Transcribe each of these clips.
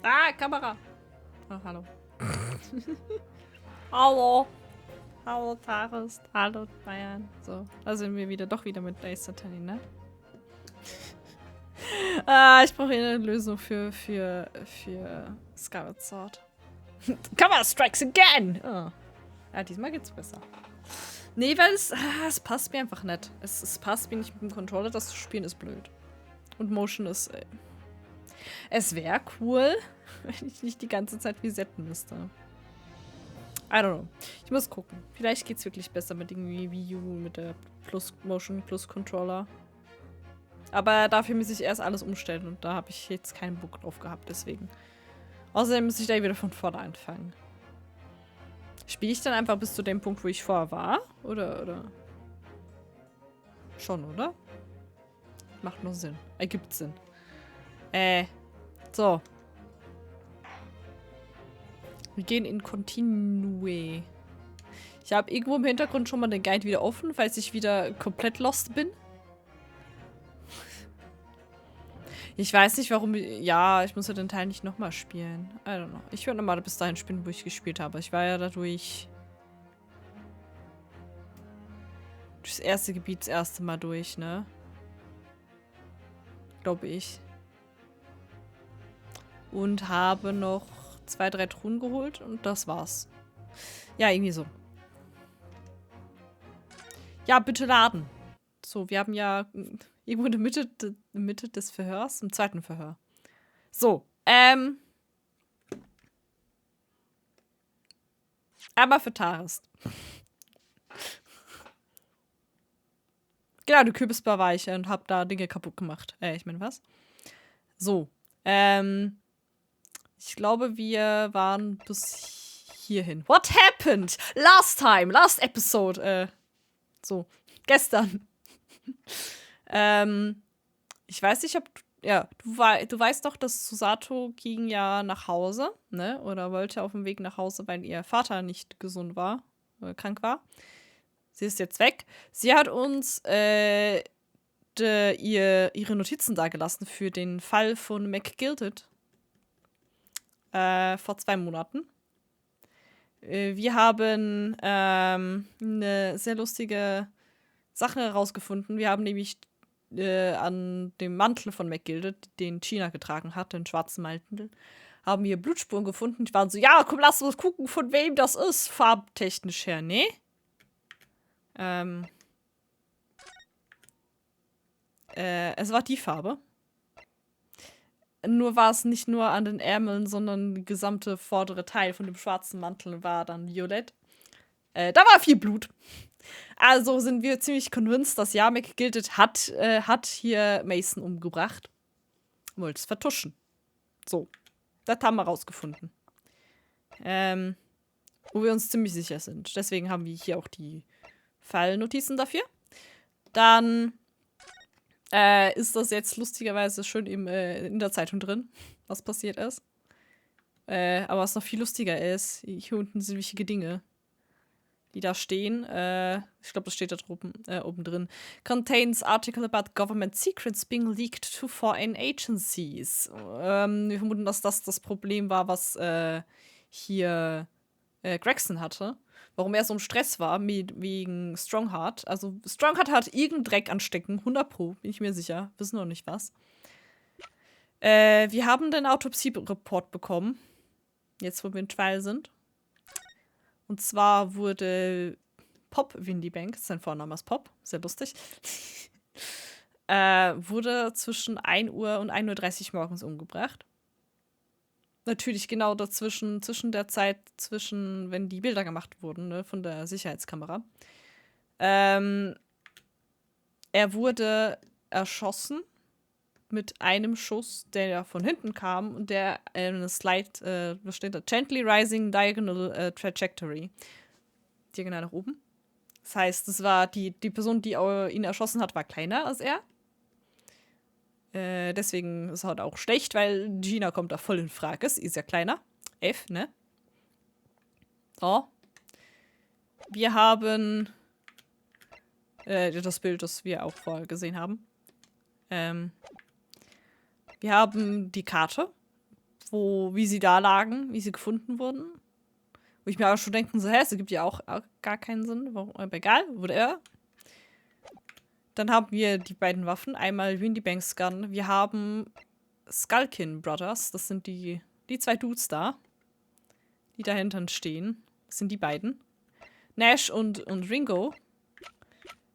Ah, Kamera. Oh, hallo. Hallo. Hallo, Taris. Hallo, Bayern. So, da sind wir doch wieder mit Blaze Satani, ne? Ich brauche hier eine Lösung für Skyward Sword. Cover strikes again! Oh. Ja, diesmal geht's besser. Nee, weil es passt mir einfach nicht. Es passt mir nicht mit dem Controller, das zu spielen ist blöd. Und Motion ist... Es wäre cool, wenn ich nicht die ganze Zeit resetten müsste. I don't know. Ich muss gucken. Vielleicht geht's wirklich besser mit irgendwie Wii U, mit der Motion Plus Controller. Aber dafür muss ich erst alles umstellen und da habe ich jetzt keinen Bock drauf gehabt, deswegen. Außerdem muss ich da wieder von vorne anfangen. Spiele ich dann einfach bis zu dem Punkt, wo ich vorher war? Oder? Schon, oder? Macht noch Sinn. Ergibt Sinn. So. Wir gehen in Continue. Ich habe irgendwo im Hintergrund schon mal den Guide wieder offen, falls ich wieder komplett lost bin. Ich weiß nicht, warum... Ja, ich muss ja den Teil nicht nochmal spielen. I don't know. Ich würde nochmal bis dahin spielen, wo ich gespielt habe. Ich war ja dadurch... das erste Gebiet das erste Mal durch, ne? Glaube ich. Und habe noch 2, 3 Truhen geholt und das war's. Ja, irgendwie so. Ja, bitte laden. So, wir haben ja irgendwo in der Mitte des Verhörs, im zweiten Verhör. So, aber für Taris. Genau, die Kürbisbar war ich und hab da Dinge kaputt gemacht. Ich meine, was? So, ich glaube, wir waren bis hierhin. What happened? Last time, last episode. So, gestern. Ich weiß nicht, ob... Ja, du weißt doch, dass Susato ging ja nach Hause, ne? Oder wollte auf dem Weg nach Hause, weil ihr Vater nicht gesund war, oder krank war. Sie ist jetzt weg. Sie hat uns ihre Notizen dagelassen für den Fall von McGilded. Vor 2 Monaten. Wir haben eine sehr lustige Sache herausgefunden. Wir haben nämlich an dem Mantel von McGilded, den China getragen hat, den schwarzen Mantel, haben wir Blutspuren gefunden. Die waren so, ja, komm, lass uns gucken, von wem das ist, farbtechnisch her, ne? Es war die Farbe. Nur war es nicht nur an den Ärmeln, sondern der gesamte vordere Teil von dem schwarzen Mantel war dann violett. Da war viel Blut. Also sind wir ziemlich convinced, dass ja, McGilded hat hier Mason umgebracht. Wollte es vertuschen. So. Das haben wir rausgefunden. Wo wir uns ziemlich sicher sind. Deswegen haben wir hier auch die Fallnotizen dafür. Dann ist das jetzt lustigerweise schön in der Zeitung drin, was passiert ist. Aber was noch viel lustiger ist, hier unten sind wichtige Dinge, die da stehen. Ich glaube, das steht da oben drin. Contains article about government secrets being leaked to foreign agencies. Wir vermuten, dass das Problem war, was hier Gregson hatte. Warum er so im Stress war, wegen Strongheart. Also Strongheart hat irgendeinen Dreck anstecken, 100 Pro, bin ich mir sicher. Wissen noch nicht was. Wir haben den Autopsie-Report bekommen. Jetzt, wo wir in Trial sind. Und zwar wurde Pop Windybank, sein Vorname ist Pop, sehr lustig, wurde zwischen 1 Uhr und 1:30 Uhr morgens umgebracht. Natürlich genau zwischen der Zeit, wenn die Bilder gemacht wurden, ne, von der Sicherheitskamera. Er wurde erschossen mit einem Schuss, der von hinten kam und der eine Slide, was steht da? Gently rising diagonal trajectory. Diagonal nach oben. Das heißt, das war die Person, die ihn erschossen hat, war kleiner als er. Deswegen ist er auch schlecht, weil Gina kommt da voll in Frage. Sie ist ja kleiner. F, ne? So. Wir haben das Bild, das wir auch vorher gesehen haben. Wir haben die Karte wie sie da lagen, wie sie gefunden wurden. Wo ich mir auch schon denken, so, es gibt ja auch gar keinen Sinn. Warum, aber egal, whatever. Dann haben wir die beiden Waffen. Einmal Windy Banks Gun. Wir haben Skulkin Brothers. Das sind die 2 Dudes da, die dahinter stehen. Das sind die beiden. Nash und Ringo.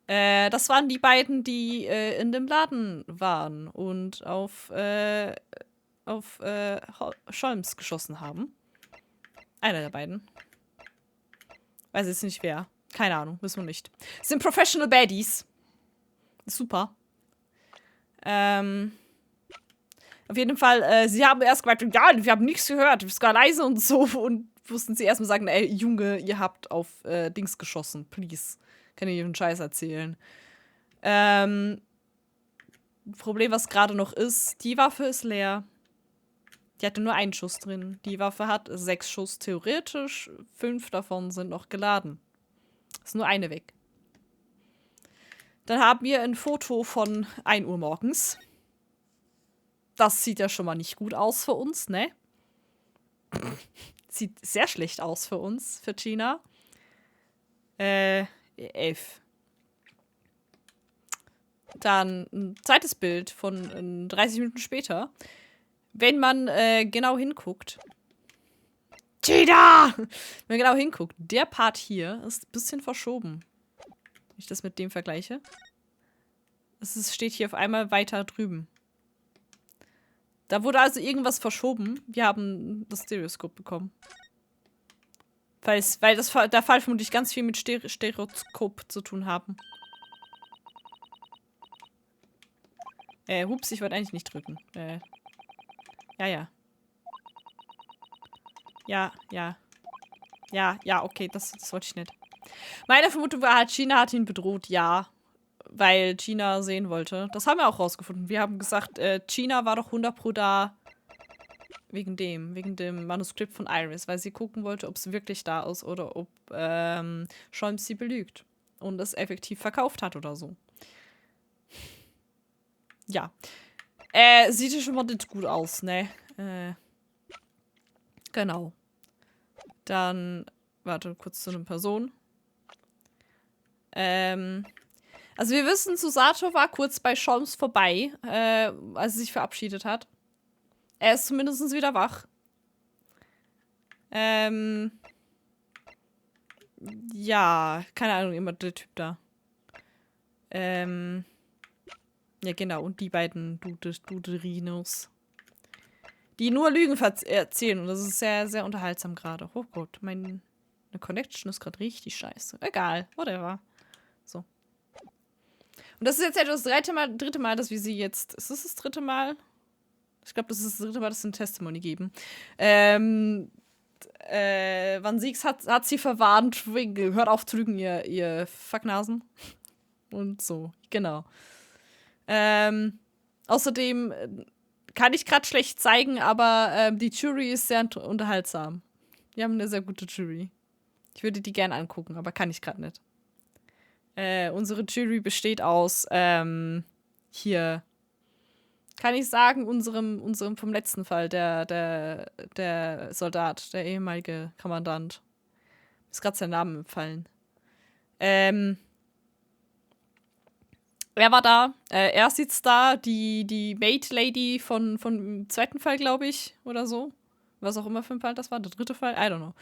Das waren die beiden, die in dem Laden waren und auf Sholmes geschossen haben. Einer der beiden. Weiß jetzt nicht wer. Keine Ahnung, wissen wir nicht. Sind Professional Baddies. Super. Auf jeden Fall, sie haben erst gesagt, ja, wir haben nichts gehört, es war leise und so. Und mussten sie erstmal sagen, ey, Junge, ihr habt auf Dings geschossen, please. Kann ich einen Scheiß erzählen. Problem, was gerade noch ist, die Waffe ist leer. Die hatte nur einen Schuss drin. Die Waffe hat 6 Schuss theoretisch, 5 davon sind noch geladen. Ist nur eine weg. Dann haben wir ein Foto von 1 Uhr morgens. Das sieht ja schon mal nicht gut aus für uns, ne? Sieht sehr schlecht aus für uns, für Gina. 11. Dann ein zweites Bild von 30 Minuten später. Wenn man genau hinguckt. Gina! Wenn man genau hinguckt, der Part hier ist ein bisschen verschoben. Wenn ich das mit dem vergleiche. Steht hier auf einmal weiter drüben. Da wurde also irgendwas verschoben. Wir haben das Stereoskop bekommen. Weil der Fall vermutlich ganz viel mit Stereoskop zu tun haben. Hups, ich wollte eigentlich nicht drücken. Ja. Ja, okay, das wollte ich nicht. Meine Vermutung war halt, Gina hat ihn bedroht, ja. Weil Gina sehen wollte. Das haben wir auch rausgefunden. Wir haben gesagt, Gina war doch 100% da wegen dem Manuskript von Iris, weil sie gucken wollte, ob es wirklich da ist oder ob Sholmes sie belügt und es effektiv verkauft hat oder so. Ja. Sieht ja schon mal nicht gut aus, ne? Genau. Dann, warte, kurz zu einer Person. Also wir wissen, Susato war kurz bei Sholmes vorbei, als sie sich verabschiedet hat. Er ist zumindest wieder wach. Ja, keine Ahnung, immer der Typ da. Ja, genau, und die beiden Duderinos. Die nur Lügen erzählen und das ist sehr, sehr unterhaltsam gerade. Oh Gott, meine Connection ist gerade richtig scheiße. Egal, whatever. So. Und das ist jetzt etwas das dritte Mal, dass wir sie jetzt. Ist das dritte Mal? Ich glaube, das ist das dritte Mal, dass sie ein Testimony geben. Van Siegs hat sie verwarnt, hört auf zu lügen, ihr Fucknasen. Und so, genau. Außerdem kann ich gerade schlecht zeigen, aber die Jury ist sehr unterhaltsam. Wir haben eine sehr gute Jury. Ich würde die gerne angucken, aber kann ich gerade nicht. Unsere Jury besteht aus, hier, kann ich sagen, unserem vom letzten Fall, der Soldat, der ehemalige Kommandant. Ist gerade sein Name entfallen. Er war da, er sitzt da, die Maid-Lady von dem zweiten Fall, glaube ich, oder so. Was auch immer für ein Fall das war, der dritte Fall, I don't know.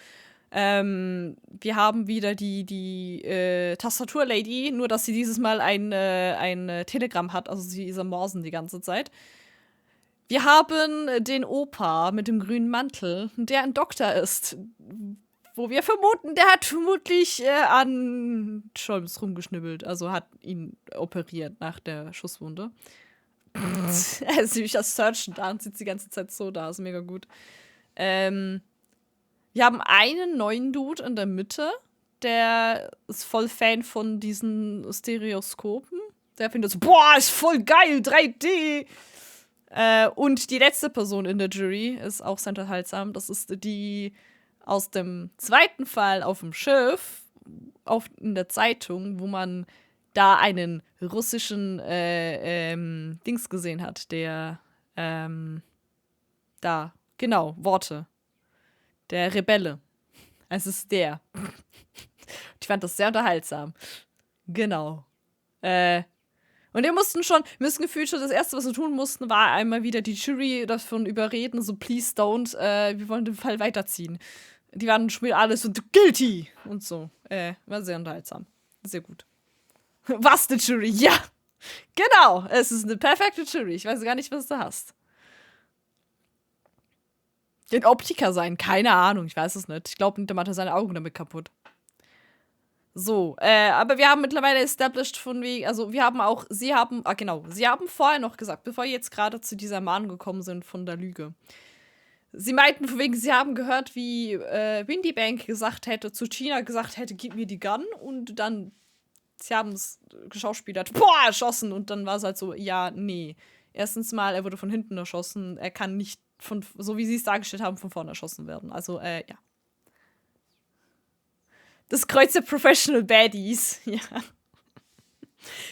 Wir haben wieder die Tastatur-Lady, nur dass sie dieses Mal ein Telegramm hat, also sie ist am Morsen die ganze Zeit. Wir haben den Opa mit dem grünen Mantel, der ein Doktor ist, wo wir vermuten, der hat vermutlich an Sholmes rumgeschnibbelt, also hat ihn operiert nach der Schusswunde. Er ist nämlich als Surgeon da und sitzt die ganze Zeit so da, ist mega gut. Wir haben einen neuen Dude in der Mitte, der ist voll Fan von diesen Stereoskopen. Der findet so, boah, ist voll geil, 3D. Und die letzte Person in der Jury ist auch sehr unterhaltsam. Das ist die aus dem zweiten Fall auf dem Schiff, in der Zeitung, wo man da einen russischen Dings gesehen hat, der da Genau, Worte. Der Rebelle. Es ist der. Ich fand das sehr unterhaltsam. Genau. Und wir müssen gefühlt schon, das Erste, was wir tun mussten, war einmal wieder die Jury davon überreden, so please don't, wir wollen den Fall weiterziehen. Die waren schon wieder alles so guilty und so. War sehr unterhaltsam. Sehr gut. Was, eine Jury? Ja! Genau! Es ist eine perfekte Jury. Ich weiß gar nicht, was du hast. Den Optiker sein, keine Ahnung, ich weiß es nicht. Ich glaube, der macht seine Augen damit kaputt. So, aber wir haben mittlerweile established von wegen, also wir haben auch, sie haben vorher noch gesagt, bevor wir jetzt gerade zu dieser Mahnung gekommen sind von der Lüge. Sie meinten von wegen, sie haben gehört, wie Windy Bank gesagt hätte, zu China gesagt hätte, gib mir die Gun, und dann, sie haben es geschauspielert, erschossen, und dann war es halt so, ja, nee. Erstens mal, er wurde von hinten erschossen, er kann nicht so wie sie es dargestellt haben, von vorne erschossen werden. Also, ja. Das Kreuz der Professional Baddies. Ja.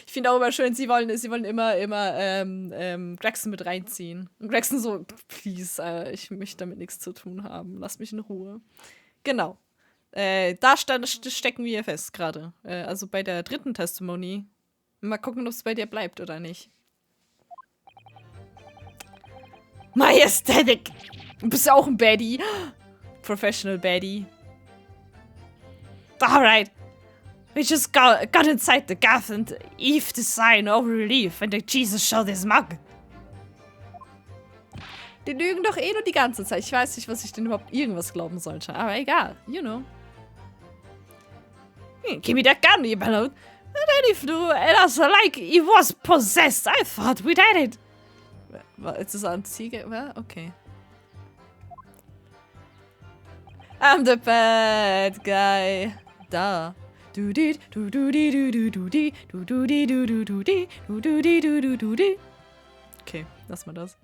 Ich finde auch immer schön, sie wollen immer Gregson mit reinziehen. Und Gregson so, please, ich möchte damit nichts zu tun haben. Lass mich in Ruhe. Genau. Da stecken wir fest gerade. Also bei der dritten Testimony. Mal gucken, ob es bei dir bleibt oder nicht. Majestätic! Du bist ja auch ein Baddie. Professional Baddie. Alright. We just got inside the gaff and Eve to sign over relief and Jesus showed his mug. Die lügen doch eh nur die ganze Zeit. Ich weiß nicht, was ich denn überhaupt irgendwas glauben sollte. Aber egal. You know. Give me that gun, you bellowed. And if you like he was possessed, I thought we did it. Ist das ein Ziege? Okay. I'm the bad guy. Da. Okay, lass mal das.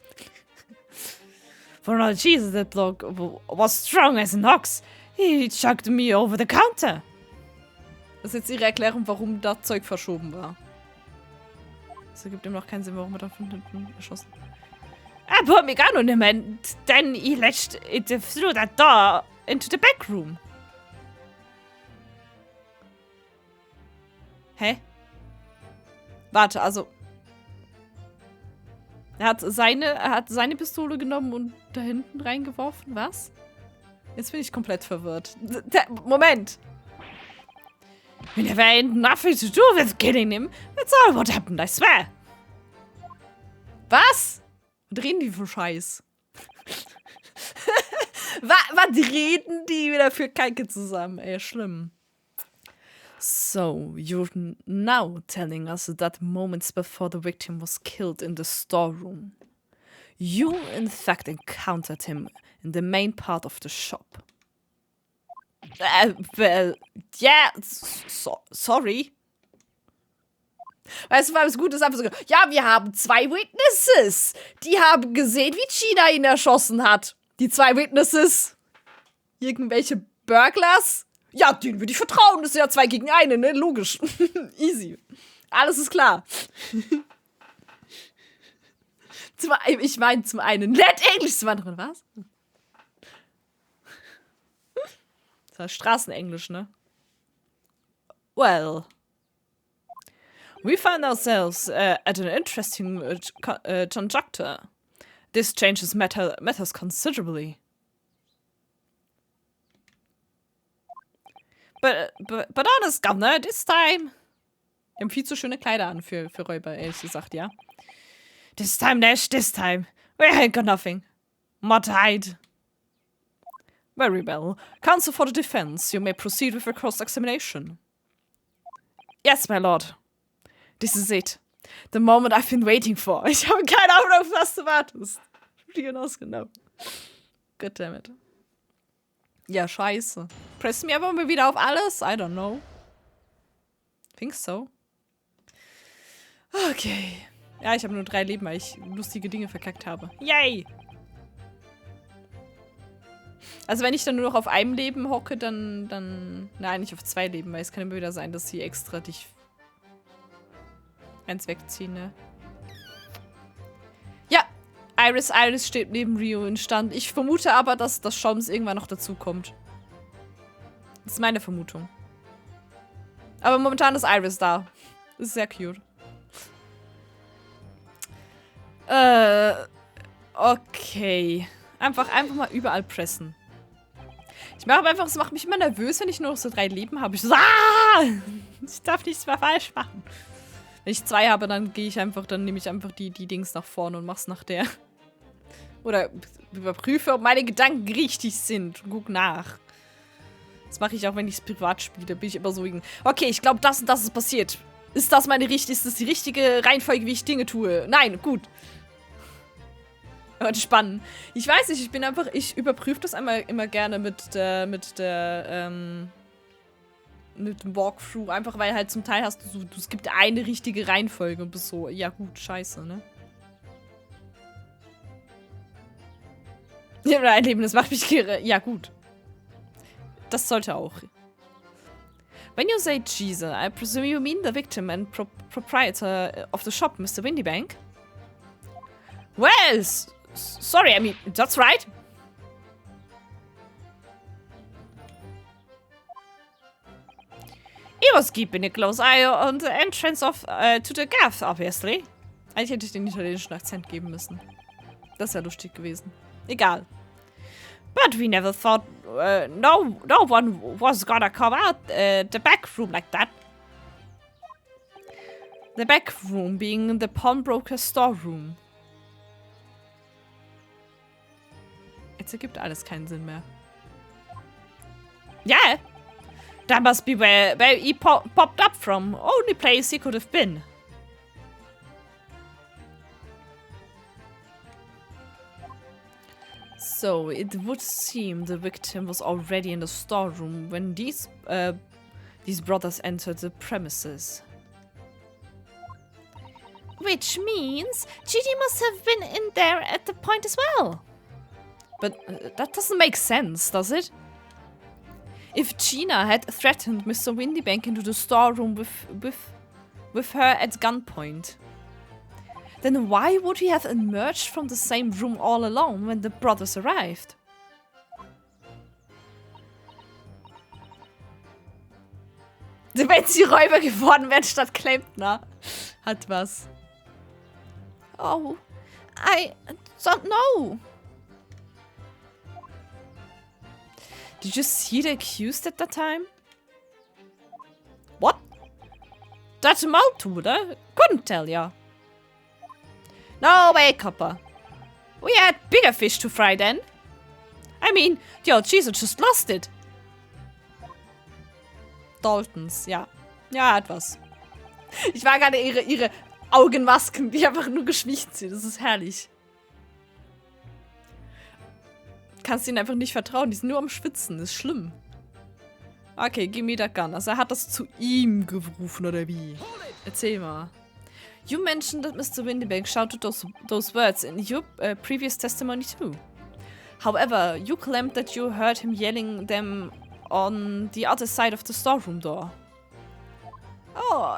For all Jesus, that bloke was strong as an ox. He chucked me over the counter. Das ist jetzt ihre Erklärung, warum das Zeug verschoben war. Das ergibt ihm noch keinen Sinn, warum er da von hinten erschossen. I put me gun on him and then he latched it through that door into the back room. Hä? Warte, also. Er hat seine Pistole genommen und da hinten reingeworfen, was? Jetzt bin ich komplett verwirrt. Moment! We never had nothing to do with killing him. That's all what happened, I swear. Was? Was reden die für Scheiß? Was reden die wieder für Kacke zusammen? Ey, schlimm. So, you're now telling us that moments before the victim was killed in the storeroom, you in fact encountered him in the main part of the shop. Well, yeah, sorry. Weißt du, was gut ist? Einfach so, ja, wir haben 2 Witnesses. Die haben gesehen, wie China ihn erschossen hat. Die 2 Witnesses. Irgendwelche Burglars. Ja, denen würde ich vertrauen. Das sind ja 2 gegen 1, ne? Logisch. Easy. Alles ist klar. Ich meine zum einen Let Englisch, zum anderen was? Das war Straßenenglisch, ne? Well. We find ourselves at an interesting conjuncture. This changes matters considerably. But honest, Governor, this time... Die haben viel zu schöne Kleider an für Räuber, ehrlich gesagt, ja. This time, Nash, this time. We ain't got nothing. More to hide. Very well. Counsel for the defense, you may proceed with a cross-examination. Yes, my lord. This is it. The moment I've been waiting for. Ich habe keine Ahnung, auf was du wartest. Genau. Goddammit. Ja, scheiße. Pressen wir aber mal wieder auf alles? I don't know. Think so. Okay. Ja, ich habe nur 3 Leben, weil ich lustige Dinge verkackt habe. Yay! Also wenn ich dann nur noch auf einem Leben hocke, dann... Nein, nicht auf 2 Leben, weil es kann immer wieder sein, dass sie extra dich... eins wegziehen, ne? Ja! Iris. Iris steht neben Rio in Stand. Ich vermute aber, dass das Shoms irgendwann noch dazu kommt. Das ist meine Vermutung. Aber momentan ist Iris da. Das ist sehr cute. Okay. Einfach mal überall pressen. Ich mache einfach, es macht mich immer nervös, wenn ich nur noch so 3 Leben habe. Ich so, ich darf nichts mehr falsch machen. Wenn ich 2 habe, dann gehe ich einfach, dann nehme ich einfach die Dings nach vorne und mach's nach der. Oder überprüfe, ob meine Gedanken richtig sind. Und guck nach. Das mache ich auch, wenn ich es privat spiele. Da bin ich immer so wegen, okay, ich glaube, das und das ist passiert. Ist das die richtige Reihenfolge, wie ich Dinge tue? Nein, gut. Aber spannend. Ich weiß nicht, ich überprüfe das immer gerne mit dem Walkthrough. Einfach, weil halt zum Teil hast du so, es gibt eine richtige Reihenfolge und bist so, ja gut, scheiße, ne? Ja, ein Leben, das macht mich ja gut. Das sollte auch. When you say Jesus, I presume you mean the victim and proprietor of the shop, Mr. Windybank? Well, sorry, I mean, that's right. He was keeping a close eye on the entrance to the gaff, obviously. Eigentlich hätte ich den italienischen Akzent geben müssen. Das wäre lustig gewesen. Egal. But we never thought no one was gonna come out the back room like that. The back room being the pawnbroker's storeroom. Jetzt ergibt alles keinen Sinn mehr. Yeah. That must be where he popped up from. Only place he could have been. So, it would seem the victim was already in the storeroom when these brothers entered the premises. Which means Gigi must have been in there at the point as well. But that doesn't make sense, does it? If Gina had threatened Mr. Windybank into the storeroom with her at gunpoint, then why would he have emerged from the same room all alone when the brothers arrived? Wenn sie Räuber geworden wären statt Klempner. Hat was. Oh, I don't know. Did you see the accused at that time? What? That's a Maltuder? Couldn't tell ya. No way, Copper. We had bigger fish to fry then. I mean, the old Jesus just lost it. Daltons, ja. Ja, hat was. Ich mag gerade ihre Augenmasken, die einfach nur geschminkt sind. Das ist herrlich. Kannst ihnen einfach nicht vertrauen. Die sind nur am Schwitzen. Das ist schlimm. Okay, give me that gun. Also er hat das zu ihm gerufen, oder wie? Erzähl mal. You mentioned that Mr. Windybank shouted those words in your previous testimony too. However, you claimed that you heard him yelling them on the other side of the storeroom door. Oh,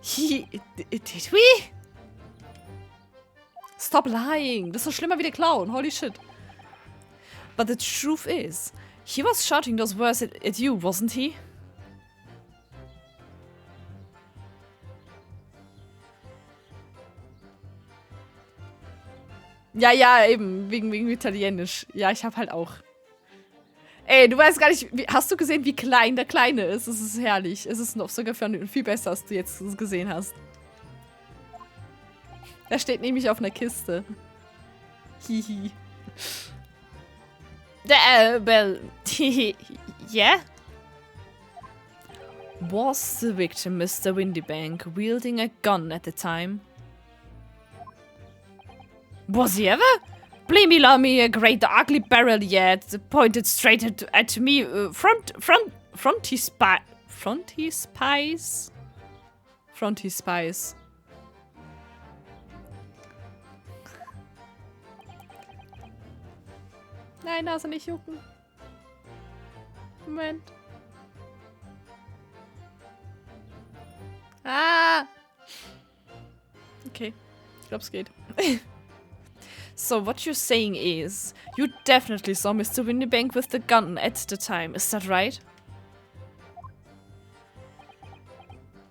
did we? Stop lying. Das ist so schlimmer wie der Clown. Holy shit. But the truth is, he was shouting those words at you, wasn't he? Ja, eben. Wegen Italienisch. Ja, ich hab halt auch. Ey, du weißt gar nicht, hast du gesehen, wie klein der Kleine ist? Es ist herrlich. Es ist noch sogar viel besser, als du jetzt gesehen hast. Er steht nämlich auf einer Kiste. Hihi. Well, yeah? Was the victim Mr. Windybank wielding a gun at the time? Was he ever? Blimey, me a great ugly barrel yet, pointed straight at me, frontispice. Nein, Nase nicht jucken. Moment. Ah! Okay. Ich glaube, es geht. So what you're saying is, you definitely saw Mr. Windybank with the gun at the time, is that right?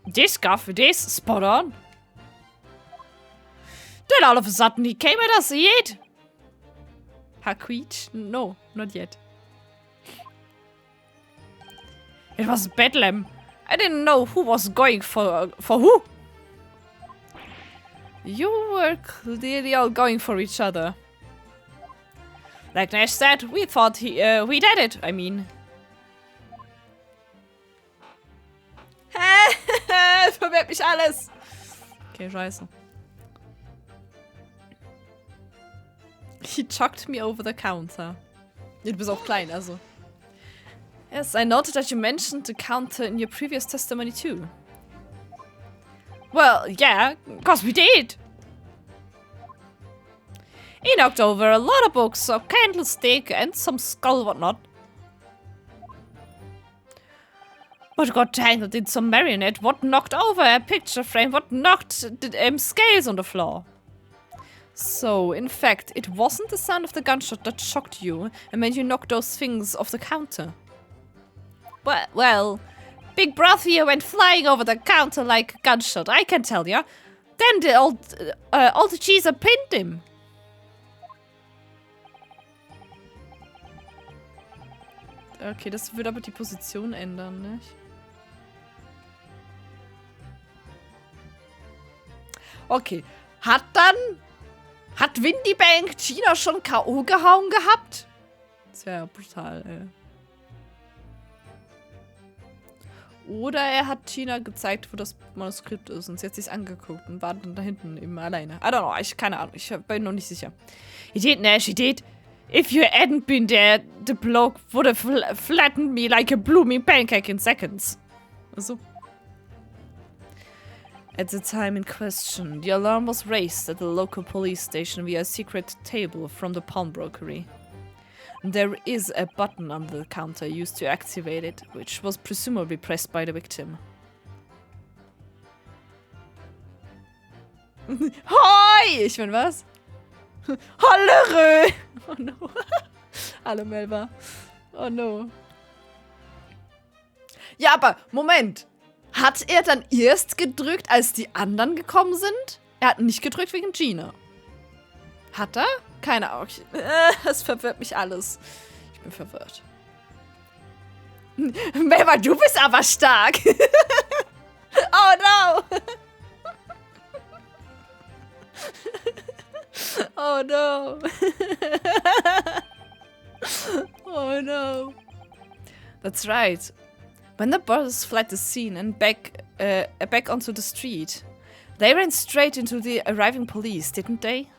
This guff, it is spot on. Then all of a sudden he came at us, yet. Haqueech? No, not yet. It was bedlam. I didn't know who was going for who. You were clearly all going for each other. Like Nash said, we thought we did it, I mean. Verwirrt mich alles. Okay, scheiße. He chucked me over the counter. Du bist auch klein, also. Yes, I noted that you mentioned the counter in your previous testimony too. Well, yeah, cause we did. He knocked over a lot of books, a candlestick, and some skull whatnot. What got tangled in some marionette? What knocked over a picture frame? What knocked the scales on the floor? So, in fact, it wasn't the sound of the gunshot that shocked you and made you knock those things off the counter. Well, Big Broth here went flying over the counter like a gunshot, I can tell ya. Then the old cheeser pinned him. Okay, das würde aber die Position ändern, nicht? Okay, hat Windybank Gina schon K.O. gehauen gehabt? Das wäre brutal, ey. Oder er hat Gina gezeigt, wo das Manuskript ist und sie hat sich's angeguckt und war dann da hinten eben alleine. I don't know, keine Ahnung, ich bin noch nicht sicher. He did, Nash, he did. If you hadn't been there, the bloke would have flattened me like a blooming pancake in seconds. Also. At the time in question, the alarm was raised at the local police station via a secret table from the pawnbrokery. There is a button under the counter used to activate it, which was presumably pressed by the victim. Hoi! Ich mein, was? Hallere! Oh no. Hallo Melba. Oh no. Ja, aber Moment. Hat er dann erst gedrückt, als die anderen gekommen sind? Er hat nicht gedrückt wegen Gina. Hat er? Keine Ahnung. Es verwirrt mich alles. Ich bin verwirrt. Melba, du bist aber stark. Oh no. Oh no. Oh no. That's right. When the brothers fled the scene and back onto the street, they ran straight into the arriving police, didn't they?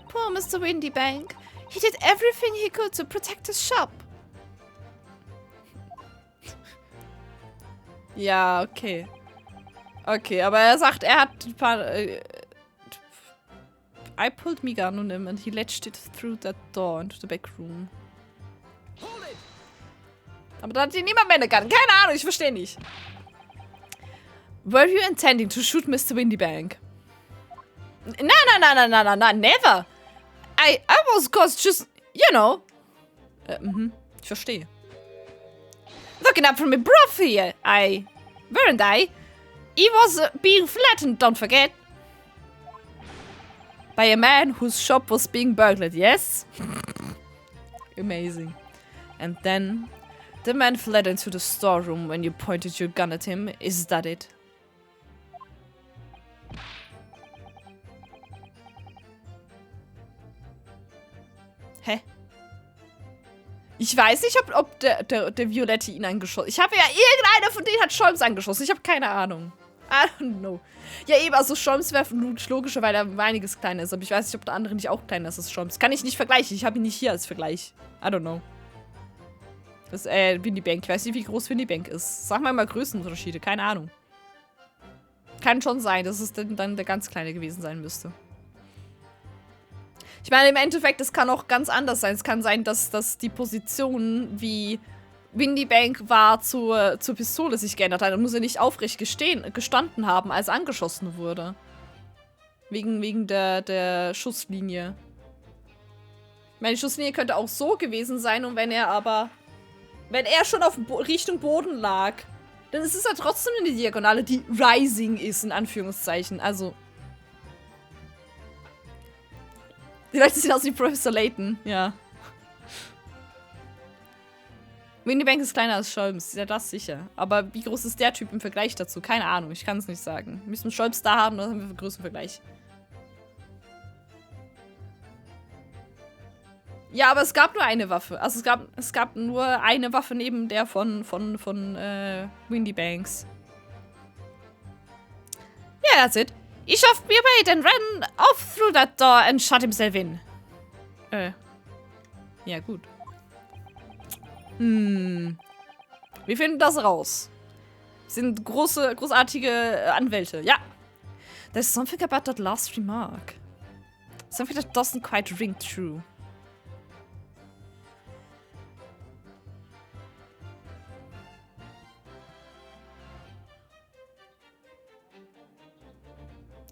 Poor Mr. Windybank. He did everything he could to protect his shop. Ja, okay. Okay, aber er sagt, er hat ein paar... I pulled my gun on him and he latched it through that door into the back room. Aber da hat ihn niemand mehr eine Gun. Keine Ahnung, ich verstehe nicht. Were you intending to shoot Mr. Windybank? No, never. I was just, you know. Ich verstehe. Looking up from my broth here. Weren't I? He was being flattened, don't forget. By a man whose shop was being burglared, yes? Amazing. And then, the man fled into the storeroom when you pointed your gun at him. Is that it? Hä? Ich weiß nicht, ob der Violette ihn angeschossen hat. Ich habe ja, irgendeiner von denen hat Scholz angeschossen. Ich habe keine Ahnung. I don't know. Ja, eben, also Scholz wäre logischer, weil er um einiges kleiner ist. Aber ich weiß nicht, ob der andere nicht auch kleiner ist als Scholz. Kann ich nicht vergleichen. Ich habe ihn nicht hier als Vergleich. I don't know. Das ist, Windybank. Ich weiß nicht, wie groß Windybank ist. Sag mal Größenunterschiede. Keine Ahnung. Kann schon sein, dass es dann der ganz Kleine gewesen sein müsste. Ich meine, im Endeffekt, es kann auch ganz anders sein. Es kann sein, dass die Position, wie Windybank war, zur Pistole sich geändert hat. Dann muss er nicht aufrecht gestanden haben, als angeschossen wurde. Wegen der Schusslinie. Ich meine, die Schusslinie könnte auch so gewesen sein und wenn er schon auf Richtung Boden lag, dann ist es ja trotzdem eine Diagonale, die rising ist, in Anführungszeichen. Also. Die Leute sehen aus wie Professor Layton, ja. Winnie Bank ist kleiner als Scholms, ja, das sicher. Aber wie groß ist der Typ im Vergleich dazu? Keine Ahnung, ich kann es nicht sagen. Wir müssen Scholms da haben, dann haben wir einen größeren Vergleich. Ja, aber es gab nur eine Waffe. Also es gab nur eine Waffe neben der von Winnie Banks. Yeah, that's it. He shoved me away, then ran off through that door and shot himself in. Ja, gut. Wir finden das raus. Sind großartige Anwälte. Ja. There's something about that last remark. Something that doesn't quite ring true.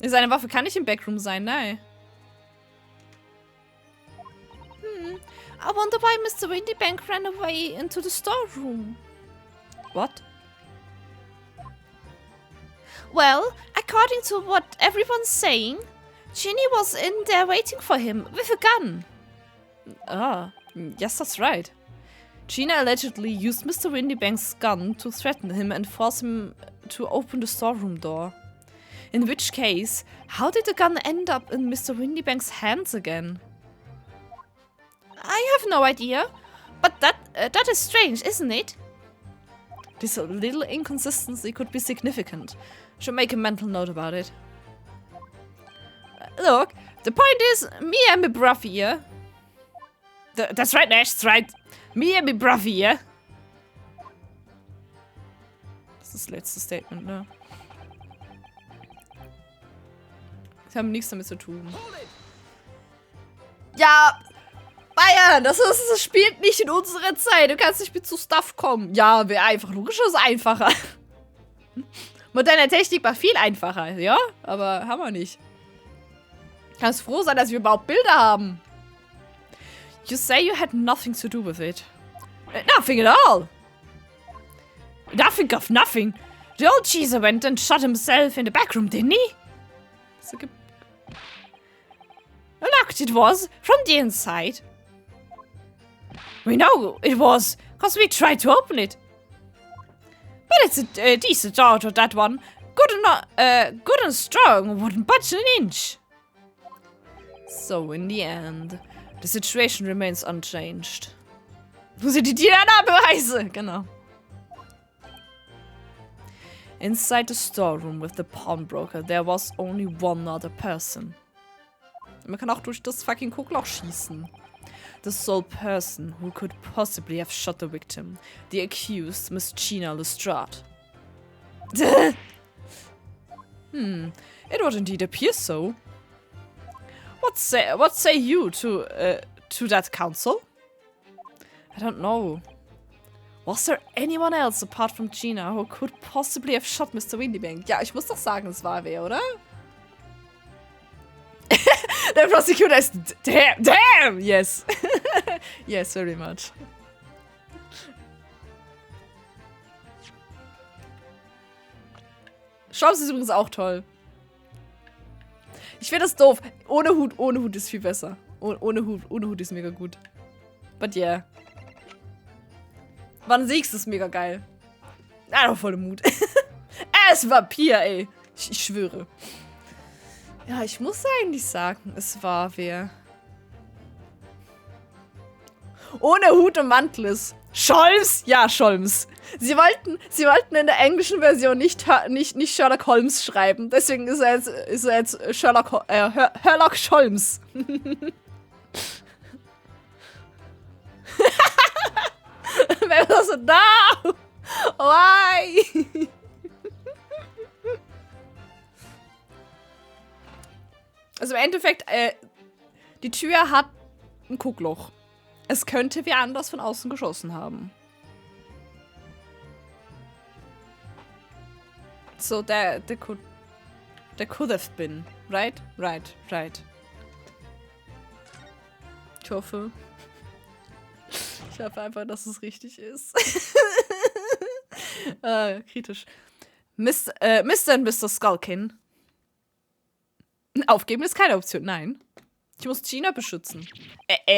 Seine Waffe kann nicht im Backroom sein, nein. I wonder why Mr. Windybank ran away into the storeroom. What? Well, according to what everyone's saying, Ginny was in there waiting for him with a gun. Ah, yes, that's right. Gina allegedly used Mr. Windybank's gun to threaten him and force him to open the storeroom door. In which case, how did the gun end up in Mr. Windybank's hands again? I have no idea, but that is strange, isn't it? This little inconsistency could be significant. Should make a mental note about it. Look, the point is, me and my brother here. That's right, Nash, that's right. Me and my brother here. Das ist das letzte Statement, ne? Sie haben nichts damit zu tun. Ja, Bayern, das spielt nicht in unserer Zeit. Du kannst nicht mit zu Stuff kommen. Ja, wäre einfach. Logisch ist einfacher. Moderne Technik war viel einfacher, ja? Aber haben wir nicht. Kannst froh sein, dass wir überhaupt Bilder haben. You say you had nothing to do with it. Nothing at all. Nothing of nothing. The old cheeser went and shot himself in the back room, didn't he? Locked it was, from the inside. We know it was, because we tried to open it. But it's a decent auto, that one. Good and strong, wouldn't budge an inch. So, in the end, the situation remains unchanged. Wo sind die DNA-Beweise? Genau. Inside the storeroom with the pawnbroker, there was only one other person. Man kann auch durch das fucking Guckloch schießen. The sole person who could possibly have shot the victim. The accused, Miss Gina Lestrade. It would indeed appear so. What say you to that, counsel? I don't know. Was there anyone else apart from Gina who could possibly have shot Mr. Windybank? Ja, ich muss doch sagen, es war wer, oder? Der Prosecutor ist damn, yes. Yes, very much. Shops ist übrigens auch toll. Ich finde das doof. Ohne Hut ist viel besser. Ohne Hut ist mega gut. But yeah. Wann siehst du es mega geil? Ah, doch voll Mut. Er ist Vampir, ey. Ich schwöre. Ja, ich muss eigentlich sagen, es war wer. Ohne Hut und Mantel ist. Scholms? Ja, Scholms. Sie wollten in der englischen Version nicht Sherlock Holmes schreiben. Deswegen ist er jetzt Sherlock Scholms. Wer war so, no! Why? Also im Endeffekt, die Tür hat ein Guckloch. Es könnte wer anders von außen geschossen haben. So, der could There could have been. Right? Right. Ich hoffe. Ich hoffe einfach, dass es richtig ist. Kritisch. Mr. und Mr. Skullkin. Aufgeben ist keine Option, nein. Ich muss Gina beschützen.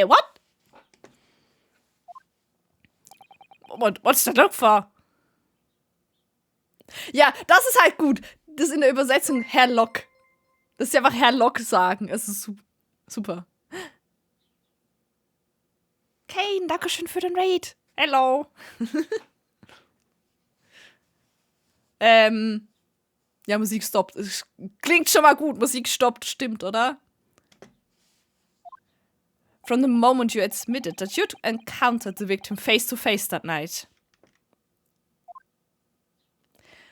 What? What's the look for? Ja, das ist halt gut. Das ist in der Übersetzung Herr Lock. Das ist einfach Herr Lock sagen. Es ist super. Kane, dankeschön für den Raid. Hello. Ja, Musik stoppt. Es klingt schon mal gut. Musik stoppt, stimmt, oder? From the moment you admitted that you'd encountered the victim face to face that night.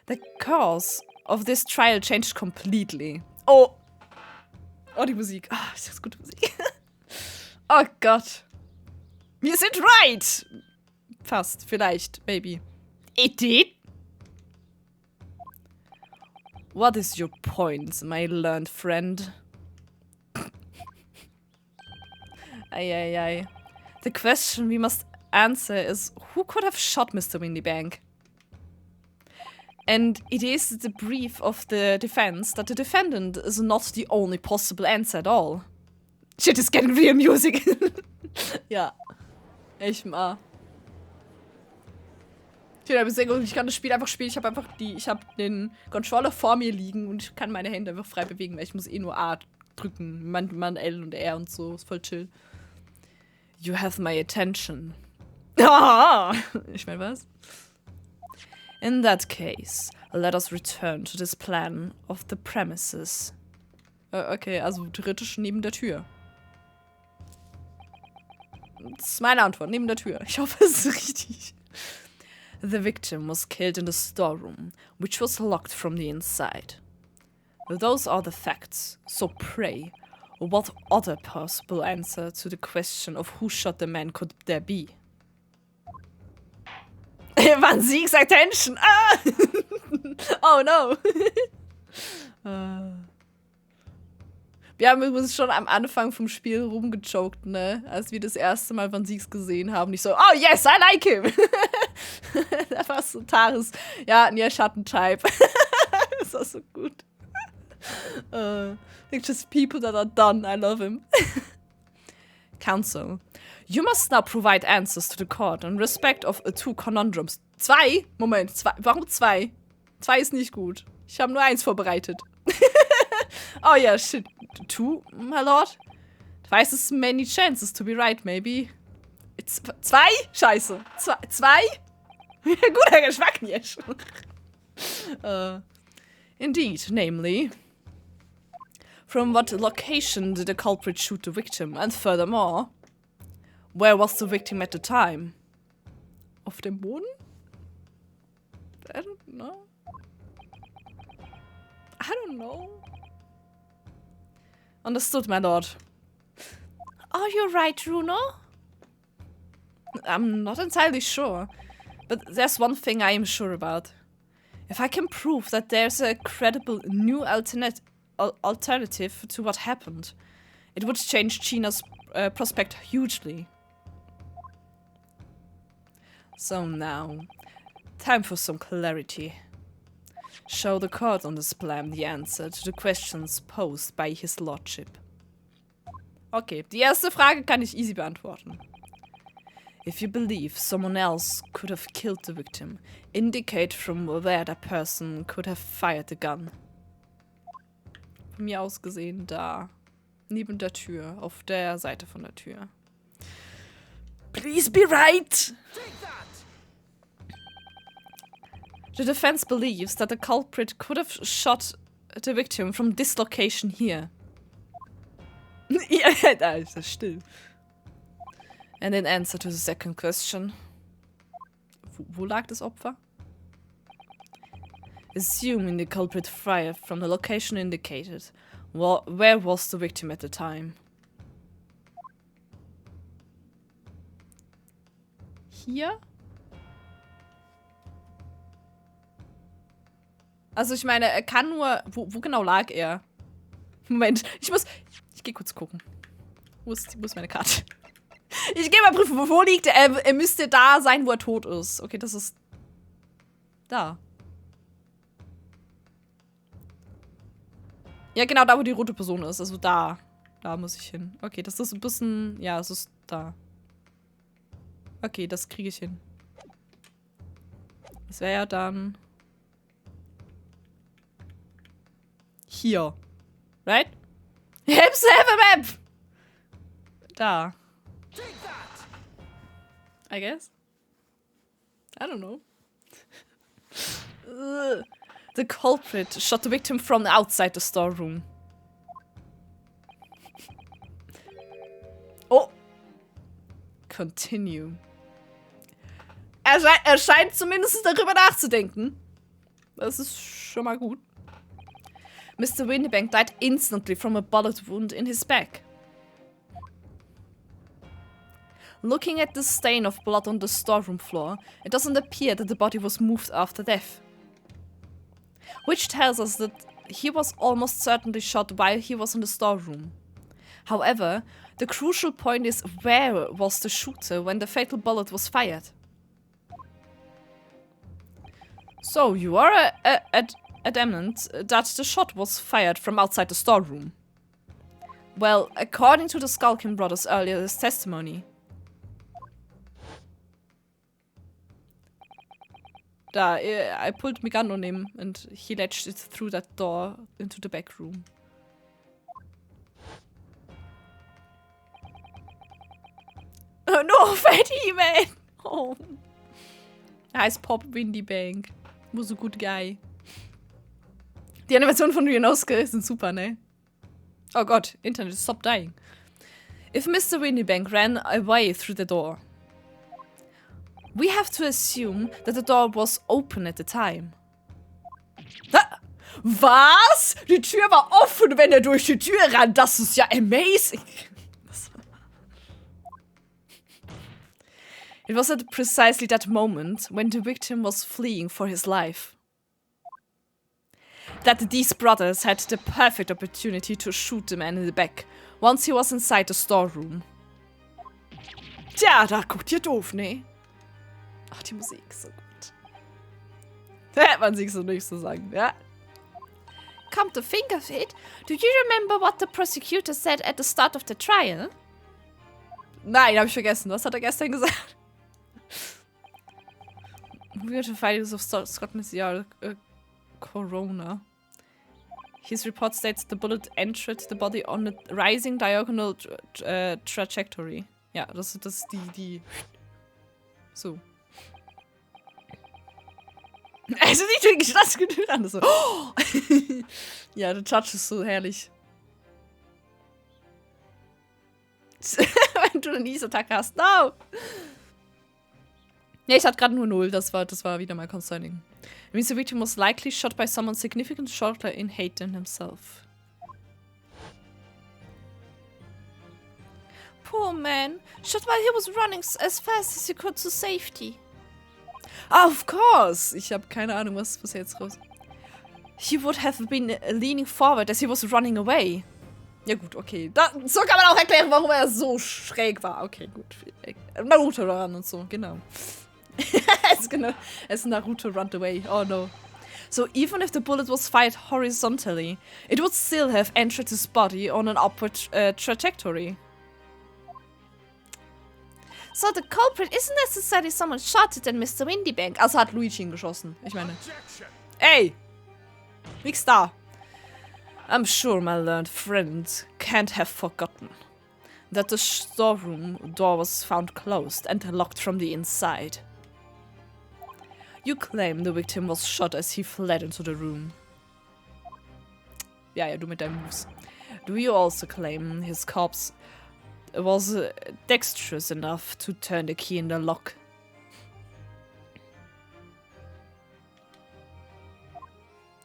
The course of this trial changed completely. Oh, die Musik. Ah, ist das gute Musik. Oh Gott. Wir sind right. Fast, vielleicht, maybe. It did? What is your point, my learned friend? Ay. The question we must answer is, who could have shot Mr. Windybank? And it is the brief of the defense that the defendant is not the only possible answer at all. Shit is getting real music. Ja. Echt mal. Ich kann das Spiel einfach spielen. Ich habe den Controller vor mir liegen und ich kann meine Hände einfach frei bewegen, weil ich muss nur A drücken. Man L und R und so. Ist voll chill. You have my attention. Ah! Ich meine, was? In that case, let us return to this plan of the premises. Okay, also theoretisch neben der Tür. Das ist meine Antwort, neben der Tür. Ich hoffe, es ist richtig. The victim was killed in the storeroom, which was locked from the inside. Those are the facts, so pray, what other possible answer to the question of who shot the man could there be? Van Sieg's attention! Ah! Oh no! Wir haben übrigens schon am Anfang vom Spiel rumgejoked, ne? Als wir das erste Mal Van Siegs gesehen haben. Nicht so, oh yes, I like him! Da war so Taris. Ja, Nier Schattentype. Das war so gut. It's just people that are done. I love him. Counsel. You must now provide answers to the court in respect of two conundrums. 2? Moment, 2. Warum 2? 2 ist nicht gut. Ich habe nur 1 vorbereitet. Oh ja, shit. 2, my lord? Twice as many chances to be right, maybe. 2? Scheiße. 2? Guter Geschmack jetzt. Indeed, namely. From what location did the culprit shoot the victim? And furthermore, where was the victim at the time? Auf dem Boden? I don't know. Understood, my lord. Are you right, Bruno? I'm not entirely sure. But there's one thing I am sure about. If I can prove that there's a credible new alternative to what happened, it would change Gina's prospect hugely. So now, time for some clarity. Show the court on this plan the answer to the questions posed by his lordship. Okay, die erste Frage kann ich easy beantworten. If you believe someone else could have killed the victim, indicate from where that person could have fired the gun. Von mir aus gesehen da. Neben der Tür. Auf der Seite von der Tür. Please be right! The defense believes that the culprit could have shot the victim from this location here. Ja, da ist das still. And in answer to the second question. Wo lag das Opfer? Assuming the culprit fired from the location indicated, where was the victim at the time? Hier? Also ich meine, er kann nur... Wo genau lag er? Moment, ich gehe kurz gucken. Wo ist meine Karte? Ich gehe mal prüfen, wo liegt er? Er müsste da sein, wo er tot ist. Okay, das ist... Da. Ja, genau, da, wo die rote Person ist. Also da. Da muss ich hin. Okay, das ist ein bisschen... Ja, es ist da. Okay, das kriege ich hin. Das wäre ja dann... Hier. Right? Hips have a map! Da. I guess. I don't know. The culprit shot the victim from outside the storeroom. Oh. Continue. Er scheint zumindest darüber nachzudenken. Das ist schon mal gut. Mr. Windybank died instantly from a bullet wound in his back. Looking at the stain of blood on the storeroom floor, it doesn't appear that the body was moved after death. Which tells us that he was almost certainly shot while he was in the storeroom. However, the crucial point is where was the shooter when the fatal bullet was fired? So, you are adamant that the shot was fired from outside the storeroom. Well, according to the Skulkin brothers' earlier testimony. I pulled my gun on him and he latched it through that door into the back room. Oh no, Fatty man! Oh. Er heißt Pop Windybank. Was a good guy. Die Animationen von Ryunosuke sind super, ne? Oh Gott, Internet, stop dying. If Mr. Windybank ran away through the door, we have to assume that the door was open at the time. Ha! Was? Die Tür war offen, wenn er durch die Tür ran. Das ist ja amazing. It was at precisely that moment when the victim was fleeing for his life that these brothers had the perfect opportunity to shoot the man in the back once he was inside the storeroom. Tja, da guckt ihr doof, ne? Ach, die Musik ist so gut. Da hätte man sich so nicht so sagen, ja? Come to think of it, do you remember what the prosecutor said at the start of the trial? Nein, hab ich vergessen. Was hat er gestern gesagt? We are the findings of Scotland's GER Corona. His report states the bullet entered the body on a rising diagonal trajectory. Ja, das ist die... So. Also nicht wirklich das Gefühl an. So. Oh! Ja, der Touch ist so herrlich. Wenn du eine Nies-Attacke hast. No! Ne, ich hatte gerade nur 0. Das war wieder mal concerning. Mr. Victim was likely shot by someone significantly shorter in height than himself. Poor man. Shot while he was running as fast as he could to safety. Of course! Ich habe keine Ahnung, was jetzt raus... He would have been leaning forward as he was running away. Ja gut, okay. So kann man auch erklären, warum er so schräg war. Okay, gut. Naruto Run und so, genau. Es Naruto run away. Oh no. So even if the bullet was fired horizontally, it would still have entered his body on an upward trajectory. So the culprit isn't necessarily someone shot it than Mr. Windybank. Also hat Luigi ihn geschossen. Ich meine. Ey! Nix da. I'm sure my learned friend can't have forgotten that the storeroom door was found closed and locked from the inside. You claim the victim was shot as he fled into the room. Ja, du mit deinen Moves. Do you also claim his corpse was dexterous enough to turn the key in the lock?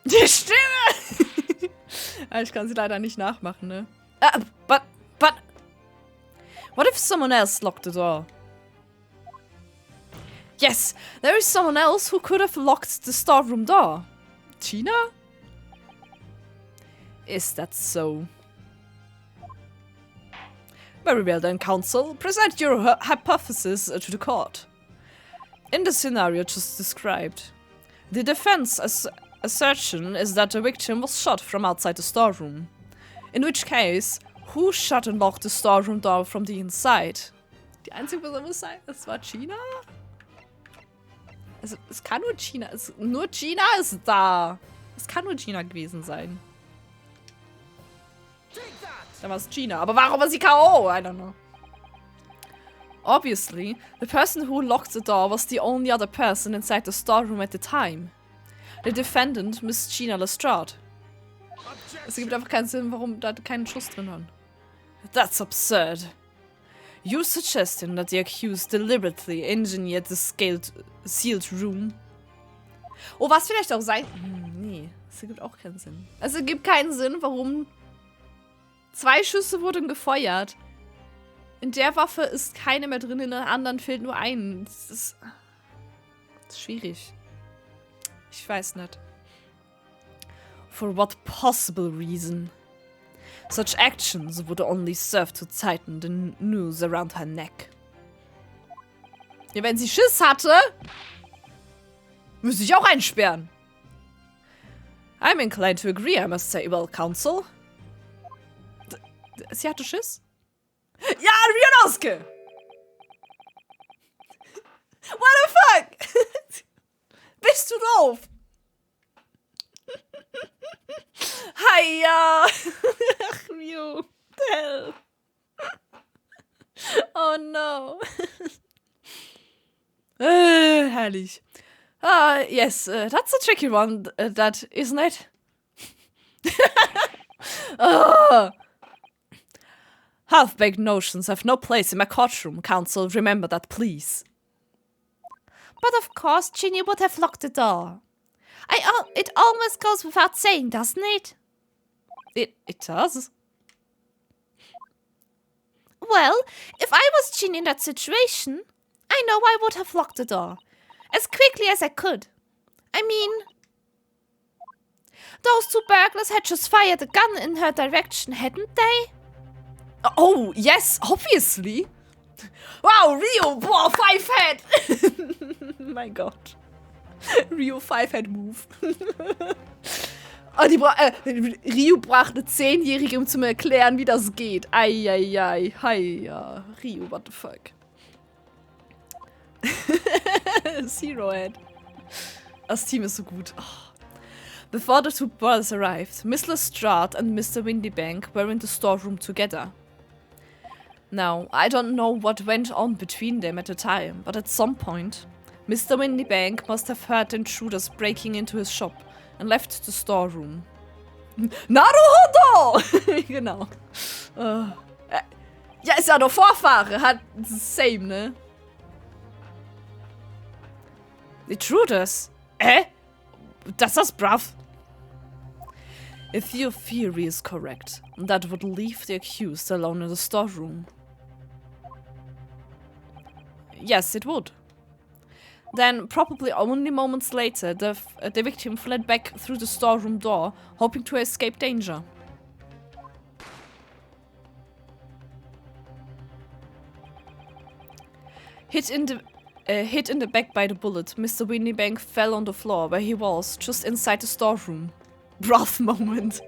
Die Stimme! Ich kann sie leider nicht nachmachen, ne? But... What if someone else locked the door? Yes, there is someone else who could have locked the storeroom door. Gina? Is that so? Very well then, counsel. Present your hypothesis to the court. In the scenario just described, the defense assertion is that the victim was shot from outside the storeroom. In which case, who shut and locked the storeroom door from the inside? Die einzige Person muss sein, es war Gina? Also, es kann nur Gina. Nur Gina ist da. Es kann nur Gina gewesen sein. Dann war es Gina. Aber warum war sie K.O.? I don't know. Obviously, the person who locked the door was the only other person inside the storeroom at the time. The defendant, Miss Gina Lestrade. Es gibt einfach keinen Sinn, warum da keinen Schuss drin war. That's absurd. You're suggesting that the accused deliberately engineered the sealed room. Oh, was vielleicht auch sein... nee, das ergibt auch keinen Sinn. Es ergibt keinen Sinn, warum 2 Schüsse wurden gefeuert. In der Waffe ist keine mehr drin, in der anderen fehlt nur ein. Das ist schwierig. Ich weiß nicht. For what possible reason? Such actions would only serve to tighten the noose around her neck. Ja, wenn sie Schiss hatte, müsste ich auch einsperren. I'm inclined to agree, I must say. Well, counsel. Sie hatte Schiss? Ja, Rionosuke! What the fuck? Bist du doof? Hiya! Ach, Ryo. Hell. Oh no. Herrlich. Yes, that's a tricky one, that, isn't it? Half-baked notions have no place in my courtroom, counsel. Remember that, please. But of course, Ginny would have locked the door. It almost goes without saying, doesn't it? It does. Well, if I was Ginny in that situation, I know I would have locked the door. As quickly as I could. I mean... those 2 burglars had just fired a gun in her direction, hadn't they? Oh, yes, obviously. Wow, Ryo, boah, 5-Head. Mein Gott. Ryo 5-Head Move. Oh, Ryo braucht eine 10-Jährige, um zu mir erklären, wie das geht. Eieiei, heia. Ryo, what the fuck. Zero Head. Das Team ist so gut. Oh. Before the 2 brothers arrived, Miss Lestrade and Mr. Windybank were in the storeroom together. Now, I don't know what went on between them at the time, but at some point, Mr. Windybank must have heard the intruders breaking into his shop and left the storeroom. Naruhodo! Genau. Ja, ist ja doch Vorfahre, hat same, ne? Intruders? That's us, bruv. If your theory is correct, that would leave the accused alone in the storeroom. Yes, it would. Then, probably only moments later, the victim fled back through the storeroom door, hoping to escape danger. Hit in the back by the bullet, Mr. Windybank fell on the floor where he was, just inside the storeroom. Rough moment.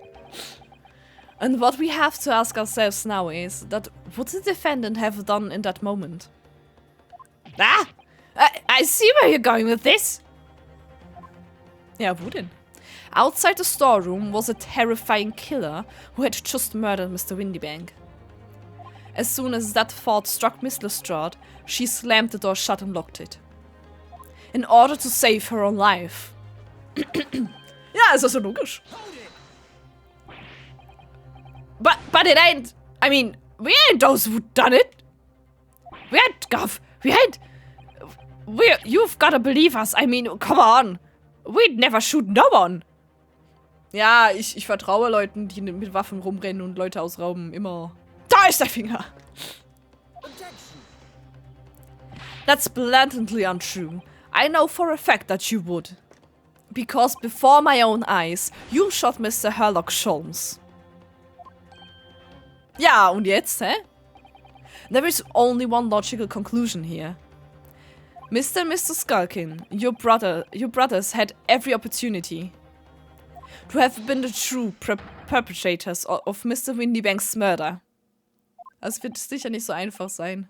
And what we have to ask ourselves now is that what the defendant have done in that moment? Ah! I see where you're going with this! Ja, wo denn? Outside the storeroom was a terrifying killer who had just murdered Mr. Windybank. As soon as that thought struck Miss Lestrade, she slammed the door shut and locked it. In order to save her own life. Ja, ist das so logisch? But it ain't. I mean, we ain't those who done it. We ain't, Gov. We ain't. You've gotta believe us. I mean, come on. We'd never shoot no one. Ja, ich vertraue Leuten, die mit Waffen rumrennen und Leute ausrauben, immer. Da ist der Finger. That's blatantly untrue. I know for a fact that you would. Because before my own eyes, you shot Mr. Sherlock Holmes. Ja, und jetzt, hä? There is only one logical conclusion here. Mr. and Mr. Skulkin, your brothers had every opportunity to have been the true perpetrators of Mr. Windybanks' murder. Das wird sicher nicht so einfach sein.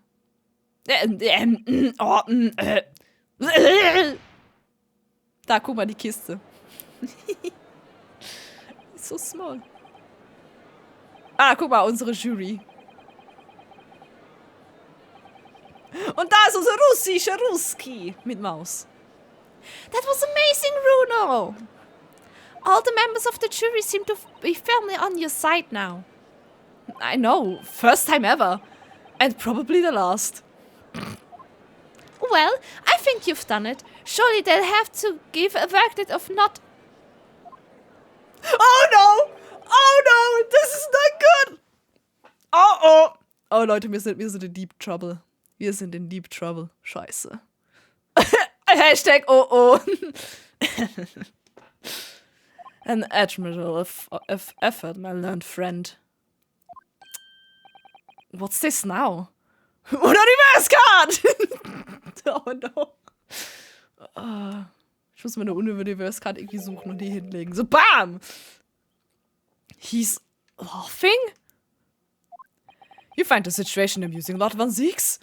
Da, guck mal, die Kiste. Ist so small. Ah, guck mal, unsere Jury. Und da ist unser russischer Ruski mit Maus. That was amazing, Bruno! All the members of the jury seem to be firmly on your side now. I know, first time ever. And probably the last. Well, I think you've done it. Surely they'll have to give a verdict of not... Oh no! Oh no! This is not good! Oh oh! Oh Leute, wir sind in deep trouble. Wir sind in deep trouble. Scheiße. Hashtag oh oh. An admirable of effort, my learned friend. What's this now? Oder reverse card! Oh no. Ich muss meine Reverse card irgendwie suchen und die hinlegen. So BAM! He's laughing? You find the situation amusing, Lord Van Zieks?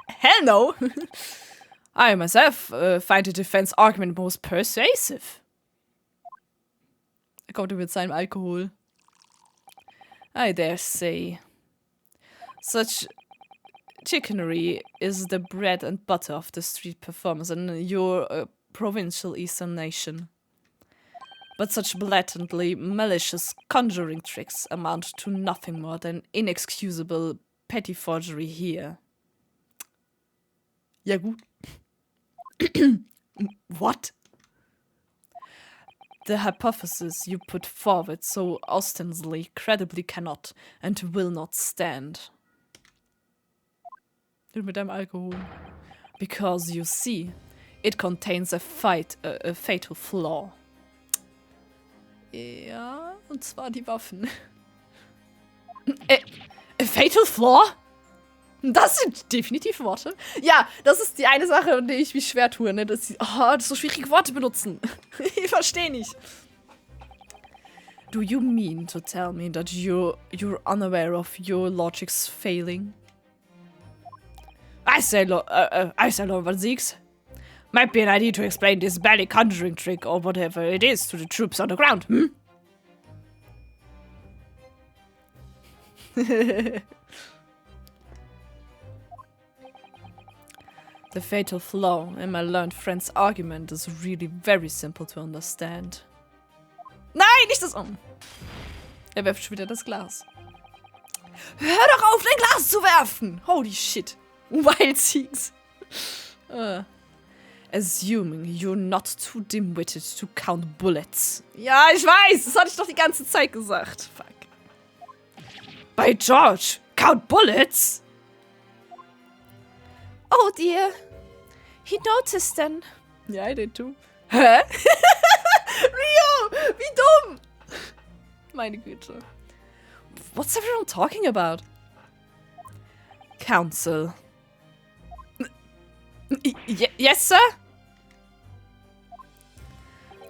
Hell no! I myself find the defense argument most persuasive. Er kommt mit seinem Alkohol. I dare say. Such chicanery is the bread and butter of the street performers in your provincial eastern nation. But such blatantly malicious conjuring tricks amount to nothing more than inexcusable pettifoggery here. Ja gut. What? The hypothesis you put forward so ostensibly credibly cannot and will not stand. Mit deinem Alkohol. Because you see, it contains a fatal flaw. Ja, und zwar die Waffen. A fatal flaw? Das sind definitiv Worte. Ja, das ist die eine Sache, in der ich mich schwer tue, ne? Das so schwierige Worte benutzen. Ich verstehe nicht. Do you mean to tell me that you're unaware of your logic's failing? I say, Lord Van Zieks. Might be an idea to explain this belly conjuring trick or whatever it is to the troops on the ground, hm? The fatal flaw in my learned friend's argument is really very simple to understand. Nein, nicht das um! Er werft schon wieder das Glas. Hör doch auf, dein Glas zu werfen! Holy shit. Wild Zieks. Assuming you're not too dim-witted to count bullets. Ja, ich weiß, das hatte ich doch die ganze Zeit gesagt. Fuck. By George, count bullets? Oh dear. He noticed then. Ja, I did too. Hä? Rio, wie dumm! Meine Güte. What's everyone talking about? Counsel. Yes, sir?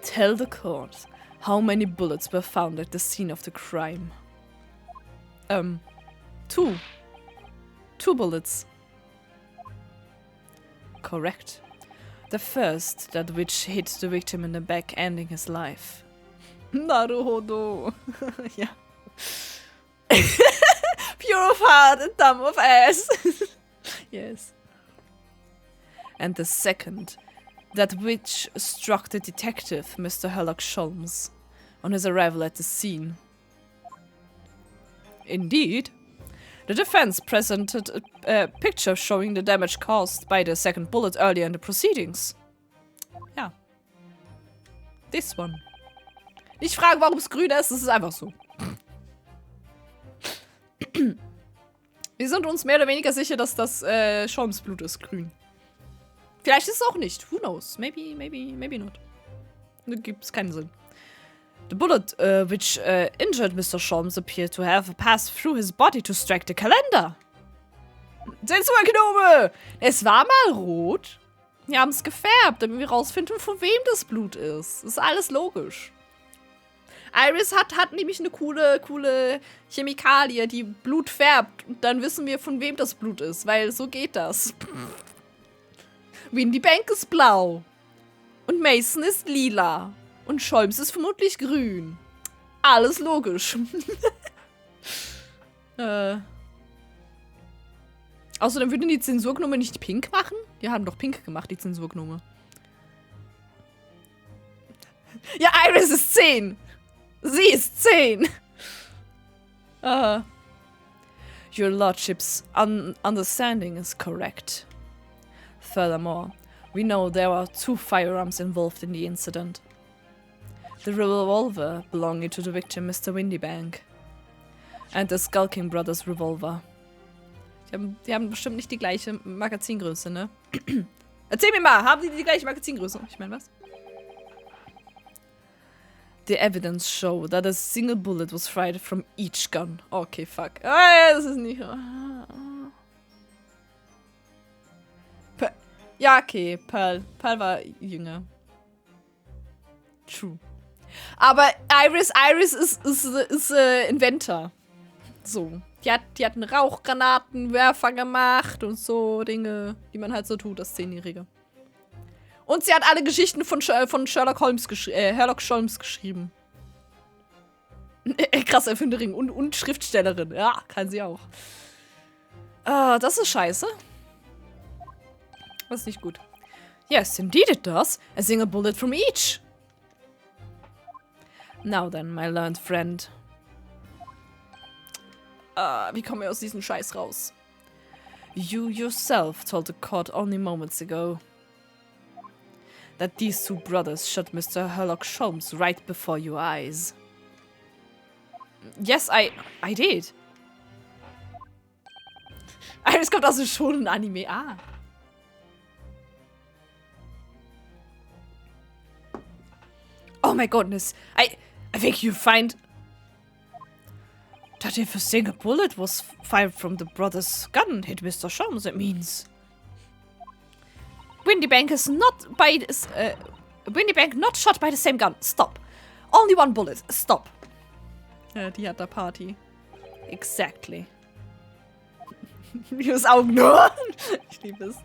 Tell the court how many bullets were found at the scene of the crime. 2. 2 bullets. Correct. The first, that which hit the victim in the back, ending his life. Naruhodo. Ja. Pure of heart and dumb of ass. Yes. And the second, that which struck the detective, Mr. Sherlock Holmes, on his arrival at the scene. Indeed. The defense presented a picture showing the damage caused by the second bullet earlier in the proceedings. Ja. This one. Nicht fragen, warum es grün ist, es ist einfach so. Wir sind uns mehr oder weniger sicher, dass das Holmes Blut ist, grün. Vielleicht ist es auch nicht. Who knows? Maybe not. Da gibt es keinen Sinn. The bullet which injured Mr. Sholmes appeared to have passed through his body to strike the calendar. Zensurgnome! Es war mal rot. Wir haben es gefärbt, damit wir rausfinden, von wem das Blut ist. Das ist alles logisch. Iris hat nämlich eine coole Chemikalie, die Blut färbt. Und dann wissen wir, von wem das Blut ist, weil so geht das. Windy Bank ist blau. Und Mason ist lila. Und Sholmes ist vermutlich grün. Alles logisch. Außerdem würden die Zensurgnome nicht pink machen? Die haben doch pink gemacht, die Zensurgnome. Ja, Iris ist 10. Sie ist 10. Your Lordship's understanding is correct. Furthermore, we know there are 2 firearms involved in the incident. The revolver belonging to the victim, Mr. Windybank. And the Skulking Brothers revolver. Die haben bestimmt nicht die gleiche Magazingröße, ne? Erzähl mir mal, haben die gleiche Magazingröße? Ich meine, was? The evidence show that a single bullet was fired from each gun. Okay, fuck. Das ist nicht... Ja, okay, Pearl. Pearl war jünger. True. Aber Iris ist Inventor. So. Die hat einen Rauchgranatenwerfer gemacht und so Dinge, die man halt so tut als 10-Jährige. Und sie hat alle Geschichten von Sherlock Holmes geschrieben. Krasse Erfinderin und Schriftstellerin. Ja, kann sie auch. Das ist scheiße. Das ist nicht gut. Yes, indeed it does. A single bullet from each. Now then, my learned friend. Wie kommen wir aus diesem Scheiß raus? You yourself told the court only moments ago that these 2 brothers shot Mr. Sherlock Holmes right before your eyes. Yes, I did. Es kommt aus dem schonen Anime. Oh my goodness. I think you find that if a single bullet was fired from the brother's gun hit Mr. Sholmes, it means Windybank is not by this, Windybank not shot by the same gun. Stop. Only 1 bullet. Stop. Die hat da Party. Exactly. Minus Augen nur. Ich liebe es.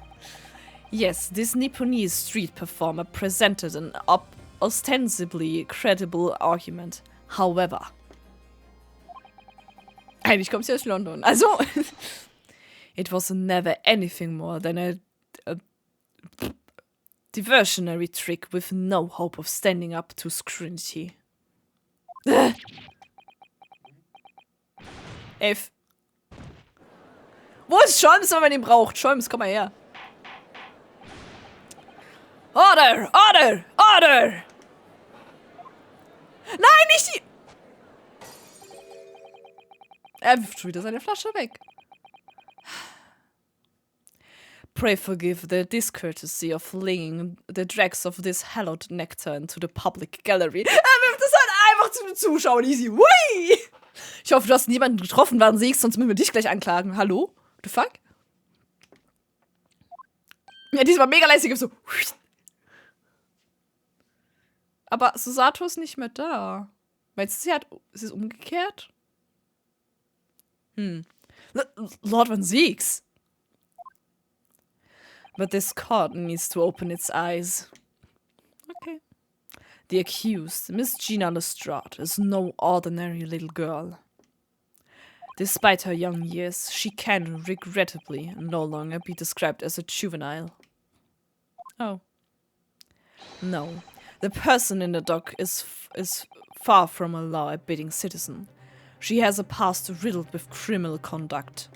Yes, this Nipponese street performer presented an ostensibly credible argument. However. Eigentlich kommt sie aus London. Also. It was never anything more than a diversionary trick with no hope of standing up to scrutiny. F. Wo ist Sholmes, wenn man ihn braucht? Sholmes, komm mal her. Order! Order! Order! Nein, nicht die... Er wirft schon wieder seine Flasche weg. Pray forgive the discourtesy of flinging the dregs of this hallowed nectar into the public gallery. Er wirft es halt einfach zu den Zuschauern. Easy. Wui! Ich hoffe, du hast niemanden getroffen, während du siegst, sonst müssen wir dich gleich anklagen. Hallo? The fuck? Ja, diesmal mega leise so. Aber Susato ist nicht mehr da. Meinst du, sie ist umgekehrt? Lord Van Siegs. But this court needs to open its eyes. Okay. The accused, Miss Gina Lestrade, is no ordinary little girl. Despite her young years, she can, regrettably, no longer be described as a juvenile. Oh. No. The person in the dock is far from a law-abiding citizen. She has a past riddled with criminal conduct.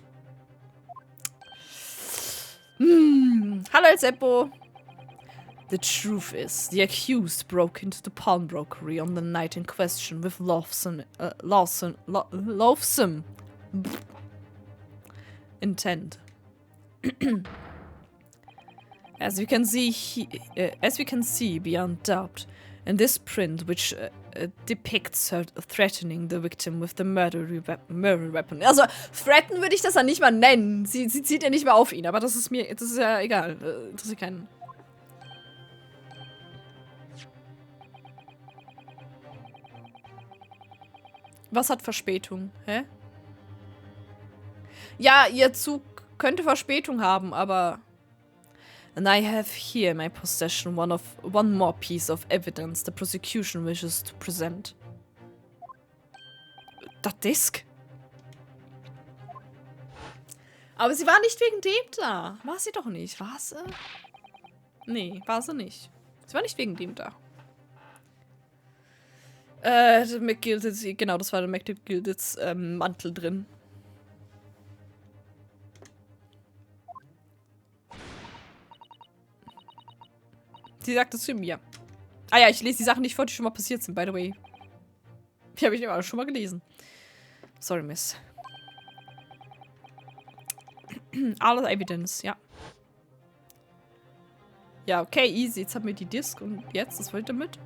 Hallo, El Seppo. The truth is, the accused broke into the pawnbrokery on the night in question with loathsome intent. As we can see beyond doubt, In this print, which depicts her threatening the victim with the murder weapon. Also, threaten würde ich das dann nicht mal nennen. Sie zieht ja nicht mehr auf ihn, aber das ist ja egal. Interessiert keinen. Was hat Verspätung? Hä? Ja, ihr Zug könnte Verspätung haben, aber... And I have here in my possession one more piece of evidence the prosecution wishes to present. Das Disk? Aber sie war nicht wegen dem da. War sie doch nicht. War sie? Nee, war sie nicht. Sie war nicht wegen dem da. McGildeds, genau, das war der McGildeds Mantel drin. Sie sagt es zu mir. Ah ja, ich lese die Sachen nicht vor, die schon mal passiert sind, by the way. Die habe ich aber schon mal gelesen. Sorry, Miss. All evidence, ja. Ja, okay, easy. Jetzt haben wir die Disk und jetzt, was wollt ihr damit?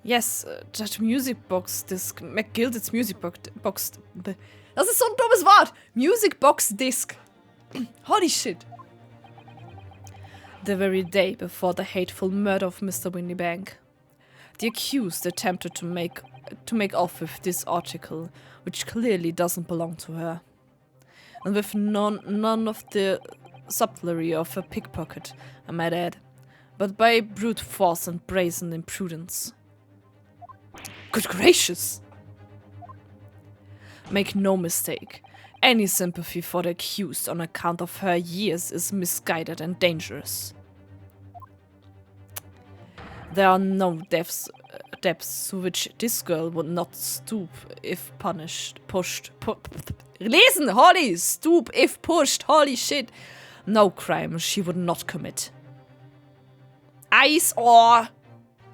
Yes, that music box disc. McGildeds music box. Das ist so ein dummes Wort. Music box disc. Holy shit. The very day before the hateful murder of Mr. Windybank, the accused attempted to make off with this article, which clearly doesn't belong to her, and with none of the subtlety of a pickpocket, I might add, but by brute force and brazen imprudence. Good gracious! Make no mistake. Any sympathy for the accused on account of her years is misguided and dangerous. There are no depths to which this girl would not stoop if lesen, holy! Stoop if pushed, holy shit! No crime she would not commit. Eis, oh!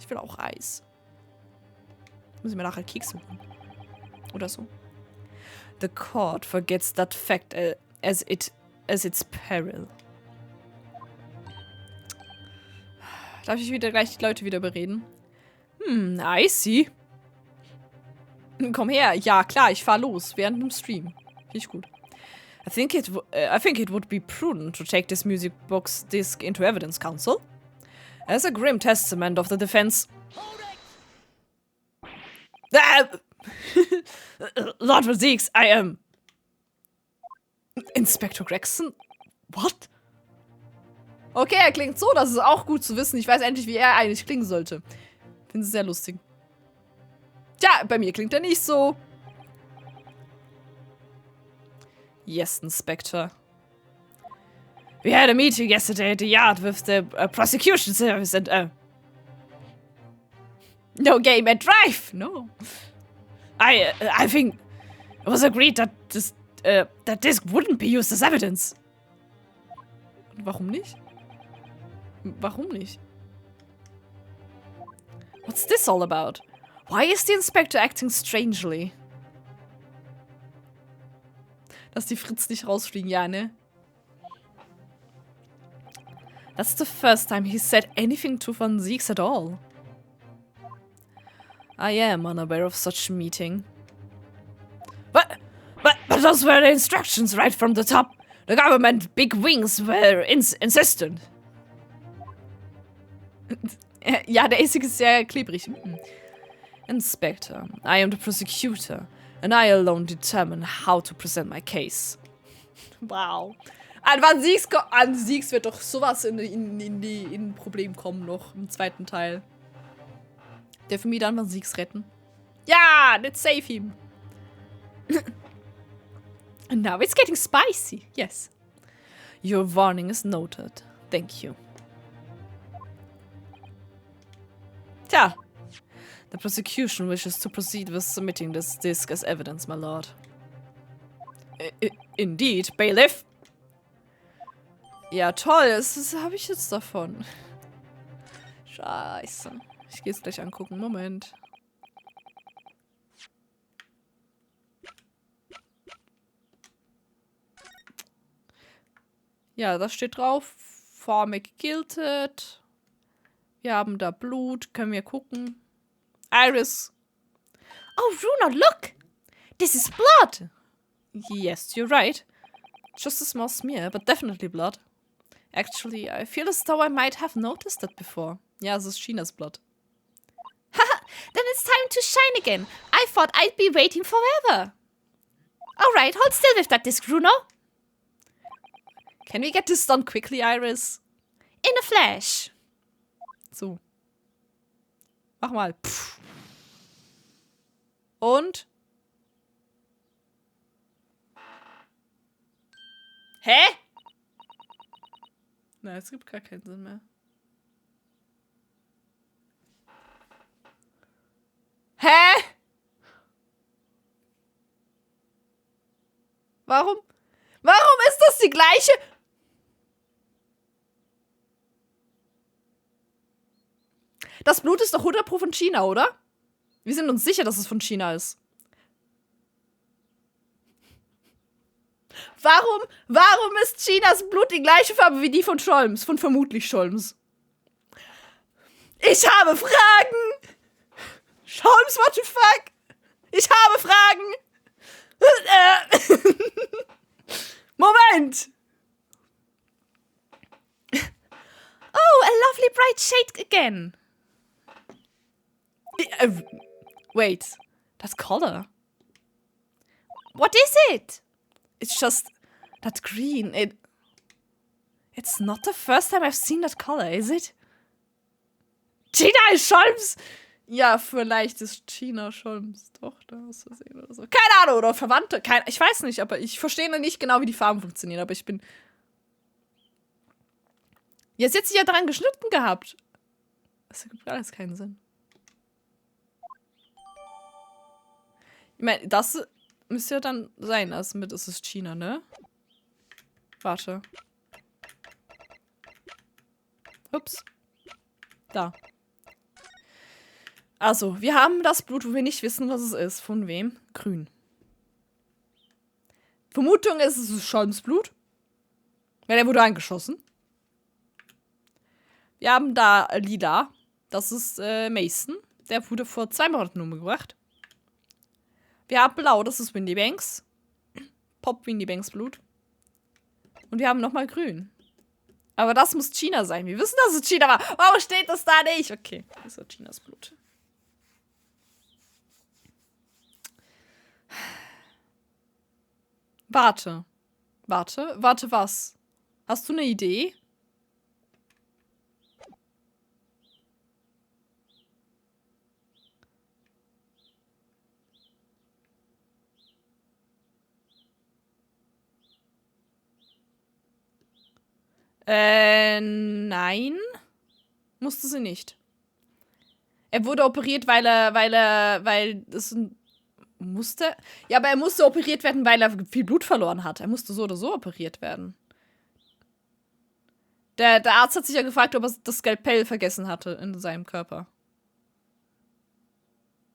Ich will auch Eis. Muss ich mir nachher Kekse holen. Oder so. The court forgets that fact as its peril. Darf ich gleich die Leute wieder überreden? I see. Komm her. Ja, klar, ich fahr los. Während dem Stream. Finde ich gut. I think it would be prudent to take this music box disc into evidence, counsel. As a grim testament of the defense... Lord Verzeeks, I am... Inspector Gregson? What? Okay, er klingt so, das ist auch gut zu wissen. Ich weiß endlich, wie er eigentlich klingen sollte. Finde es sehr lustig. Tja, bei mir klingt er nicht so. Yes, Inspector. We had a meeting yesterday at the yard with the prosecution service and no game and drive. No. I think it was agreed that this wouldn't be used as evidence. Warum nicht? Warum nicht? What's this all about? Why is the inspector acting strangely? Dass die Fritz nicht rausfliegen, ja, ne? That's the first time he said anything to Van Zieks at all. I am unaware of such a meeting. But those were the instructions right from the top. The government big wings were insistent. Ja, der Essig ist sehr klebrig. Inspector, I am the prosecutor, and I alone determine how to present my case. Wow. An Van Zieks wird doch sowas in ein Problem kommen noch im zweiten Teil. Dürfen wir dann Van Zieks retten? Ja, let's save him. And now it's getting spicy. Yes. Your warning is noted. Thank you. Tja. The prosecution wishes to proceed with submitting this disc as evidence, my lord. Indeed, bailiff. Ja, toll. Was habe ich jetzt davon? Scheiße. Ich gehe es gleich angucken. Moment. Ja, da steht drauf. Formic Gilted. Wir haben da Blut. Können wir gucken. Iris. Oh, Runo, look! This is blood! Yes, you're right. Just a small smear, but definitely blood. Actually, I feel as though I might have noticed that before. Ja, es ist Chinas Blood. Haha, then it's time to shine again. I thought I'd be waiting forever. Alright, hold still with that disc, Runo. Can we get this done quickly, Iris? In a flash. So. Mach mal. Pff. Und? Hä? Nein, es gibt gar keinen Sinn mehr. Hä? Warum? Warum ist das die gleiche? Das Blut ist doch 100% von China, oder? Wir sind uns sicher, dass es von China ist. Warum ist Chinas Blut die gleiche Farbe wie die von Scholms? Von vermutlich Scholms. Ich habe Fragen! Scholms, what the fuck? Ich habe Fragen! Moment! Oh, a lovely bright shade again. Wait, that color. What is it? It's just that green. It's not the first time I've seen that color, is it? China ist Scholms! Ja, vielleicht ist China Scholms Tochter aus Versehen oder so. Keine Ahnung, oder Verwandte. Ich weiß nicht, aber ich verstehe nicht genau, wie die Farben funktionieren. Aber ich bin... Jetzt hat sie ja dran geschnitten gehabt. Das ergibt alles keinen Sinn. Ich meine, das müsste ja dann sein, also mit ist es China, ne? Warte. Ups. Da. Also, wir haben das Blut, wo wir nicht wissen, was es ist. Von wem? Grün. Vermutung ist, es ist Scholms Blut. Weil er wurde angeschossen. Wir haben da Lila. Das ist Mason. Der wurde vor 2 Monaten umgebracht. Wir haben Blau, das ist Windy Banks. Pop Windy Banks Blut. Und wir haben nochmal Grün. Aber das muss China sein. Wir wissen, dass es China war. Warum steht das da nicht? Okay, das ist Chinas Blut. Warte. Warte, was? Hast du eine Idee? Nein. Musste sie nicht. Er wurde operiert, weil es musste. Ja, aber er musste operiert werden, weil er viel Blut verloren hat. Er musste so oder so operiert werden. Der Arzt hat sich ja gefragt, ob er das Skalpell vergessen hatte in seinem Körper.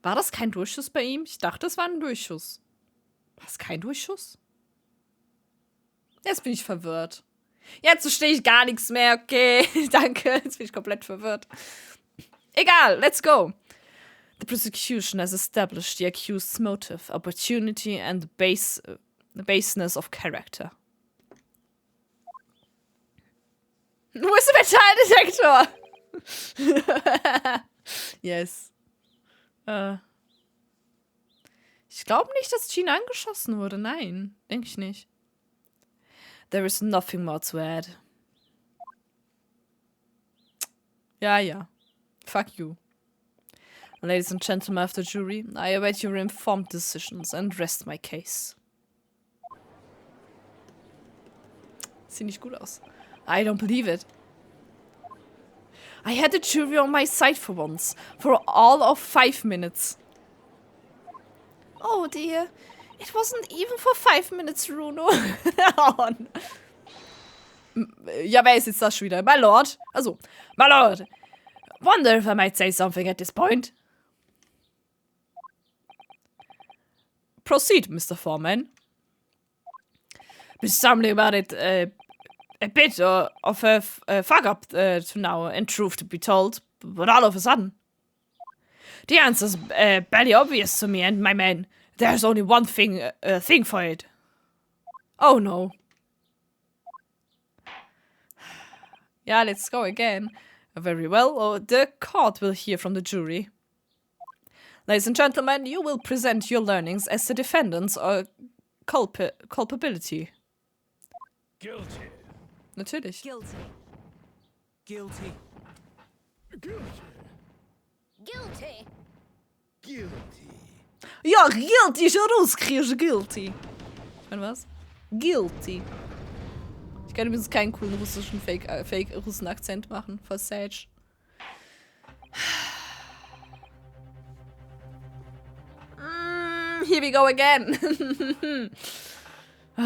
War das kein Durchschuss bei ihm? Ich dachte, es war ein Durchschuss. War es kein Durchschuss? Jetzt bin ich verwirrt. Jetzt verstehe ich gar nichts mehr. Okay, danke. Jetzt bin ich komplett verwirrt. Egal, let's go. The prosecution has established the accused's motive, opportunity and the baseness of character. Wo ist der Metalldetektor? Yes. Ich glaube nicht, dass China angeschossen wurde. Nein, denke ich nicht. There is nothing more to add. Ja. Fuck you. Ladies and gentlemen of the jury, I await your informed decisions and rest my case. Sieht nicht gut aus. I don't believe it. I had the jury on my side for once, for all of 5 minutes. Oh dear. It wasn't even for 5 minutes, Runo. Oh, ja, wer ist jetzt das schon wieder? My Lord. Also, My Lord. Wonder if I might say something at this point. Proceed, Mr. Foreman. Be something about it a bit of a fuck up to now, and truth to be told, but all of a sudden. The answer's barely obvious to me and my men. There's only one thing for it. Oh no. Yeah, let's go again. Very well, the court will hear from the jury. Ladies and gentlemen, you will present your learnings as the defendants or culpability. Guilty. Natürlich. Guilty. Guilty. Guilty. Guilty. Guilty. Ja, guilty, schon rauskriegst, guilty. Und was? Guilty. Ich kann übrigens keinen coolen russischen Fake-Russen-Akzent machen. For Sage. Here we go again. We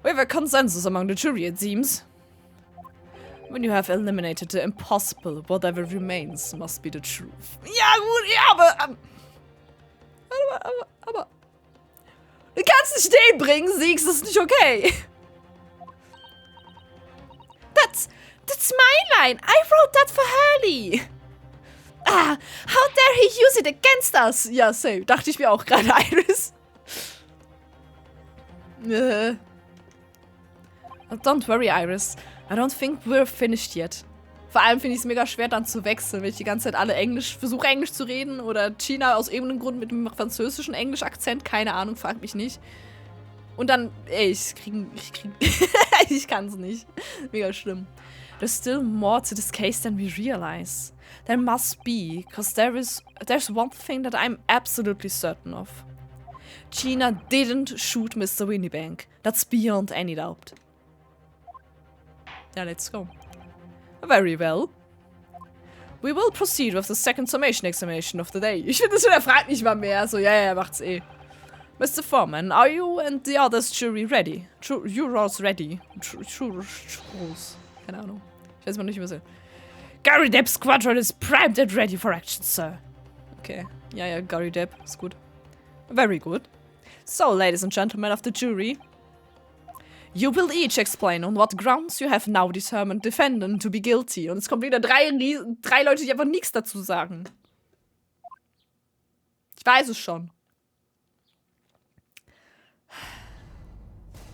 have a consensus among the jury, it seems. When you have eliminated the impossible, whatever remains must be the truth. Ja, gut, ja, aber. Du kannst nicht stehen bringen, Siegs, das ist nicht okay. That's my line. I wrote that for Hurley. Ah, how dare he use it against us? Ja, same. Dachte ich mir auch gerade, Iris. Don't worry, Iris. I don't think we're finished yet. Vor allem finde ich es mega schwer, dann zu wechseln, wenn ich die ganze Zeit alle versuche Englisch zu reden oder China aus irgendeinem Grund mit einem französischen Englisch-Akzent, keine Ahnung, frag mich nicht. Und dann, ich kann's nicht. Mega schlimm. There's still more to this case than we realize. There must be, because there's one thing that I'm absolutely certain of. Gina didn't shoot Mr. Winniebank. That's beyond any doubt. Yeah, let's go. Very well. We will proceed with the second summation examination of the day. Ich finde, er fragt nicht mal mehr. So, ja, macht's eh. Mr. Foreman, are you and the others jury ready? Jurors ready. Jurors. Keine Ahnung. Ich weiß mal nicht, was er... Gary Depp's squadron is primed and ready for action, sir. Okay. Ja, Gary Depp. Ist gut. Very good. So, ladies and gentlemen of the jury, you will each explain on what grounds you have now determined defendant to be guilty. Und es kommen wieder drei Leute, die einfach nichts dazu sagen. Ich weiß es schon.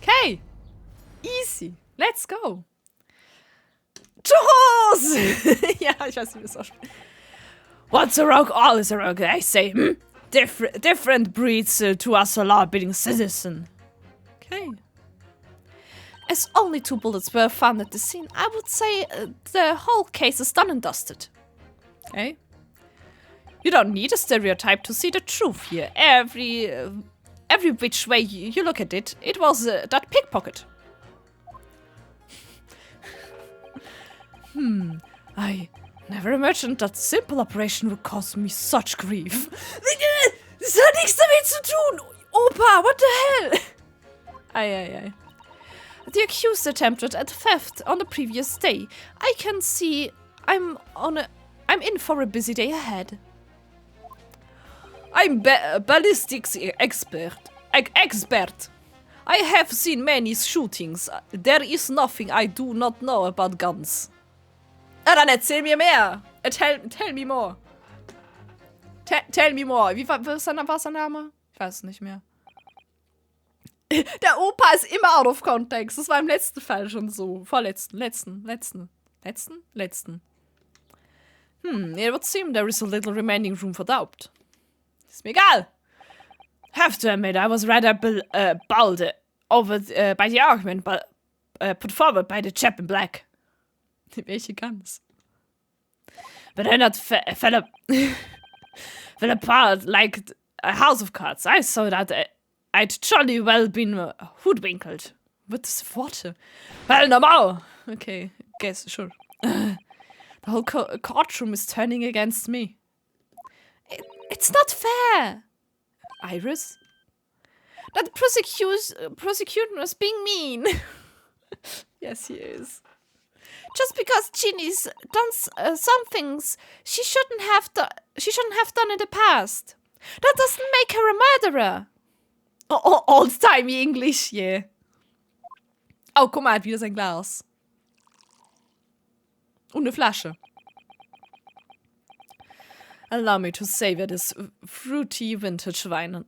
Okay. Easy. Let's go. Churros! Ja, ich weiß nicht, wie das ausspricht. What's a rogue? All is a rogue, I say. Different breeds to us a law-abiding citizen. Okay. As only 2 bullets were found at the scene, I would say the whole case is done and dusted. Okay. You don't need a stereotype to see the truth here. Every which way you look at it, it was that pickpocket. I never imagined that simple operation would cause me such grief. Das hat nichts damit zu tun! Opa, what the hell? Ei. The accused attempted a theft on the previous day. I can see I'm in for a busy day ahead. I'm ballistics expert. I have seen many shootings. There is nothing I do not know about guns. Na dann erzähl mir mehr. Tell me more. Tell me more. Wie war sein Name? Ich weiß es nicht mehr. Der Opa ist immer out of context. Das war im letzten Fall schon so. Vorletzten. Letzten. It would seem there is a little remaining room for doubt. Ist mir egal. Have to admit, I was rather bowled over by the argument put forward by the chap in black. Welche Guns? But I not fell apart like a house of cards. I saw that I'd jolly well been hoodwinked. What is Worte? Well, normal. Okay, guess, sure. The whole courtroom is turning against me. It's not fair. Iris? That prosecutor is being mean. Yes, he is. Just because Ginny's done some things she shouldn't have done in the past. That doesn't make her a murderer. Old-timey English, yeah. Oh, guck mal, er hat wieder sein Glas. Und eine Flasche. Allow me to savor this fruity vintage wine,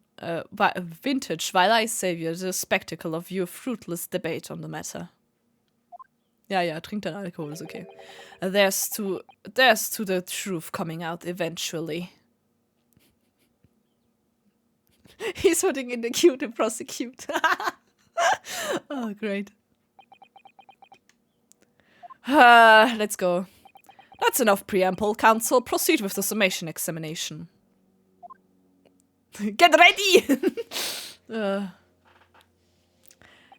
vintage while I savor the spectacle of your fruitless debate on the matter. Ja, trink dein Alkohol, ist okay. There's to the truth coming out eventually. He's putting in the queue to prosecute. Oh, great. Let's go. That's enough preamble, counsel. Proceed with the summation examination. Get ready!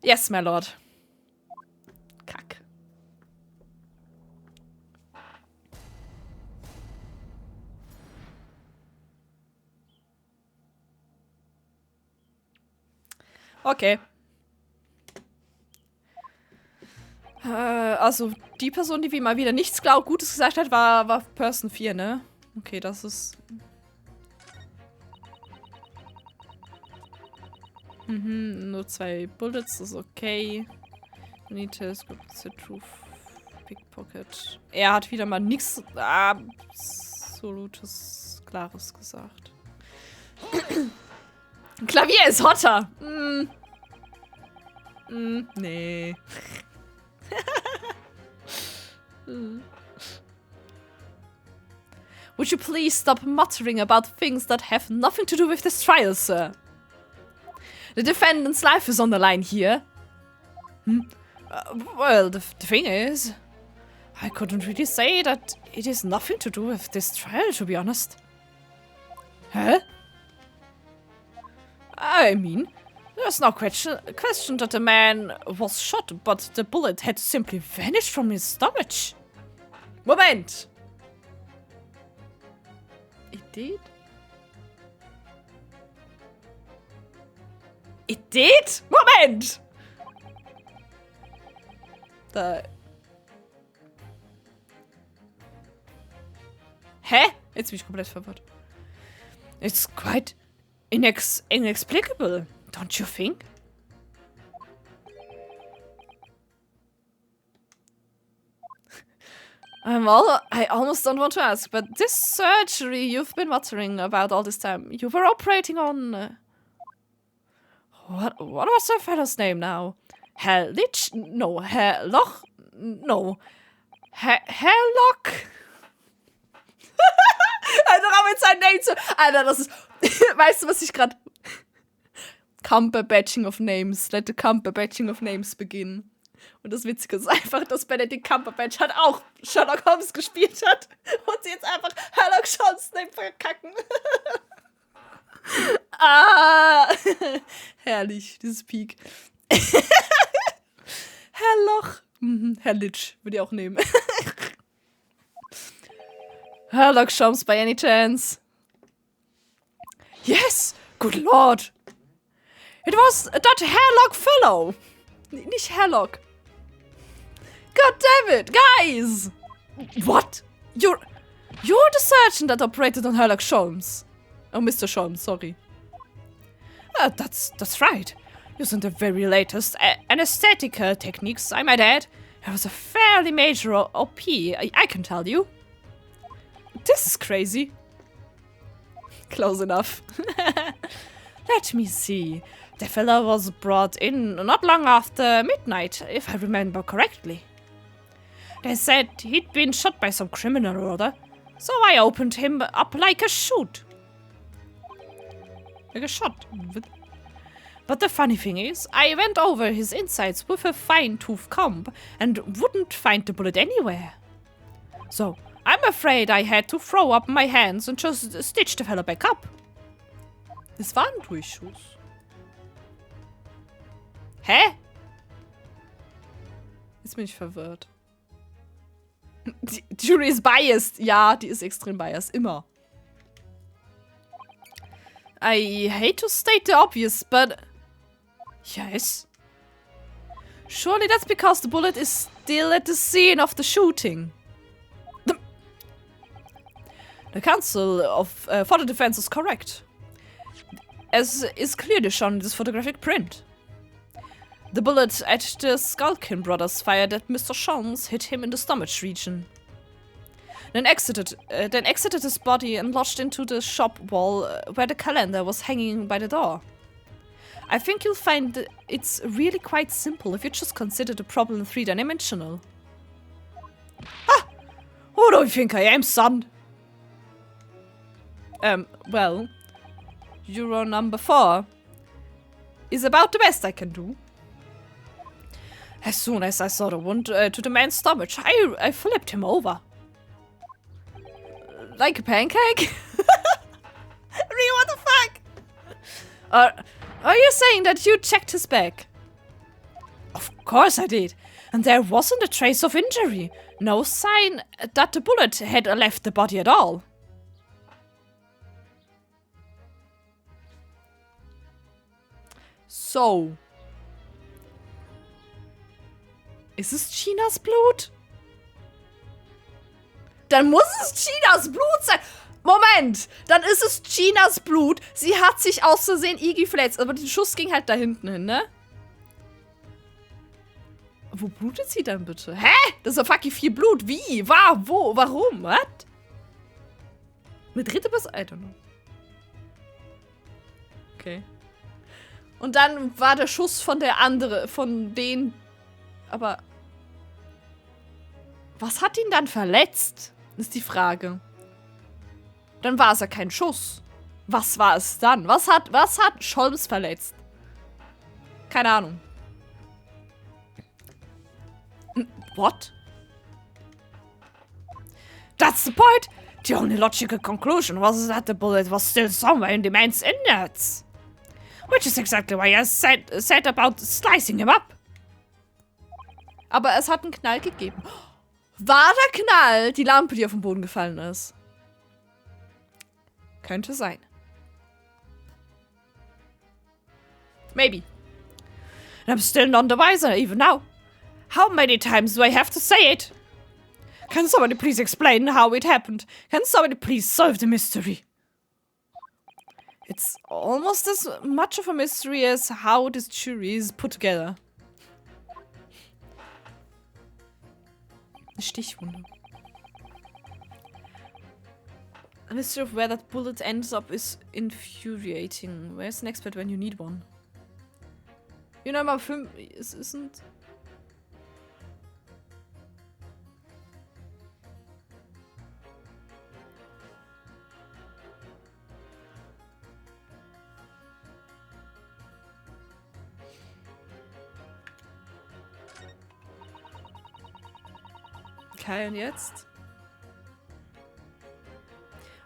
Yes, my lord. Kack. Okay. Also, die Person, die wie mal wieder nichts Gutes gesagt hat, war Person 4, ne? Okay, das ist... nur 2 Bullets, ist okay. Need to script the truth. Pickpocket. Er hat wieder mal nichts absolutes Klares gesagt. Klavier ist hotter! Nee. Would you please stop muttering about things that have nothing to do with this trial, sir? The defendant's life is on the line here. Well, the thing is, I couldn't really say that it is nothing to do with this trial, to be honest. Huh? I mean, there's no question that the man was shot, but the bullet had simply vanished from his stomach. Moment! It did? It did? Moment! Hä? Jetzt bin ich komplett verwirrt. It's quite inexplicable, don't you think? I almost don't want to ask, but this surgery you've been muttering about all this time, you were operating on... What was the fellow's name now? Herrlich? No, Herrloch? No. Herrloch? Alter, aber jetzt sein Name zu... Alter, das ist... Weißt du, was ich gerade... Cumberbatching of Names. Let the Cumberbatching of Names begin. Und das Witzige ist einfach, dass Benedict Cumberbatch halt auch Sherlock Holmes gespielt hat. Und sie jetzt einfach Sherlock Holmes Name verkacken. Herrlich, dieses Peak. Herrloch. Herrlich, würde ich auch nehmen. Sherlock Holmes by any chance? Yes! Good Lord! It was that Herlock fellow! Nicht Herlock. God damn it, guys! What? You're the surgeon that operated on Sherlock Holmes. Oh, Mr. Holmes, sorry. That's right. Using the very latest anesthetic techniques, I might add. It was a fairly major OP, I can tell you. This is crazy. Close enough. Let me see. The fellow was brought in not long after midnight, if I remember correctly. They said he'd been shot by some criminal or other, so I opened him up like a shoot. Like a shot. But the funny thing is, I went over his insides with a fine-tooth comb and wouldn't find the bullet anywhere. So, I'm afraid I had to throw up my hands and just stitch the fellow back up. Das war ein Durchschuss. Hä? Jetzt bin ich verwirrt. Die Jury ist biased. Ja, die ist extrem biased. Immer. I hate to state the obvious, but... Yes. Surely that's because the bullet is still at the scene of the shooting. The counsel for the defense is correct. As is clearly shown in this photographic print. The bullet at the Skulkin brothers fired at Mr. Sholmes hit him in the stomach region. Then exited his body and lodged into the shop wall where the calendar was hanging by the door. I think you'll find it's really quite simple if you just consider the problem three-dimensional. Ah! Who do you think I am, son? Well, Euro number 4 is about the best I can do. As soon as I saw the wound to the man's stomach, I flipped him over. Like a pancake? Really, what the fuck? Are you saying that you checked his back? Of course I did. And there wasn't a trace of injury. No sign that the bullet had left the body at all. So. Ist es Chinas Blut? Dann muss es Chinas Blut sein. Moment, dann ist es Chinas Blut. Sie hat sich aus Versehen Iggy verletzt, aber der Schuss ging halt da hinten hin, ne? Wo blutet sie dann bitte? Hä? Das ist doch fucking viel Blut. Wie? Wo? Warum? Was? Eine dritte bis... I don't know. Okay. Und dann war der Schuss von der andere, von den... Aber... Was hat ihn dann verletzt? Ist die Frage. Dann war es ja kein Schuss. Was war es dann? Was hat Sholmes verletzt? Keine Ahnung. What? That's the point. The only logical conclusion was that the bullet was still somewhere in the man's innards. Which is exactly why I said about slicing him up. Aber es hat einen Knall gegeben. War der Knall die Lampe, die auf den Boden gefallen ist? Könnte sein. Maybe. And I'm still none the wiser, even now. How many times do I have to say it? Can somebody please explain how it happened? Can somebody please solve the mystery? It's almost as much of a mystery as how this jury is put together. Eine Stichwunde. The mystery of where that bullet ends up is infuriating. Where's an expert when you need one? You know, Nummer 5 isn't... Okay, und jetzt?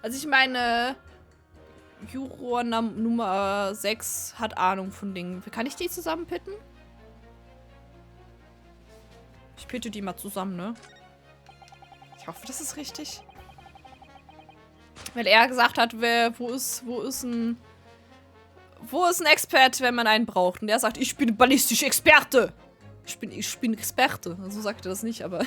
Also ich meine, Juror Nummer 6 hat Ahnung von Dingen. Kann ich die zusammen pitten? Ich pitte die mal zusammen, ne? Ich hoffe, das ist richtig. Weil er gesagt hat, wo ist ein Experte, wenn man einen braucht? Und er sagt, ich bin ballistischer Experte. Ich bin Experte. So sagt er das nicht, aber...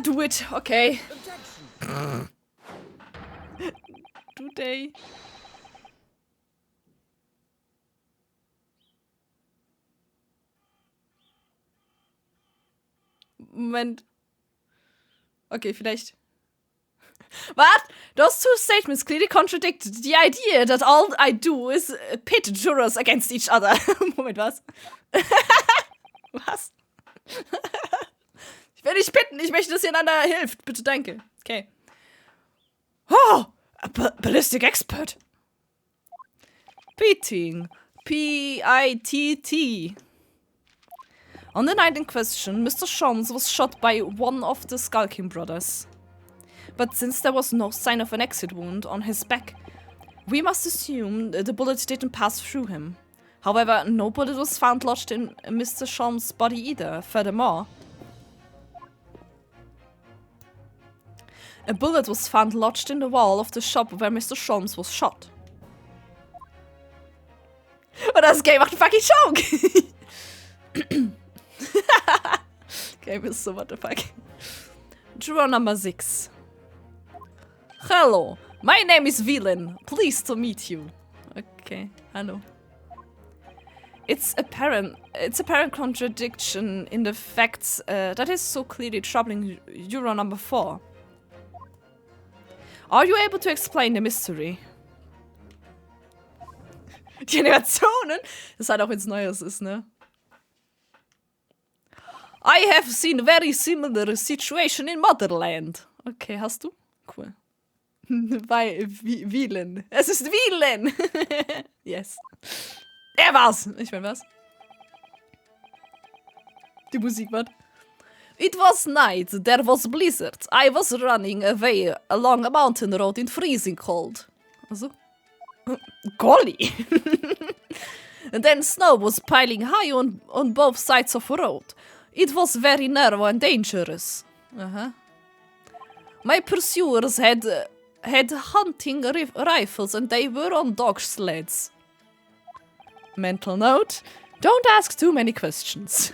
Do it, okay. Do they? Moment. Okay, vielleicht. What? Those two statements clearly contradict the idea that all I do is pit jurors against each other. Moment, was? Was? Ich will nicht pitten, ich möchte, dass ihr einander hilft. Bitte, danke. Okay. Oh, a ballistic expert. Pitting. P-I-T-T. On the night in question, Mr. Sholmes was shot by one of the Skulking brothers. But since there was no sign of an exit wound on his back, we must assume the bullet didn't pass through him. However, no bullet was found lodged in Mr. Sholmes' body either. Furthermore, a bullet was found lodged in the wall of the shop where Mr. Sholmes was shot. Und das Game macht einen fucking Joke. Game ist so, what the fuck. Draw number 6. Hello, my name is Villain. Pleased to meet you. Okay, hello. It's apparent contradiction in the facts that is so clearly troubling Euro number 4. Are you able to explain the mystery? Die Animationen, das ist halt auch, wenn es Neues ist, ne? I have seen very similar situation in Motherland. Okay, hast du? Cool. Bei Villain. Es ist Villain! Yes. Er war's! Ich mein, was? Die Musik war. It was night, there was blizzard. I was running away along a mountain road in freezing cold. Also? Golly! And then snow was piling high on both sides of the road. It was very narrow and dangerous. My pursuers had hunting rifles and they were on dog sleds. Mental note, don't ask too many questions.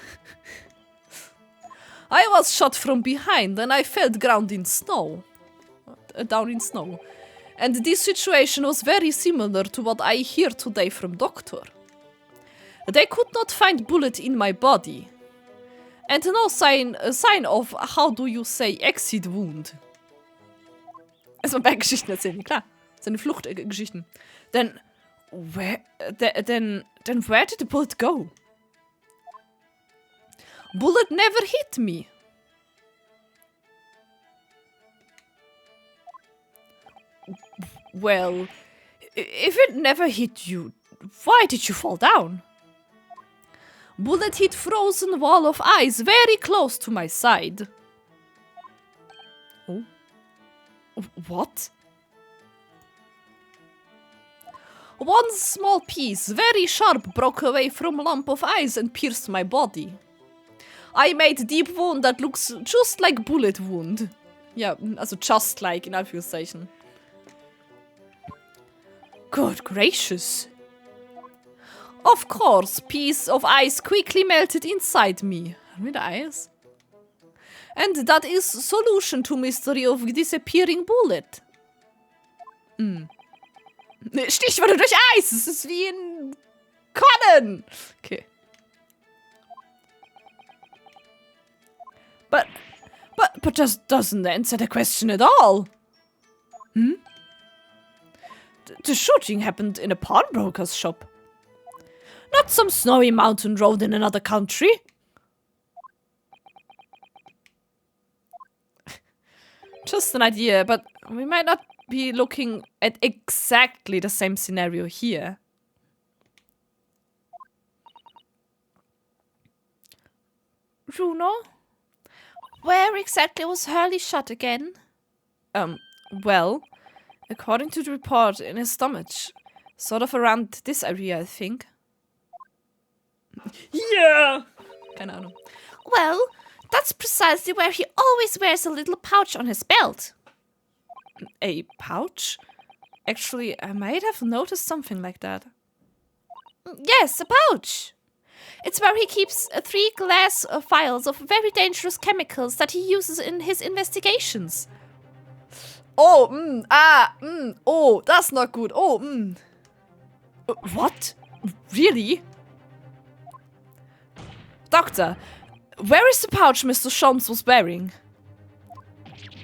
I was shot from behind and I fell down in snow. And this situation was very similar to what I hear today from doctor. They could not find bullet in my body. And no sign of, how do you say, exit wound. Erstmal Berggeschichten erzählen, klar. Seine Fluchtgeschichten. Then where did the bullet go? Bullet never hit me. Well, if it never hit you, why did you fall down? Bullet hit frozen wall of ice very close to my side. Oh? What? One small piece, very sharp, broke away from lump of ice and pierced my body. I made deep wound that looks just like bullet wound. Ja, also just like, in Anführungszeichen. Good gracious. Of course, piece of ice quickly melted inside me. Mit Eis? And that is solution to mystery of disappearing bullet. Stichworte durch Eis. Es ist wie in Conan. Okay. But that doesn't answer the question at all. The shooting happened in a pawnbroker's shop. Not some snowy mountain road in another country. Just an idea, but we might not be looking at exactly the same scenario here. Juno? Where exactly was Hurley shot again? Well, according to the report in his stomach, sort of around this area, I think. Yeah! Keine Ahnung. Well, that's precisely where he always wears a little pouch on his belt. A pouch? Actually, I might have noticed something like that. Yes, a pouch. It's where he keeps 3 glass vials of very dangerous chemicals that he uses in his investigations. Oh, oh, that's not good. Oh, What? Really? Doctor, where is the pouch Mr. Sholmes was wearing?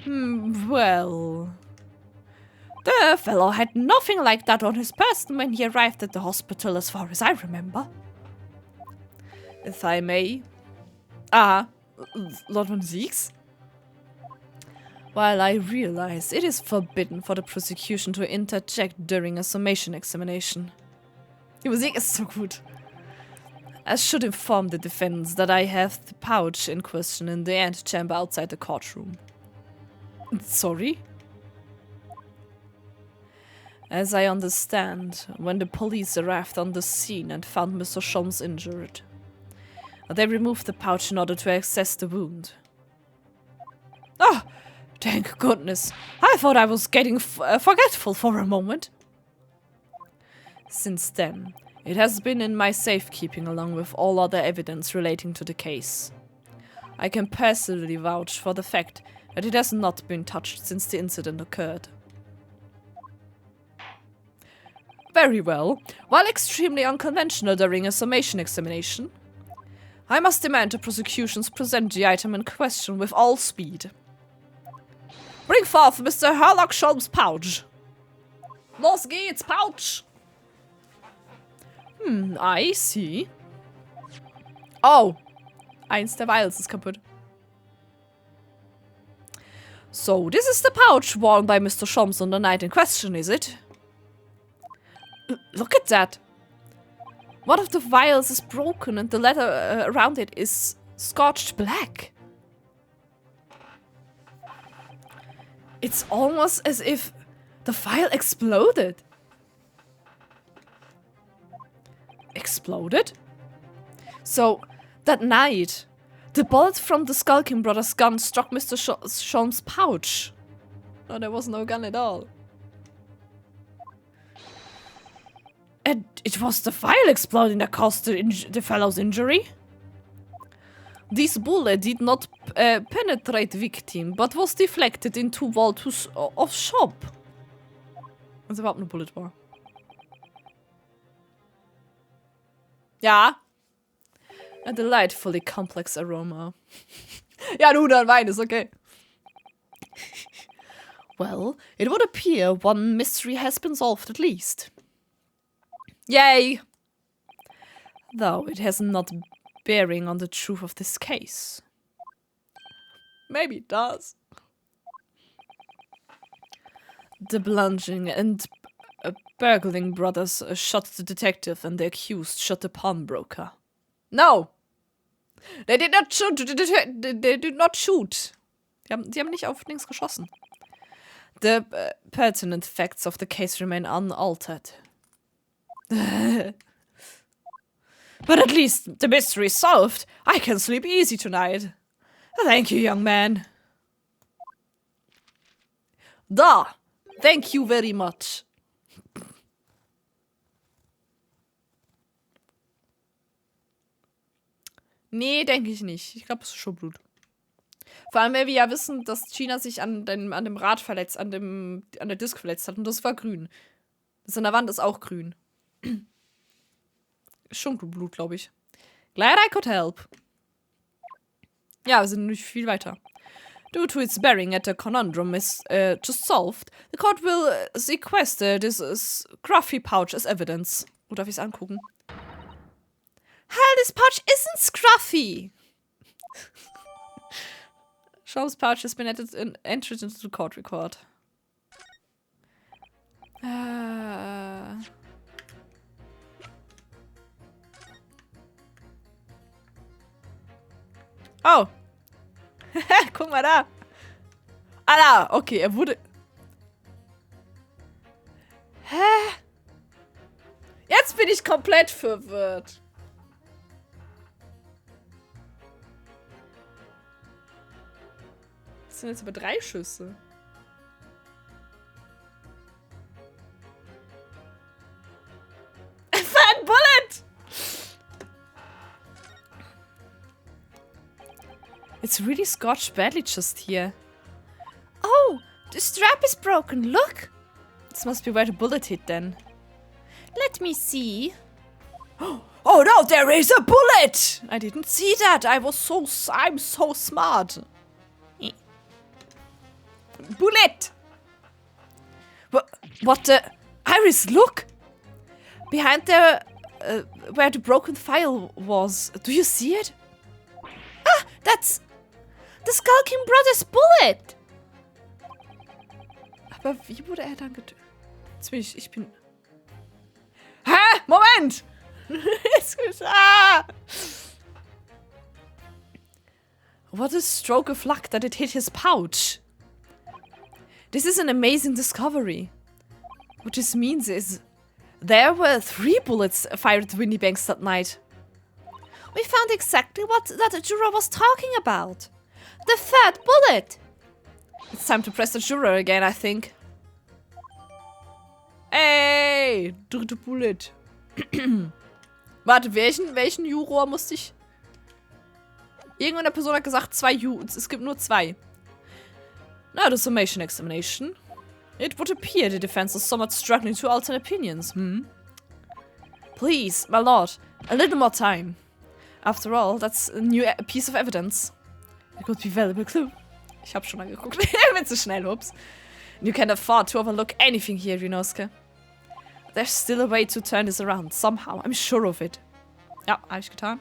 Well... The fellow had nothing like that on his person when he arrived at the hospital, as far as I remember. If I may... Lord von Siegs? While I realize it is forbidden for the prosecution to interject during a summation examination. Die Musik ist so gut. I should inform the defense that I have the pouch in question in the antechamber outside the courtroom. Sorry? As I understand, when the police arrived on the scene and found Mr. Sholmes injured, they removed the pouch in order to assess the wound. Oh, thank goodness. I thought I was getting forgetful for a moment. Since then, It has been in my safekeeping along with all other evidence relating to the case. I can personally vouch for the fact that it has not been touched since the incident occurred. Very well. While extremely unconventional during a summation examination, I must demand the prosecutions present the item in question with all speed. Bring forth Mr. Herlock Sholmes' pouch. Los geht's, Pouch! I see. Oh, eins der Vials ist kaputt. So, this is the pouch worn by Mr. Sholmes on the night in question, is it? Look at that! One of the vials is broken and the leather around it is scorched black. It's almost as if the vial exploded. Exploded? So, that night, the bullet from the Skulking Brothers' gun struck Mr. Sholmes' pouch. No, there was no gun at all. And it was the vial exploding that caused the fellow's injury? This bullet did not penetrate the victim, but was deflected into wall of shop. Was überhaupt eine Bullet war. Ja. A delightfully complex aroma. Ja, du, dein Wein ist okay. Well, it would appear one mystery has been solved at least. Yay! Though it has not bearing on the truth of this case. Maybe it does. The Bludgeoning and Burgling brothers shot the detective and the accused shot the pawnbroker. No! They did not shoot. They did not shoot. Die haben nicht auf links geschossen. The pertinent facts of the case remain unaltered. But at least the mystery is solved. I can sleep easy tonight. Thank you, young man. Da! Thank you very much. Nee, denke ich nicht. Ich glaube, es ist schon Blut. Vor allem, weil wir ja wissen, dass China sich an dem Rad verletzt, an der Disk verletzt hat. Und das war grün. Das an der Wand ist auch grün. Schon Blut, glaube ich. Glad I could help. Ja, wir sind nicht viel weiter. Due to its bearing at the conundrum is just solved, the court will sequester this scruffy pouch as evidence. Oder darf ich es angucken? Hell, this pouch isn't scruffy! Sholmes' pouch has been entered into the court record. Oh! Guck mal da! Ah, da! Okay, er wurde... Hä? Jetzt bin ich komplett verwirrt. Das sind jetzt aber 3 Schüsse. Es war ein Bullet! It's really scorched badly just here. Oh, the strap is broken, look! This must be where the bullet hit then. Let me see. Oh no, there is a bullet! I didn't see that. I'm so smart. Bullet! What the? Iris, look! Behind the... where the broken file was. Do you see it? Ah, that's... the Skulking Brothers bullet! Aber wie wurde er dann getötet? Jetzt bin ich bin... Hä? Moment! Es geschah! What a stroke of luck that it hit his pouch. This is an amazing discovery. What this means is... there were 3 bullets fired at Windy Banks that night. We found exactly what that juror was talking about. The 3rd bullet! It's time to press the juror again, I think. Hey! Dritte Bullet. Warte, welchen Juror musste ich... Irgendeine Person hat gesagt, es gibt nur 2. Now the summation examination. It would appear the defense is somewhat struggling to alter opinions, Please, my lord, a little more time. After all, that's a new piece of evidence. It could be a valuable clue. Ich hab schon mal geguckt. Bin zu schnell, ups. You can't afford to overlook anything here, Ryunosuke. There's still a way to turn this around, somehow. I'm sure of it. Ja, hab ich getan.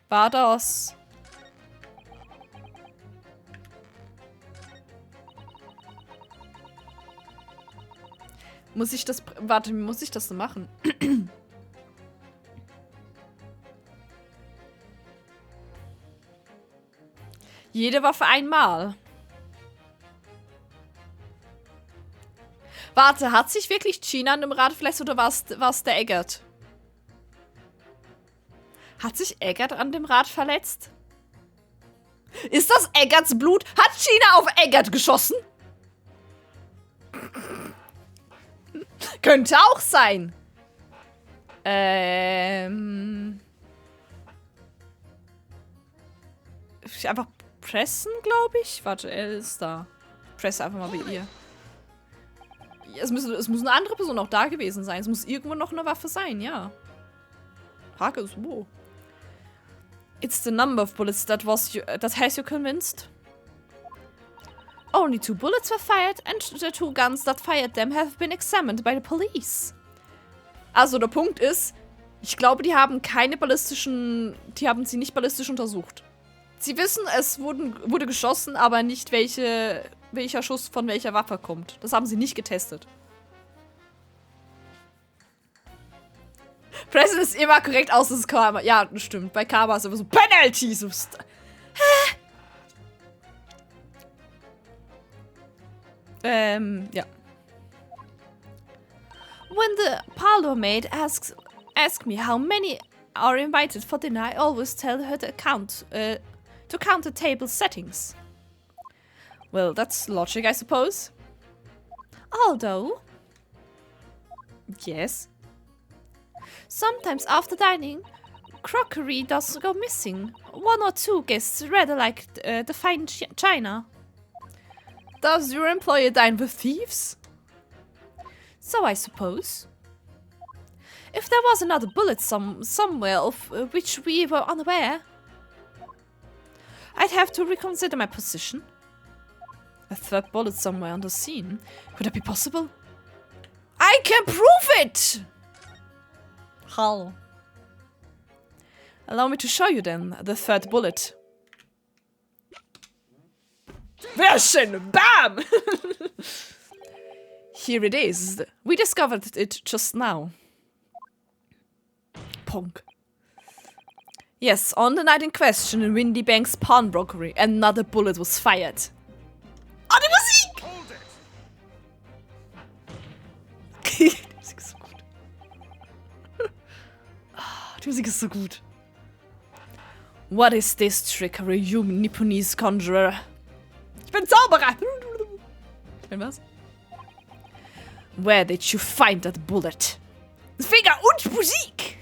War das... Muss ich das... Warte, wie muss ich das denn machen? Jede Waffe einmal. Warte, hat sich wirklich Gina an dem Rad verletzt oder war es der Eggert? Hat sich Eggert an dem Rad verletzt? Ist das Eggerts Blut? Hat Gina auf Eggert geschossen? Könnte auch sein. Einfach pressen, glaube ich. Warte, er ist da. Presse einfach mal bei ihr. Es muss eine andere Person auch da gewesen sein. Es muss irgendwo noch eine Waffe sein, ja. Frage ist, wo? It's the number of bullets that has you convinced. Only 2 bullets were fired and the 2 guns that fired them have been examined by the police. Also der Punkt ist, ich glaube, die haben sie nicht ballistisch untersucht. Sie wissen, es wurde geschossen, aber nicht welcher Schuss von welcher Waffe kommt. Das haben sie nicht getestet. President ist immer korrekt aus, das ist Karma. Ja, das stimmt. Bei Karma ist immer so Penalties. Ja. When the parlor maid asks me how many are invited for dinner, I always tell her to count the table settings. Well, that's logic, I suppose. Although, yes. sometimes after dining, crockery does go missing. 1 or 2 guests rather like the fine china. Does your employer dine with thieves? So I suppose. If there was another bullet somewhere of which we were unaware, I'd have to reconsider my position. A 3rd bullet somewhere on the scene. Could that be possible? I can prove it! How? Allow me to show you then the 3rd bullet. Sehr schön! Bam! Here it is. We discovered it just now. Punk. Yes, on the night in question in Windy Bank's pawnbrokery, another bullet was fired. Oh, die Musik! Hold it. Die Musik ist so gut. Die Musik ist so gut. What is this trickery, you Nipponese conjurer? Ich bin Zauberer! Ich bin was? Where did you find that bullet? Finger und Musik!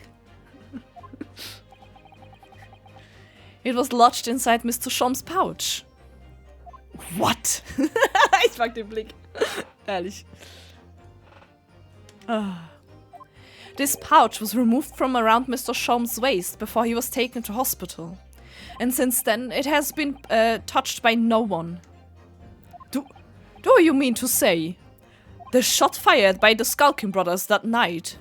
It was lodged inside Mr. Shom's pouch. What? Ich mag den Blick. Ehrlich. This pouch was removed from around Mr. Shom's waist before he was taken to hospital. And since then, it has been touched by no one. Do you mean to say the shot fired by the Skulking brothers that night?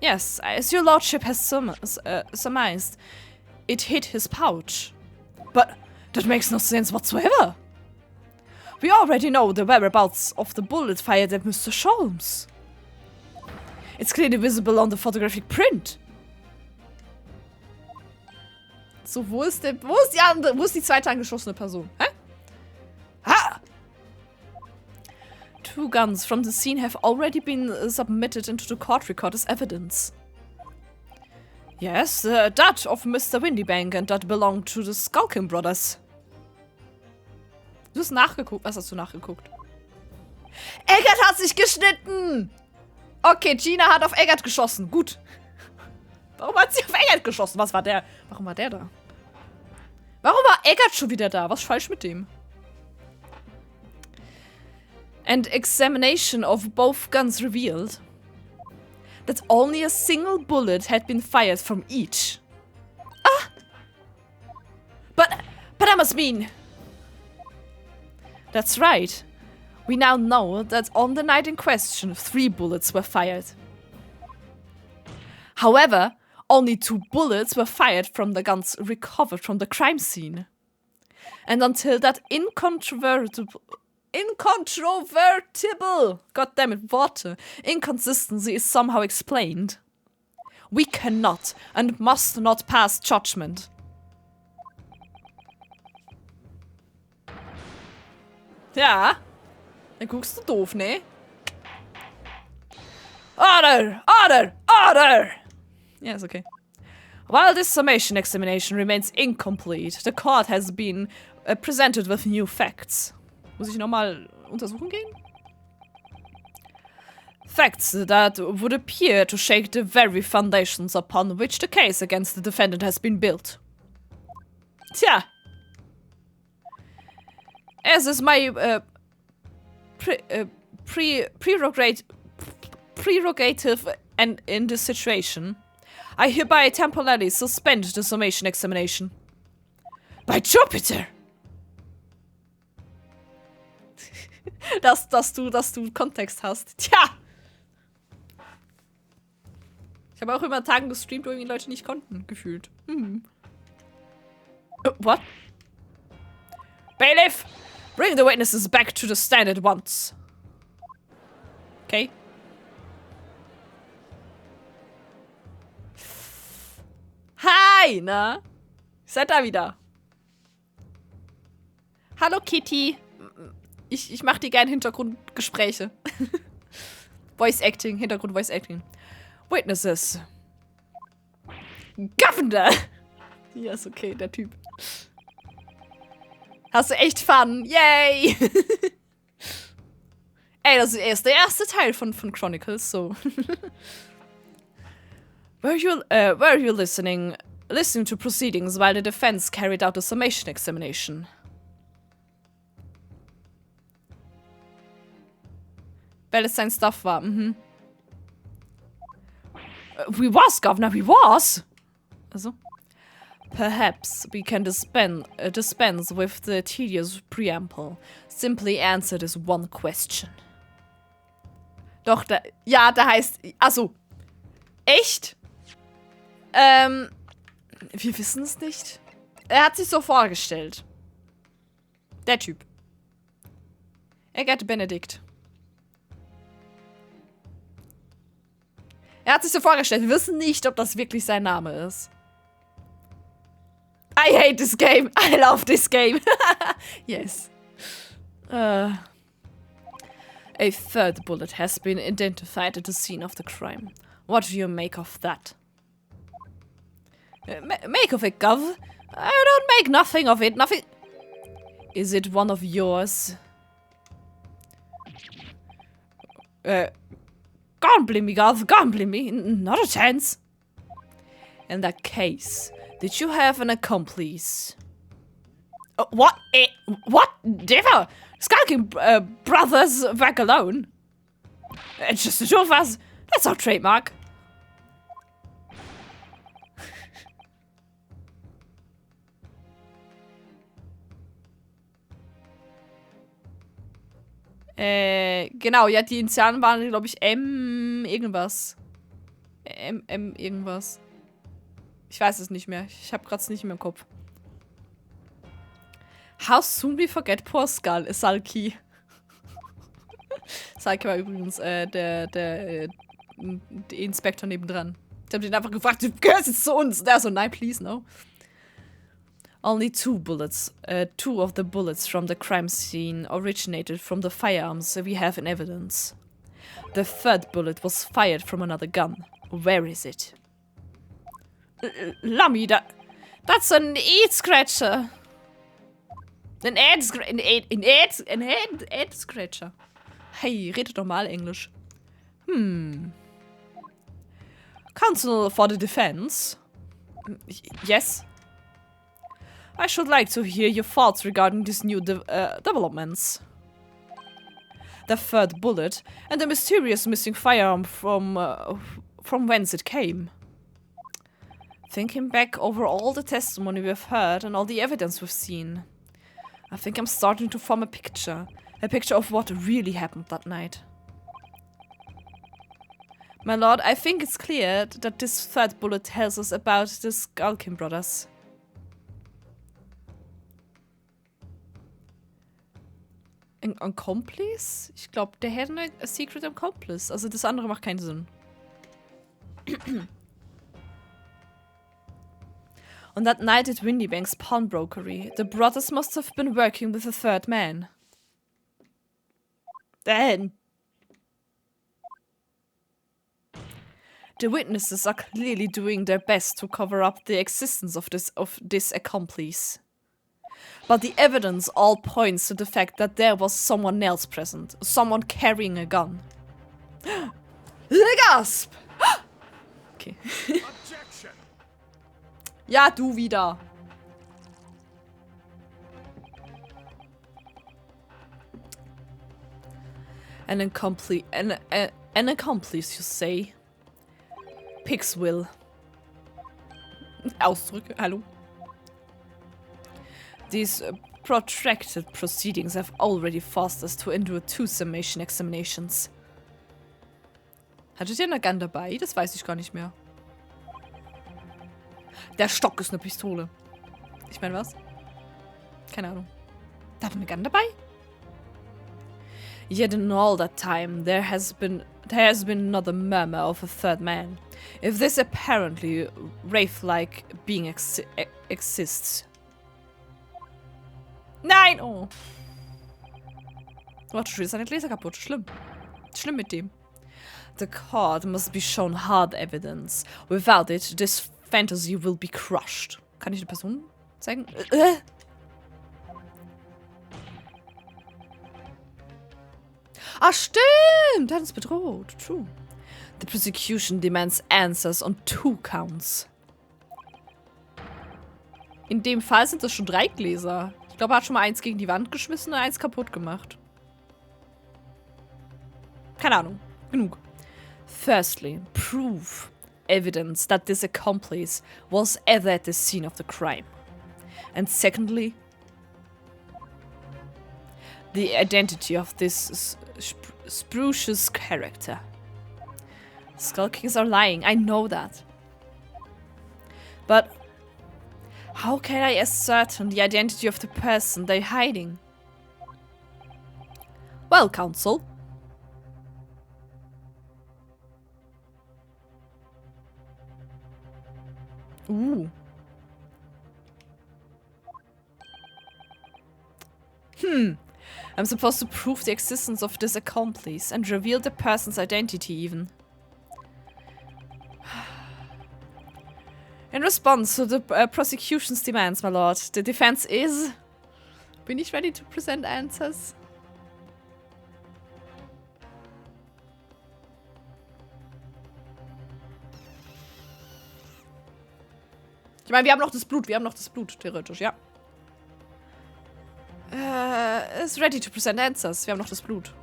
Yes, as your lordship has surmised, it hit his pouch. But that makes no sense whatsoever. We already know the whereabouts of the bullet fired at Mr. Sholmes. It's clearly visible on the photographic print. So, wo ist die zweite angeschossene Person? Hä? Ha! 2 guns from the scene have already been submitted into the court record as evidence. Yes, that of Mr. Windybank and that belonged to the Skulking brothers. Du hast nachgeguckt. Was hast du nachgeguckt? Eggert hat sich geschnitten! Okay, Gina hat auf Eggert geschossen. Gut. Warum hat sie auf Eggert geschossen? Was war der? Warum war der da? Warum war Eggert schon wieder da? Was ist falsch mit dem? And examination of both guns revealed that only a single bullet had been fired from each. Ah! But that must mean... That's right. We now know that on the night in question, 3 bullets were fired. However, only 2 bullets were fired from the guns recovered from the crime scene. And until that incontrovertible, goddammit, Worte, inconsistency is somehow explained, we cannot and must not pass judgment. Ja, dann guckst du doof, ne? Order! Order! Order! Ja, ist okay. While this summation examination remains incomplete, the court has been presented with new facts. Muss ich nochmal untersuchen gehen? Facts that would appear to shake the very foundations upon which the case against the defendant has been built. Tja. As is my prerogative and in this situation, I hereby temporarily suspend the summation examination. By Jupiter! dass du Kontext hast. Tja! Ich habe auch immer Tagen gestreamt, wo irgendwie Leute nicht konnten, gefühlt. What? Bailiff! Bring the witnesses back to the stand at once. Okay. Hi, na? Seid da wieder. Hallo, Kitty. Ich mach dir gerne Hintergrundgespräche. Voice Acting, Hintergrund Voice Acting. Witnesses. Governor! Ja, ist okay, der Typ. Hast du echt Fun? Yay! Ey, das ist der erste Teil von Chronicles, so. Were you listening to proceedings while the defense carried out a summation examination? Weil es sein Stuff war, We was, Governor, we was! Also. Perhaps we can dispense with the tedious preamble. Simply answer this one question. Doch, da heißt, also, echt? Wir wissen es nicht. Er hat sich so vorgestellt. Der Typ. Eggert Benedikt. Er hat sich so vorgestellt. Wir wissen nicht, ob das wirklich sein Name ist. I hate this game. I love this game. Yes. A third bullet has been identified at the scene of the crime. What do you make of that? Make of it, Gov? I don't make nothing of it. Nothing. Is it one of yours? Can't blame me, Gov. Can't blame me. Not a chance. In that case, did you have an accomplice? What? What? Never! Skulking brothers back alone. It's just the two of us. That's our trademark. Genau, ja, die Initialen waren, glaube ich, M irgendwas. M irgendwas. Ich weiß es nicht mehr. Ich habe gerade es nicht mehr im Kopf. How soon we forget poor Skull ist Salki. Salki war übrigens der Inspektor nebendran. Ich habe den einfach gefragt, du gehörst jetzt zu uns. Der so, nein, please, no. Only 2 bullets. 2 of the bullets from the crime scene originated from the firearms we have in evidence. The third bullet was fired from another gun. Where is it? Lummy, that's an head scratcher. An head scratcher. Hey, redet doch mal Englisch. Counsel for the defense. Yes. I should like to hear your thoughts regarding these new developments. The third bullet and the mysterious missing firearm from whence it came. Thinking back over all the testimony we've heard and all the evidence we've seen, I think I'm starting to form a picture of what really happened that night. My lord, I think it's clear that this third bullet tells us about the Skulkin brothers. Ein Accomplice? Ich glaube, der hätte eine Secret Accomplice. Also das andere macht keinen Sinn. On that night at Windybank's pawnbrokery, the brothers must have been working with a third man. Then the witnesses are clearly doing their best to cover up the existence of this accomplice. But the evidence all points to the fact that there was someone else present. Someone carrying a gun. Gasp! Okay. Objection. Ja, du wieder. An accomplice, you say? Pigs will. Ausdrücke, hallo. These protracted proceedings have already forced us to endure 2 summation examinations. Hattet ihr eine Gun dabei? Das weiß ich gar nicht mehr. Der Stock ist eine Pistole. Ich meine, was? Keine Ahnung. Da hat eine Gun dabei? Yet in all that time, there has been not a murmur of a third man. If this apparently wraith-like being exists. Nein! Oh. Warte, schon ist seine Gläser kaputt. Schlimm. Schlimm mit dem. The court must be shown hard evidence. Without it, this fantasy will be crushed. Kann ich eine Person zeigen? Ah, stimmt! Er hat uns bedroht. True. The prosecution demands answers on 2 counts. In dem Fall sind das schon 3 Gläser. Ich glaube, er hat schon mal 1 gegen die Wand geschmissen und 1 kaputt gemacht. Keine Ahnung. Genug. Firstly, proof. Evidence that this accomplice was ever at the scene of the crime. And secondly, the identity of this sprucious character. Skull Kings are lying, I know that. But how can I ascertain the identity of the person they're hiding? Well, counsel. Ooh. I'm supposed to prove the existence of this accomplice and reveal the person's identity even. In response to the prosecution's demands, my lord, the defense is... Bin ich ready to present answers? Ich meine, wir haben noch das Blut, theoretisch, ja. Is ready to present answers. Wir haben noch das Blut.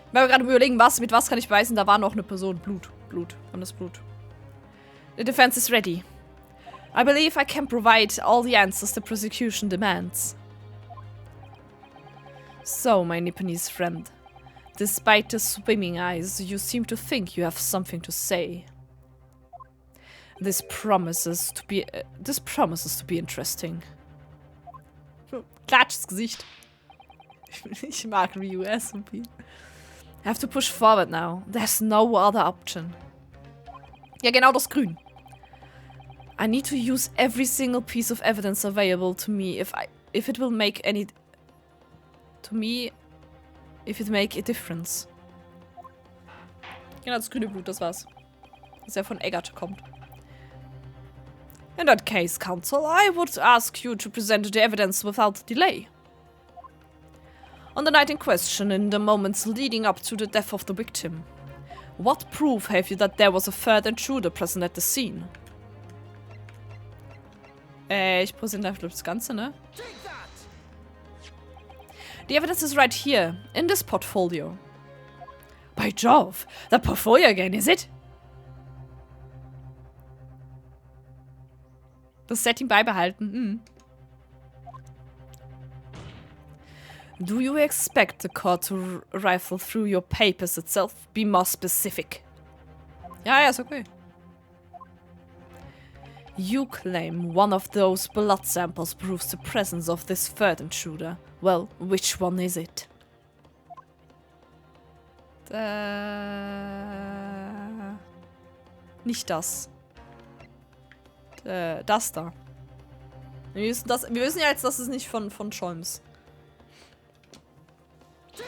Ich war gerade überlegen, mit was kann ich beweisen? Da war noch eine Person. Blut. Wir haben das Blut. The defense is ready. I believe I can provide all the answers the prosecution demands. So, my Nipponese friend. Despite the swimming eyes, you seem to think you have something to say. This promises to be interesting. Klatsch's Gesicht. Ich mag Ryu, er ist super. I have to push forward now. There's no other option. Ja, genau das Grün. I need to use every single piece of evidence available to me if it make a difference. Genau, das grüne Blut, das war's. Das ja von Eggert kommt. In that case, counsel, I would ask you to present the evidence without delay. On the night in question, in the moments leading up to the death of the victim, what proof have you that there was a third intruder present at the scene? Ich präsentiere das Ganze, ne? The evidence is right here, in this portfolio. By Jove, the portfolio again, is it? Das Setting beibehalten. Do you expect the court to rifle through your papers itself? Be more specific. Ja, ist okay. You claim one of those blood samples proves the presence of this third intruder. Well, which one is it? Nicht das. Das da. Wir wissen ja jetzt, dass es nicht von Scholms.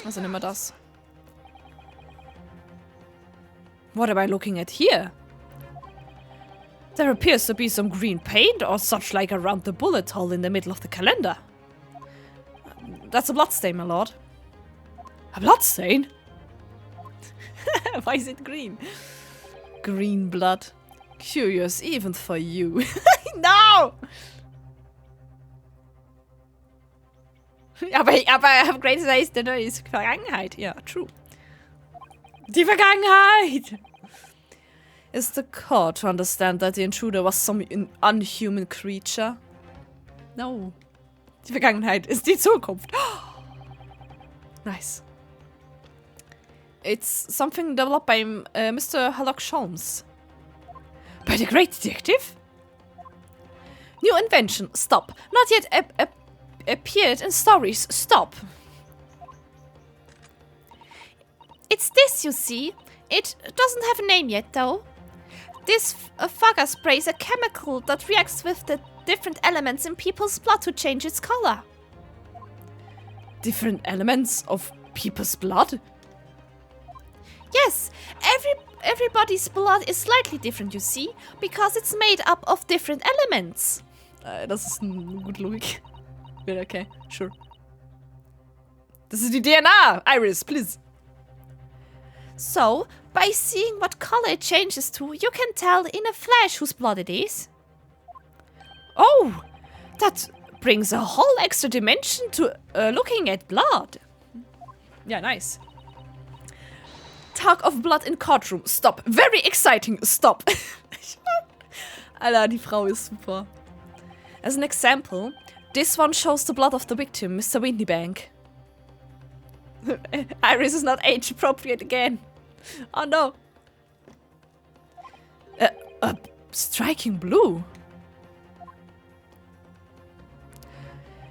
Also nehmen wir das. What am I looking at here? There appears to be some green paint or such like around the bullet hole in the middle of the calendar. That's a bloodstain, my lord. A bloodstain? Why is it green? Green blood. Curious, even for you. No! aber Upgrade heißt der neue Vergangenheit. Ja, true. Die Vergangenheit! Is the court to understand that the intruder was some unhuman creature? No. Die Vergangenheit ist die Zukunft. Nice. It's something developed by Mr. Sherlock Holmes. By the great detective? New invention. Stop. Not yet appeared in stories. Stop. It's this, you see. It doesn't have a name yet, though. This fogger sprays a chemical that reacts with the different elements in people's blood to change its color. Different elements of people's blood? Yes, everybody's blood is slightly different, you see, because it's made up of different elements. Das ist eine gute Logik. Ja, okay, sure. Das ist die DNA! Iris, please! So, by seeing what color it changes to, you can tell in a flash whose blood it is. Oh! That brings a whole extra dimension to looking at blood. Yeah, nice. Talk of blood in courtroom. Stop. Very exciting. Stop. Alter, die Frau ist super. As an example, this one shows the blood of the victim, Mr. Windybank. Iris is not age appropriate again. Oh no. Striking blue.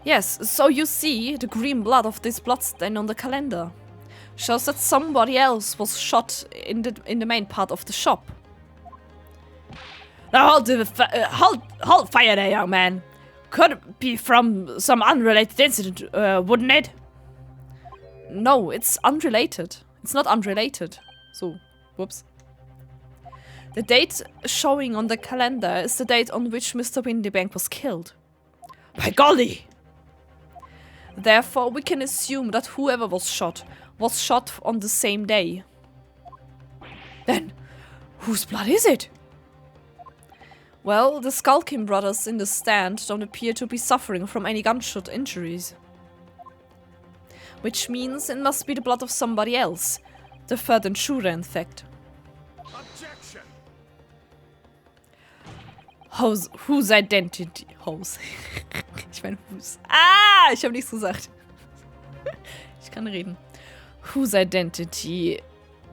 Yes, so you see the green blood of this bloodstain on the calendar. Shows that somebody else was shot in the main part of the shop. Now hold fire there, young man. Could be from some unrelated incident, wouldn't it? No, it's unrelated. It's not unrelated. So, whoops. The date showing on the calendar is the date on which Mr. Windybank was killed. By golly! Therefore, we can assume that whoever was shot on the same day. Then, whose blood is it? Well, the Skulkin brothers in the stand don't appear to be suffering from any gunshot injuries. Which means it must be the blood of somebody else. The third intruder, in fact. Objection. Whose identity? Whose? Ich meine, whose. Ah, ich habe nichts gesagt. Ich kann reden. Whose identity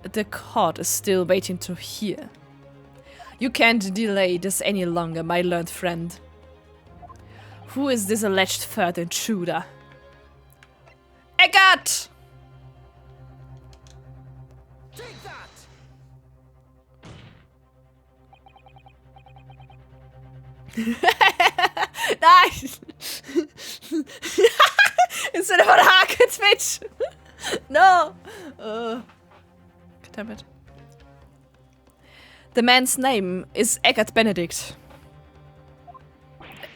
the court is still waiting to hear. You can't delay this any longer, my learned friend. Who is this alleged third intruder? Eggert! Take that. Nice! Instead of a hacker Twitch! No! Damn it. The man's name is Eggert Benedict.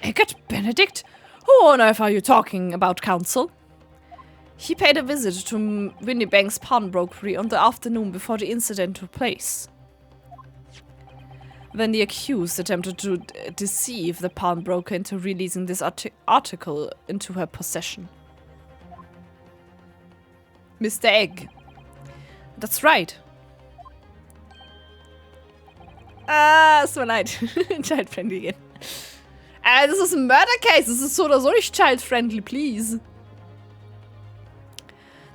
Eggert Benedict? Who on earth are you talking about, counsel? He paid a visit to Winniebank's pawnbrokery on the afternoon before the incident took place. Then the accused attempted to deceive the pawnbroker into releasing this article into her possession. Mr. Egg. That's right. Ah, es tut mir leid. Child-friendly again. Das ist ein Murder-Case. Das ist so oder so nicht child-friendly, please.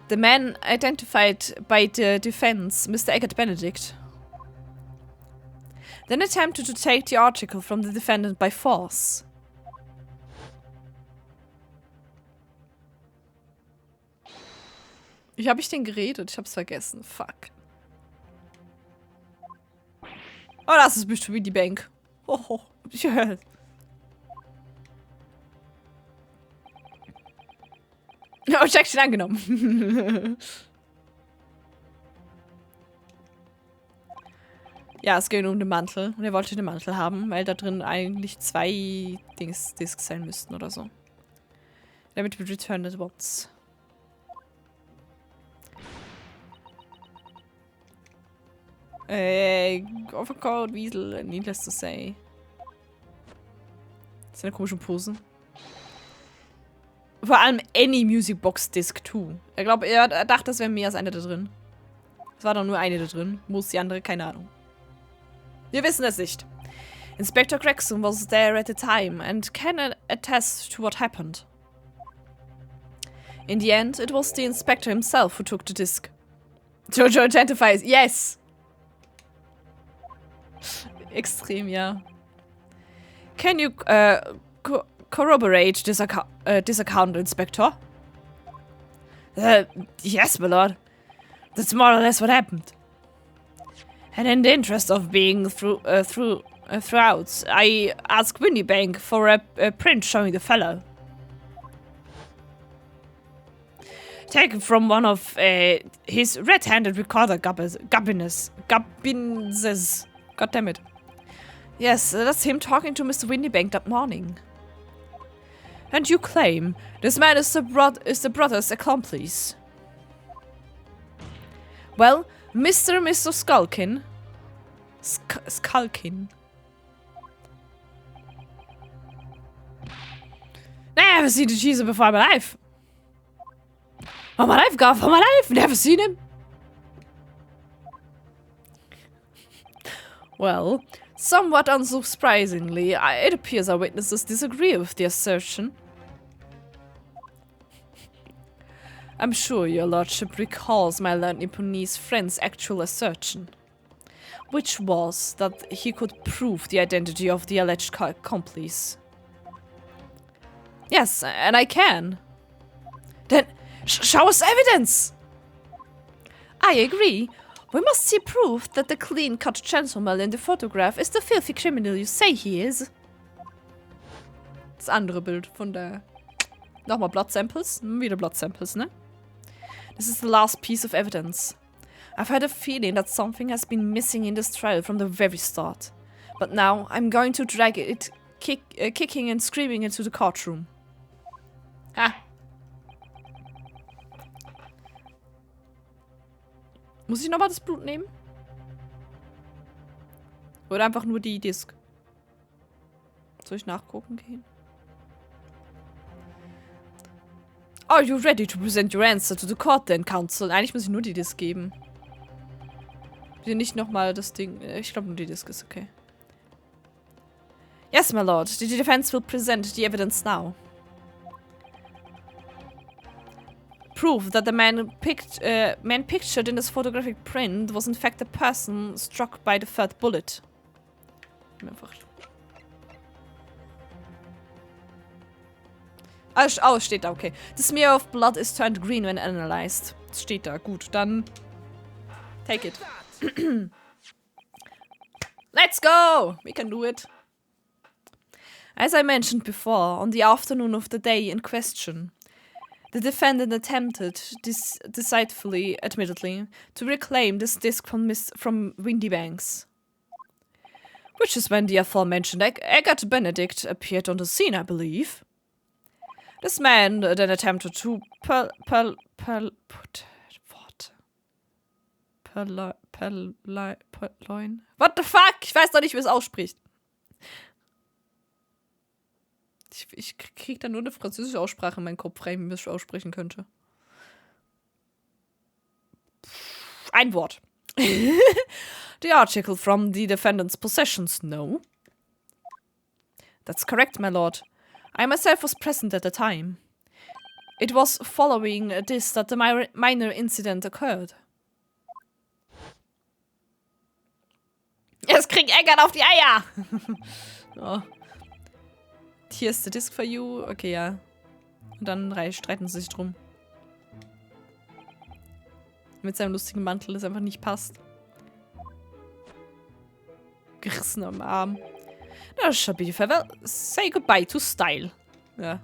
The man identified by the defense, Mr. Eggert Benedict, then attempted to take the article from the defendant by force. Hab ich den geredet? Ich hab's vergessen. Fuck. Oh, das ist bestimmt wie die Bank. Oh, ja. Oh, Objection angenommen. Ja, es ging um den Mantel. Und er wollte den Mantel haben, weil da drin eigentlich 2 Discs sein müssten oder so. Damit wir return it once. Overcoat, Wiesel, needless to say. Das ist eine komische Pose. Vor allem Any Music Box Disc 2. Er dachte, es wäre mehr als eine da drin. Es war doch nur eine da drin. Wo ist die andere? Keine Ahnung. Wir wissen es nicht. Inspector Gregson was there at the time and can attest to what happened. In the end, it was the inspector himself who took the disc. Jojo identifies. Yes! Extrem, ja. Can you corroborate this account, Inspector? Yes, my lord. That's more or less what happened. And in the interest of being throughout, I asked Winniebank for a print showing the fellow. Taken from one of his red-handed recorder gubbinses. God damn it. Yes, that's him talking to Mr. Winniebank that morning. And you claim this man is the brother's accomplice. Well, Mr. and Mr. Skulkin. Skulkin. Never seen the cheeser before in my life. All my life, God, all my life, never seen him. Well, somewhat unsurprisingly, it appears our witnesses disagree with the assertion. I'm sure your lordship recalls my learned Nipponese friend's actual assertion, which was that he could prove the identity of the alleged accomplice. Yes, and I can. Then show us evidence! I agree. We must see proof that the clean-cut gentleman in the photograph is the filthy criminal you say he is. Das andere Bild von der... Nochmal Blood Samples. Wieder Blood Samples, ne? This is the last piece of evidence. I've had a feeling that something has been missing in this trial from the very start. But now I'm going to drag it kicking and screaming into the courtroom. Ha! Muss ich nochmal das Blut nehmen? Oder einfach nur die Disc? Soll ich nachgucken gehen? Are you ready to present your answer to the court then, counsel? Eigentlich muss ich nur die Disc geben. Bitte nicht nochmal das Ding. Ich glaube nur die Disc ist okay. Yes, my lord. The defense will present the evidence now. Proof that the man pictured in this photographic print was in fact the person struck by the third bullet. Einfach. Oh, steht da, okay. The smear of blood is turned green when analyzed. Das steht da, gut, dann take it. Let's go! We can do it. As I mentioned before, on the afternoon of the day in question, the defendant attempted, deceitfully, admittedly, to reclaim this disc from Winniebanks. Which is when the aforementioned Eggert Benedict appeared on the scene, I believe. This man then attempted to purloin. What the fuck? Ich weiß doch nicht, wie es ausspricht. Ich krieg da nur eine französische Aussprache in meinen Kopf rein, wie ich es aussprechen könnte. Ein Wort. The article from the defendant's possessions, no? That's correct, my lord. I myself was present at the time. It was following this that the minor incident occurred. Es kriegt Eggert auf die Eier! Oh. Here's the disc for you. Okay, ja. Und dann streiten sie sich drum. Mit seinem lustigen Mantel, das einfach nicht passt. Gerissen am Arm. Na, shall be farewell. Say goodbye to style. Ja.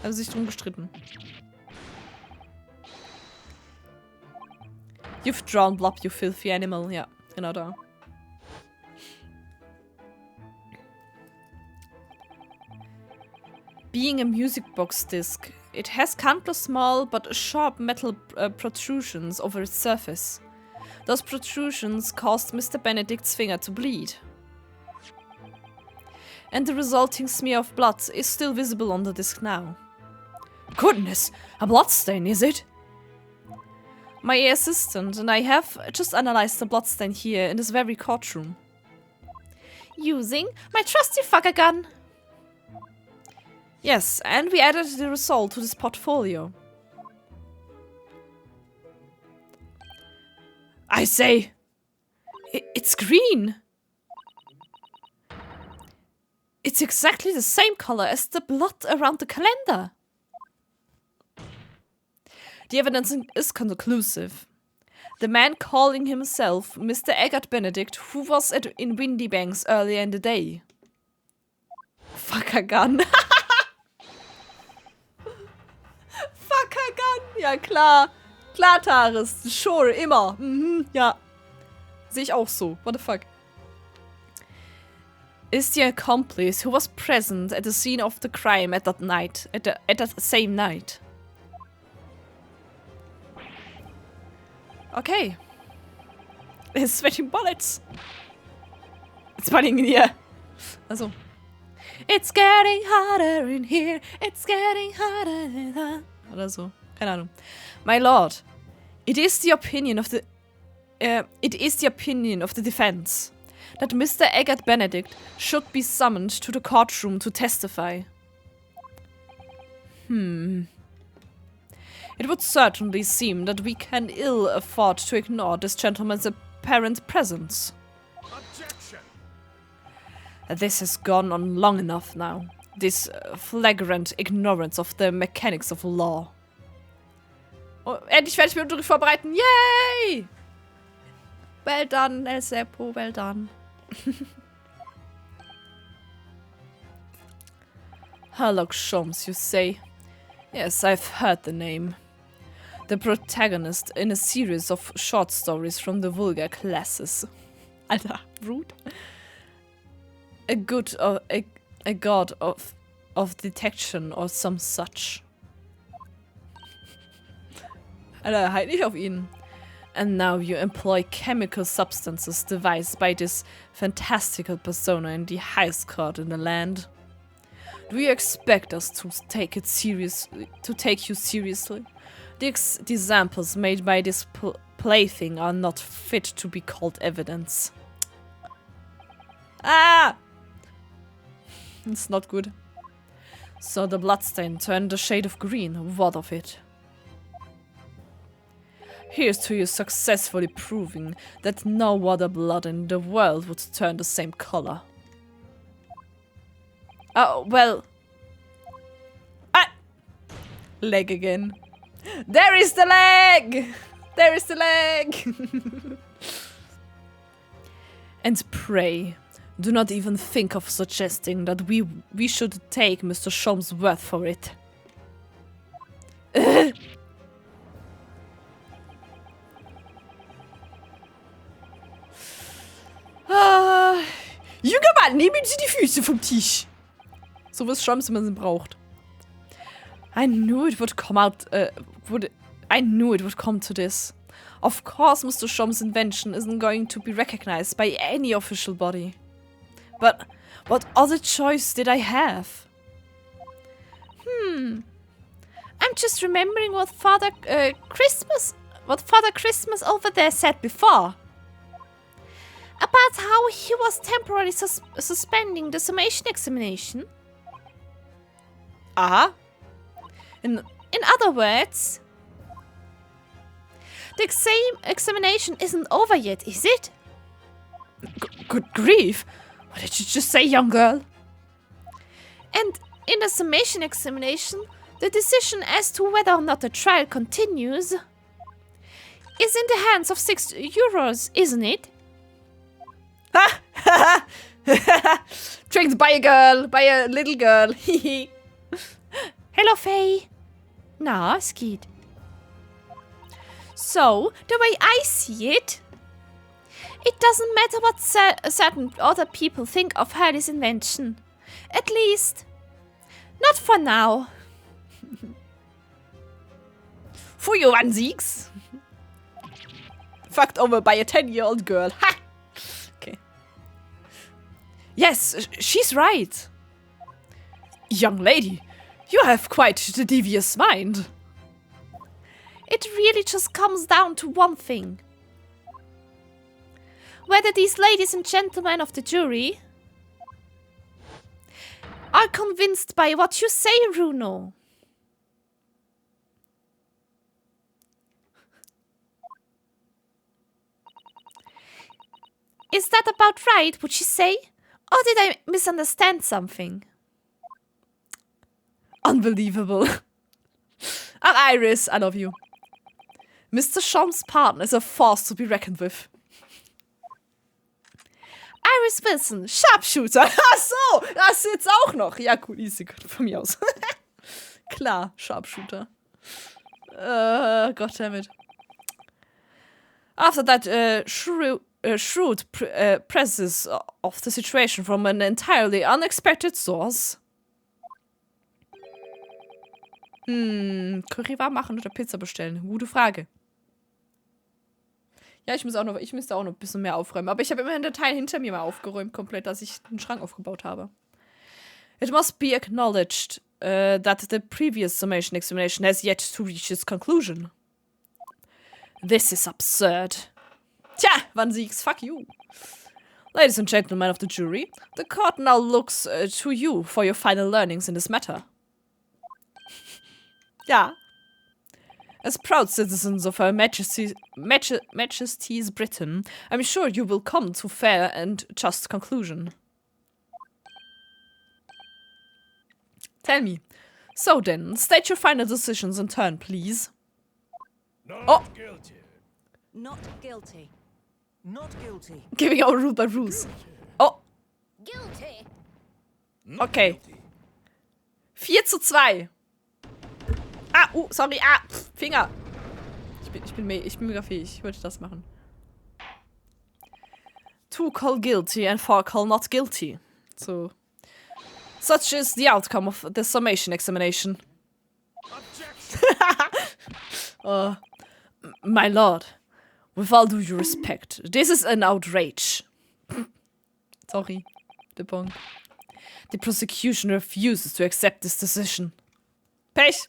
Haben sich drum gestritten. You've drawn blood, you filthy animal. Ja, genau da. Being a music box disc, it has countless small but sharp metal protrusions over its surface. Those protrusions caused Mr. Benedict's finger to bleed. And the resulting smear of blood is still visible on the disc now. Goodness, a bloodstain, is it? My assistant and I have just analyzed the bloodstain here in this very courtroom. Using my trusty fucker gun. Yes, and we added the result to this portfolio. I say, it's green. It's exactly the same color as the blood around the calendar. The evidence is conclusive. The man calling himself Mr. Eggert Benedict, who was in Windy Banks earlier in the day. Fucker gun. Fucker gun. Ja, klar. Klar, Taris. Sure, immer. Mhm, ja. Sehe ich auch so. What the fuck? Is the accomplice who was present at the scene of the crime at that night, at that same night. Okay. It's sweating bullets. It's burning in here. Also. It's getting hotter in here. It's getting hotter in here. Oder so. Keine Ahnung. My lord, it is the opinion of the defense that Mr. Eggert Benedict should be summoned to the courtroom to testify. It would certainly seem that we can ill afford to ignore this gentleman's apparent presence. Objection! This has gone on long enough now. This flagrant ignorance of the mechanics of law. Oh, endlich werde ich mir Unterricht vorbereiten. Yay! Well done, El Seppo, well done. Sherlock Holmes, you say? Yes, I've heard the name. The protagonist in a series of short stories from the vulgar classes. Alter, rude. A god of detection or some such. Alter, halt nicht auf ihn. And now you employ chemical substances devised by this fantastical persona in the highest court in the land. Do you expect us to take you seriously? The examples made by this plaything are not fit to be called evidence. Ah! It's not good. So the bloodstain turned a shade of green. What of it? Here's to you successfully proving that no other blood in the world would turn the same color. Oh, well. Ah! Leg again. There is the leg! There is the leg! And pray, do not even think of suggesting that we should take Mr. Sholmes' word for it. Junger nehmen Sie die Füße vom Tisch. So was Shams man sie braucht. I knew it would come to this. Of course, Mr. Shom's invention isn't going to be recognized by any official body. But what other choice did I have? I'm just remembering what Father Christmas over there said before. About how he was temporarily suspending the summation examination. Aha. In other words, the examination isn't over yet, is it? Good grief. What did you just say, young girl? And in the summation examination, the decision as to whether or not the trial continues is in the hands of €6, isn't it? Tricked by a little girl. Hello, Faye. Na, es geht. So, the way I see it, it doesn't matter what certain other people think of Hurley's invention. At least, not for now. For you, Van Siegs. Fucked over by a 10-year-old girl. Ha! Okay. Yes, she's right. Young lady, you have quite the devious mind. It really just comes down to one thing. Whether these ladies and gentlemen of the jury are convinced by what you say, Runo. Is that about right, would you say? Or did I misunderstand something? Unbelievable. And Iris, I love you. Mr. Shom's partner is a force to be reckoned with. Iris Wilson, Sharpshooter. Ach so, das jetzt auch noch. Ja, cool, easy, von mir aus. Klar, Sharpshooter. Goddammit. After that shrewd presses of the situation from an entirely unexpected source. Curry warm machen oder Pizza bestellen? Gute Frage. Ja, ich müsste auch noch ein bisschen mehr aufräumen. Aber ich habe immerhin den Teil hinter mir mal aufgeräumt, komplett, als ich den Schrank aufgebaut habe. It must be acknowledged that the previous summation examination has yet to reach its conclusion. This is absurd. Tja, Van Siegs, fuck you. Ladies and gentlemen of the jury, the court now looks to you for your final learnings in this matter. Ja. As proud citizens of Her Majesty's Britain, I'm sure you will come to fair and just conclusion. Tell me. So then, state your final decisions in turn, please. Not guilty. Not guilty. Not guilty. Giving out rule by rules. Oh, Guilty. Not okay. guilty. 4:2. Sorry. Finger. Ich bin mega fähig. Ich wollte das machen. 2 call guilty and 4 call not guilty. So. Such is the outcome of the summation examination. Objection. My lord, with all due respect, this is an outrage. Sorry, the Bon. The prosecution refuses to accept this decision. Pech.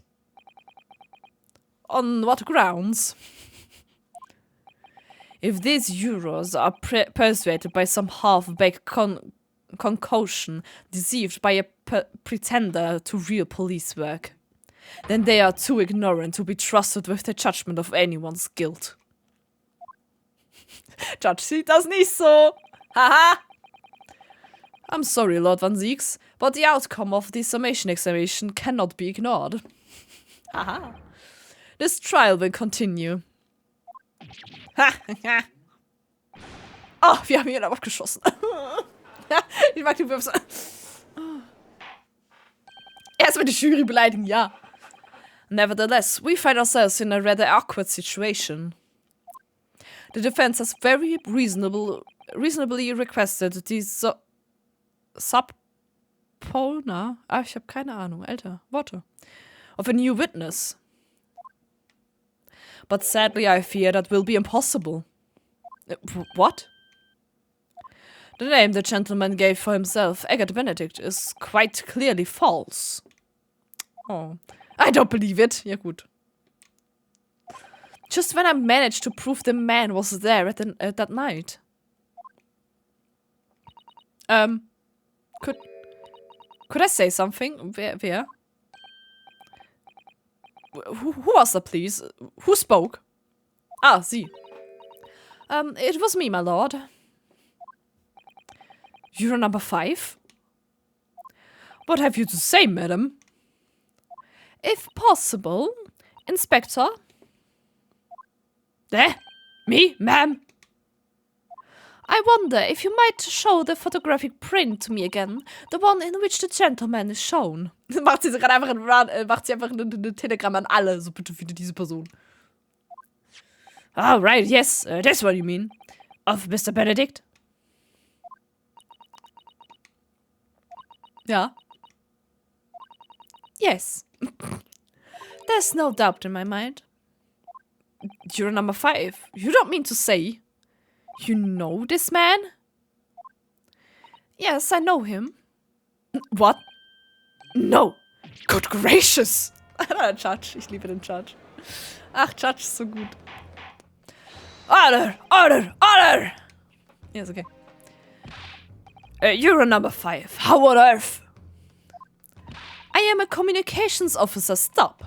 On what grounds? If these euros are persuaded by some half-baked concoction, deceived by a pretender to real police work, then they are too ignorant to be trusted with the judgment of anyone's guilt. Judge sieht das nicht so. Haha. I'm sorry, Lord Van Siegs, but the outcome of the summation examination cannot be ignored. Haha. This trial will continue. Oh, wir haben ihn aber abgeschossen. Ich mag die Würfel. Erstmal die Jury beleidigen, ja. Nevertheless, we find ourselves in a rather awkward situation. The defense has very reasonably requested the Subpoena? Ah, ich habe keine Ahnung. Alter, Worte. Of a new witness. But sadly, I fear that will be impossible. What? The name the gentleman gave for himself, Eggert Benedict, is quite clearly false. Oh. I don't believe it. Ja, gut. Just when I managed to prove the man was there at that night. Could I say something? Wer? Who was that, please? Who spoke? Ah, sie. It was me, my lord. You're number 5? What have you to say, madam? If possible, Inspector. Me, ma'am? I wonder if you might show the photographic print to me again, the one in which the gentleman is shown. Macht sie gerade einfach ein Telegramm an alle, so bitte wieder diese Person. Ah, right, yes, that's what you mean. Of Mr. Benedict? Ja. Yes. There's no doubt in my mind. You're number 5. You don't mean to say you know this man? Yes, I know him. What? No. Good gracious. Judge. Ich liebe den Judge. Ach, Judge ist so gut. Order! Order! Order! Yes, okay. You're a number 5. How on earth? I am a communications officer. Stop.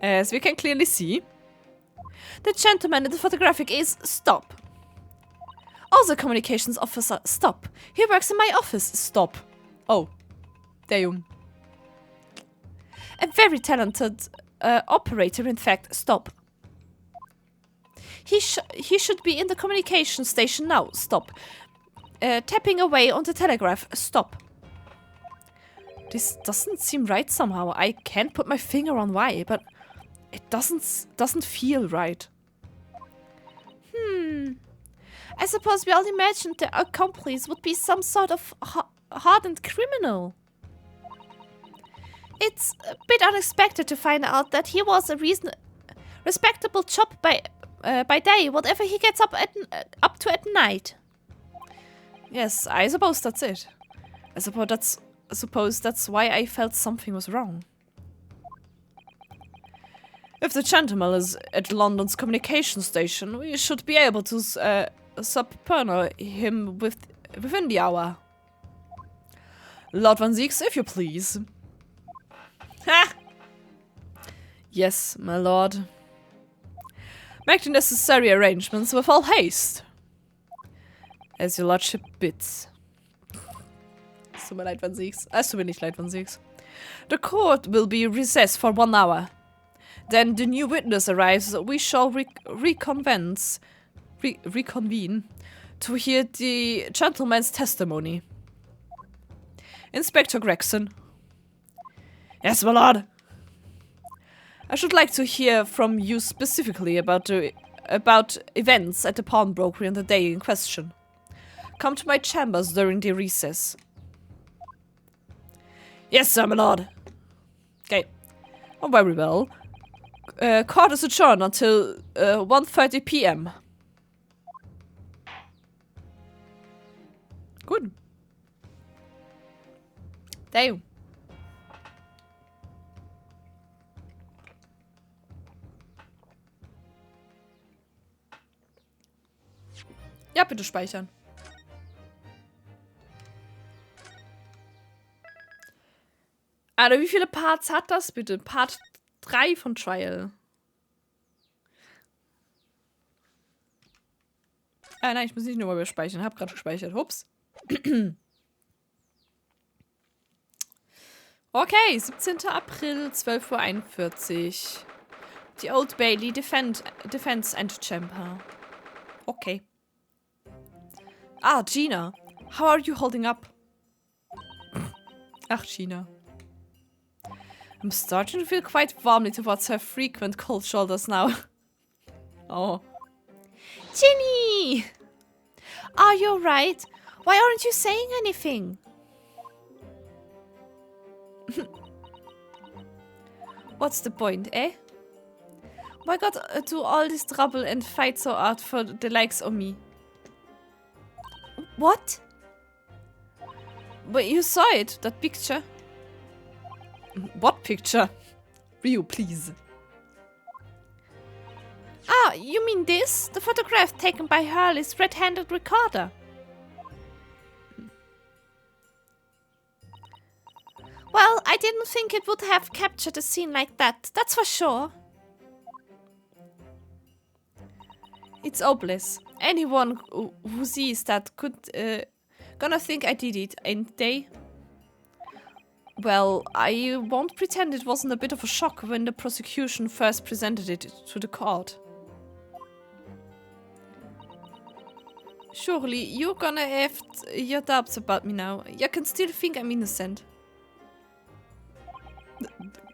As we can clearly see, the gentleman in the photographic is stop. Also communications officer. Stop. He works in my office. Stop. Oh. Damn. A very talented operator, in fact. Stop. He should be in the communication station now. Stop. Tapping away on the telegraph. Stop. This doesn't seem right somehow. I can't put my finger on why, but it doesn't feel right. I suppose we all imagined the accomplice would be some sort of hardened criminal. It's a bit unexpected to find out that he was a respectable chap by day, whatever he gets up to at night. Yes, I suppose that's it. I suppose that's why I felt something was wrong. If the gentleman is at London's communication station, we should be able to subpoena him within the hour. Lord Van Zieks, if you please. Ha! Yes, my lord. Make the necessary arrangements with all haste. As your lordship bids. Es tut mir leid, Van Zieks. Es tut mir nicht leid, Van Zieks. The court will be recessed for 1 hour. Then the new witness arrives. We shall reconvene to hear the gentleman's testimony. Inspector Gregson. Yes, my lord. I should like to hear from you specifically about events at the pawnbrokery on the day in question. Come to my chambers during the recess. Yes, sir, my lord. Okay. Oh, very well. Court is adjourned until 1:30 p.m. Gut. Damn. Ja, bitte speichern. Alter, wie viele Parts hat das bitte? Part 3 von Trial. Ah, nein, ich muss nicht nur mal speichern. Hab gerade gespeichert. Ups. Okay, 17. April, 12:41 Uhr. Die Old Bailey Defense and Chamber. Okay. Ah, Gina. How are you holding up? Ach, Gina. I'm starting to feel quite warmly towards her frequent cold shoulders now. Oh. Ginny! Are you alright? Why aren't you saying anything? What's the point, eh? Why got to all this trouble and fight so hard for the likes of me? What? But you saw it, that picture. What picture? Rio, please. Ah, you mean this? The photograph taken by Hurley's red-handed recorder. Well, I didn't think it would have captured a scene like that, that's for sure. It's hopeless. Anyone who sees that could gonna think I did it, ain't they? Well, I won't pretend it wasn't a bit of a shock when the prosecution first presented it to the court. Surely, you're gonna have your doubts about me now. You can still think I'm innocent.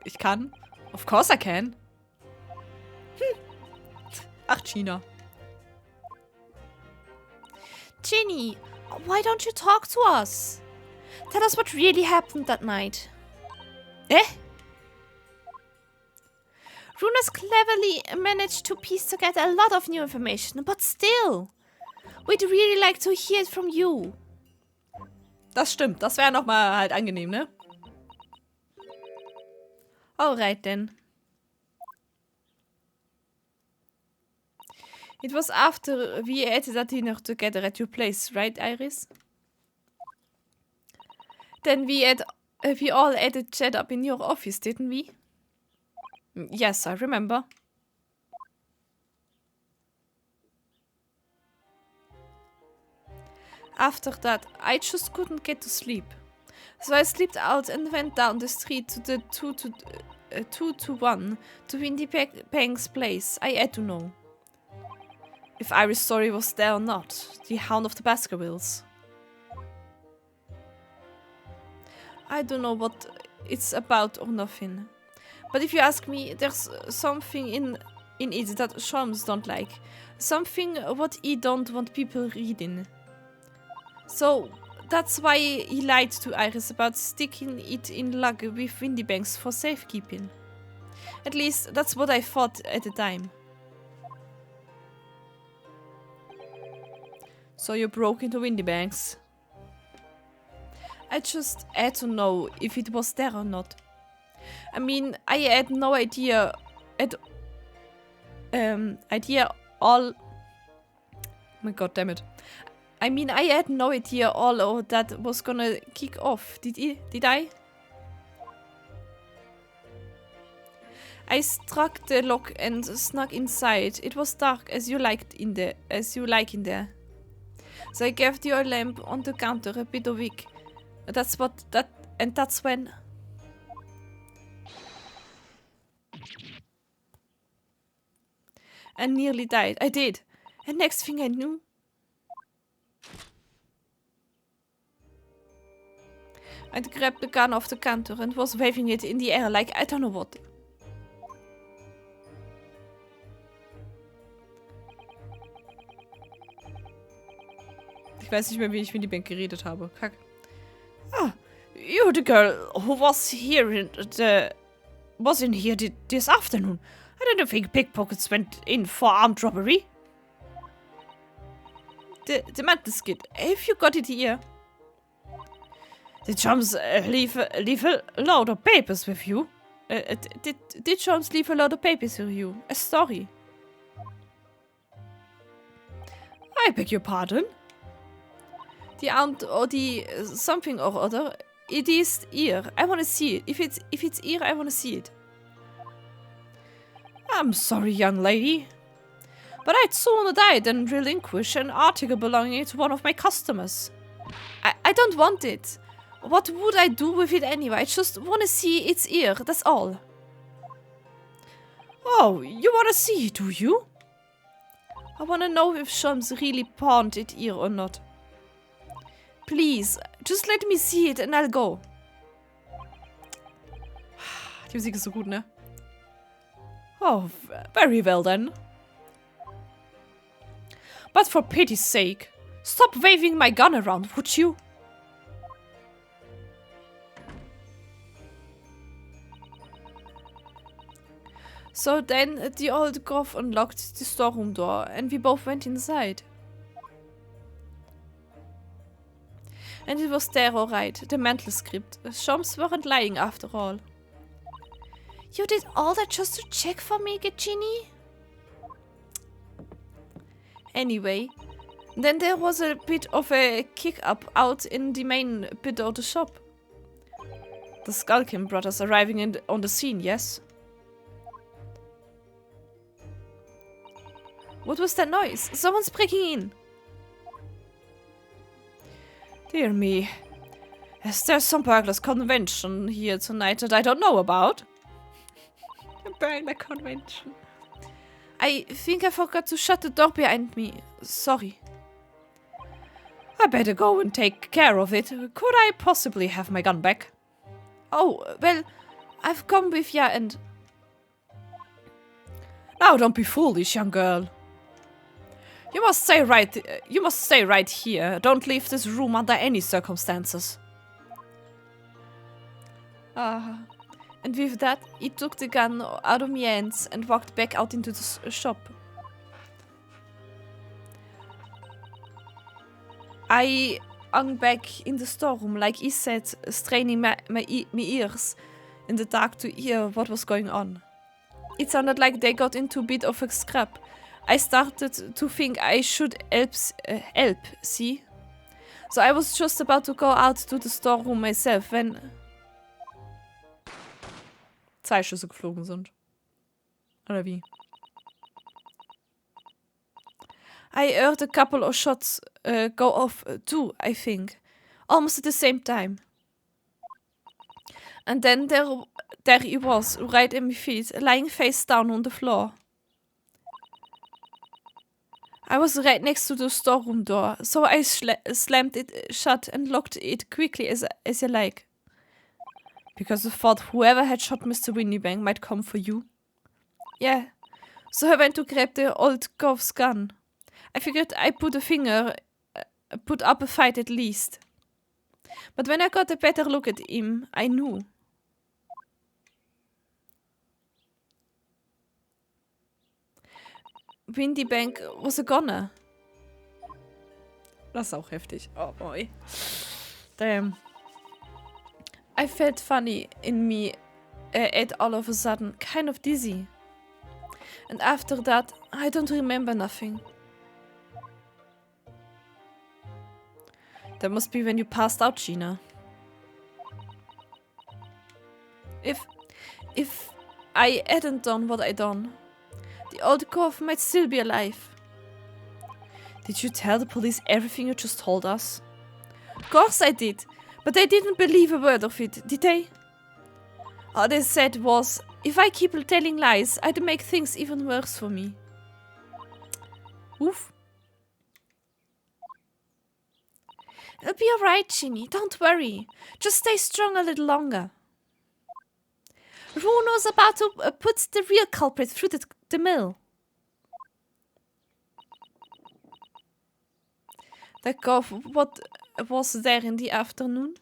Ich kann. Of course I can. Ach, China. Ginny, why don't you talk to us? Tell us what really happened that night. Eh? Runa's cleverly managed to piece together a lot of new information, but still, we'd really like to hear it from you. Das stimmt. Das wäre nochmal halt angenehm, ne? Alright then. It was after we ate that dinner together at your place, right, Iris? Then we all had a chat up in your office, didn't we? Yes, I remember. After that, I just couldn't get to sleep. So I slipped out and went down the street to the 2-1 to Windy Bank's place. I had to know if Iris' story was there or not. The Hound of the Baskervilles. I don't know what it's about or nothing. But if you ask me, there's something in it that Sholmes don't like. Something what he don't want people reading. So that's why he lied to Iris about sticking it in lug with Windybanks for safekeeping. At least that's what I thought at the time. So you broke into Windybanks. I just had to know if it was there or not. I mean, I had no idea all... My god damn it. I mean, I had no idea all of that was gonna kick off. Did I? I struck the lock and snuck inside. It was dark as you like in there. So I gave the oil lamp on the counter a bit of wick. That's when... I nearly died. I did. And next thing I knew... I grabbed the gun off the counter and was waving it in the air like I don't know what. Ich weiß nicht mehr, wie ich mit die Bank geredet habe. Kack. Ah, you're the girl who was in here this afternoon. I didn't think pickpockets went in for armed robbery. The mantle skid. Have you got it here? Did Chums leave a load of papers with you? Did Chums leave a load of papers with you? A story? I beg your pardon? The aunt or the something or other. It is here. I want to see it. If it's here, I want to see it. I'm sorry, young lady, but I'd sooner die than relinquish an article belonging to one of my customers. I don't want it. What would I do with it anyway? I just want to see its ear, that's all. Oh, you want to see it, do you? I want to know if Shams really pawned it here or not. Please, just let me see it and I'll go. Die Musik ist so gut, ne? Oh, very well then. But for pity's sake, Stop waving my gun around, would you? So then the old Goth unlocked the storeroom door and we both went inside. And it was there alright, the mental script. Shams weren't lying after all. You did all that just to check for me, Genie? Anyway, then there was a bit of a kick-up out in the main bit of the shop. The Skulkin brothers arriving on the scene, yes? What was that noise? Someone's breaking in. Dear me. Is there some burglars convention here tonight that I don't know about? A burglar convention. I think I forgot to shut the door behind me. Sorry. I better go and take care of it. Could I possibly have my gun back? Oh, well, I've come with ya and... Now don't be foolish, young girl. You must stay right here. Don't leave this room under any circumstances. And with that, he took the gun out of my hands and walked back out into the shop. I hung back in the storeroom, like he said, straining my ears in the dark to hear what was going on. It sounded like they got into a bit of a scrap. I started to think I should help, see? So I was just about to go out to the storeroom myself when... 2 Schüsse geflogen sind. Oder wie? I heard a couple of shots go off too, I think. Almost at the same time. And then there he was, right at my feet, lying face down on the floor. I was right next to the storeroom door, so I slammed it shut and locked it quickly as I like. Because I thought whoever had shot Mr. Windibank might come for you. Yeah, so I went to grab the old Goth's gun. I figured I put up a fight at least. But when I got a better look at him, I knew. Windibank was a goner. Das ist auch heftig. Oh boy. Damn. I felt funny in me at all of a sudden, kind of dizzy. And after that, I don't remember nothing. That must be when you passed out, Gina. If I hadn't done what I done, the old Goth might still be alive. Did you tell the police everything you just told us? Of course I did, but they didn't believe a word of it, did they? All they said was, if I keep telling lies, I'd make things even worse for me. Oof. It'll be alright, Ginny, don't worry. Just stay strong a little longer. Runo's about to put the real culprit through the mill. That Goth, what was there in the afternoon?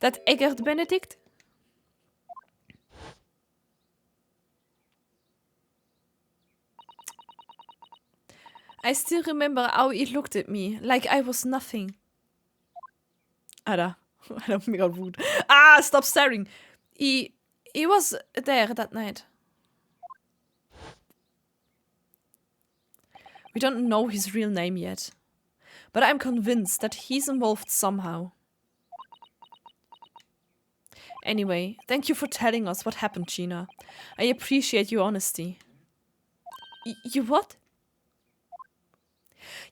That Eggert Benedict? I still remember how he looked at me, like I was nothing. Alter, mega Wut. Ah, stop staring! He was there that night. We don't know his real name yet, but I'm convinced that he's involved somehow. Anyway, thank you for telling us what happened, Gina. I appreciate your honesty. You what?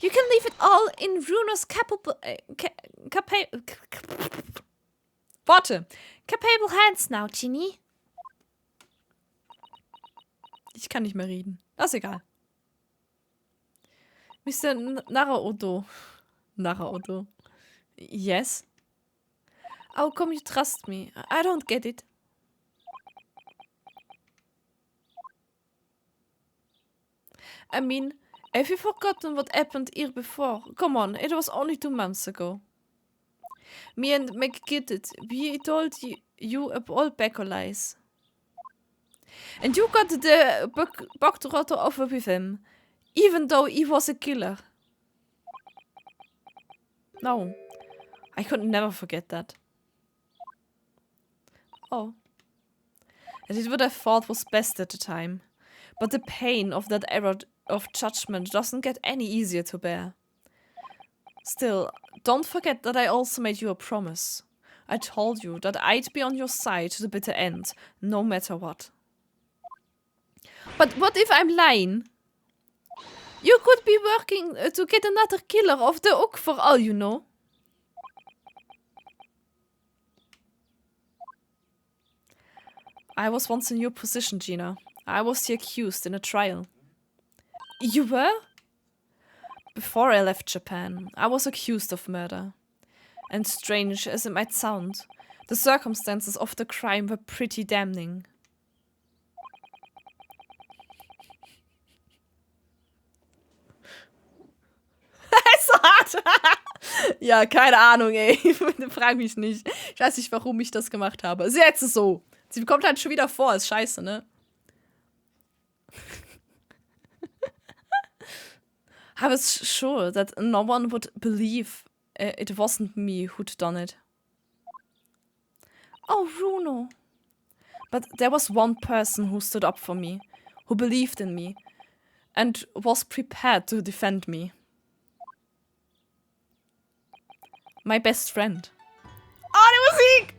You can leave it all in Runo's capable hands now, Ginny. Ich kann nicht mehr reden. Das ist egal. Mr. Naraoto. Yes? How come you trust me? I don't get it. I mean, Have you forgotten what happened here before? Come on, it was only 2 months ago. Me and McGitted, we told you all Becco lies. And you got the buck trotter over with him, even though he was a killer. No, I could never forget that. Oh. I did what I thought was best at the time, but the pain of that error of judgment doesn't get any easier to bear. Still, don't forget that I also made you a promise. I told you that I'd be on your side to the bitter end, no matter what. But what if I'm lying? You could be working to get another killer off the hook for all you know. I was once in your position, Gina. I was the accused in a trial. You were? Before I left Japan, I was accused of murder. And strange as it might sound, the circumstances of the crime were pretty damning. So hart. Ja, keine Ahnung, ey. Frag mich nicht. Ich weiß nicht, warum ich das gemacht habe. Also jetzt ist es so. Sie kommt halt schon wieder vor, ist scheiße, ne? I was sure that no one would believe it wasn't me who'd done it. Oh, Bruno. But there was one person who stood up for me, who believed in me, and was prepared to defend me. My best friend. Oh, die Musik!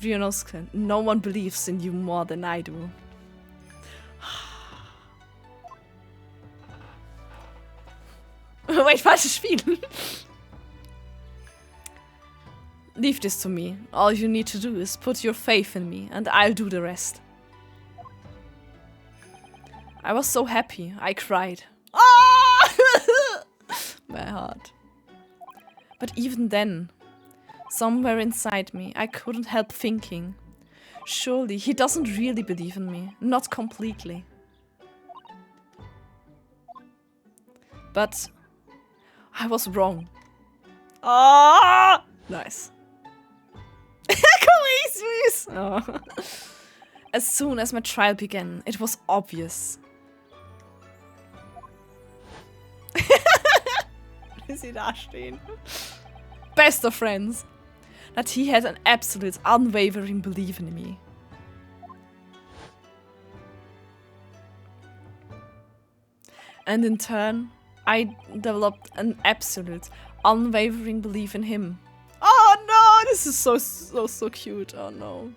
Ryunosuke, no one believes in you more than I do. Wait, falsches Spiel. Leave this to me. All you need to do is put your faith in me, and I'll do the rest. I was so happy, I cried. Oh! My heart. But even then, somewhere inside me, I couldn't help thinking, surely he doesn't really believe in me, not completely. But I was wrong. Oh! Nice. Komm, ich süß. Oh. As soon as my trial began, it was obvious. Wie sie da stehen. Best of friends. That he had an absolute, unwavering belief in me. And in turn, I developed an absolute, unwavering belief in him. Oh no, this is so cute. Oh no.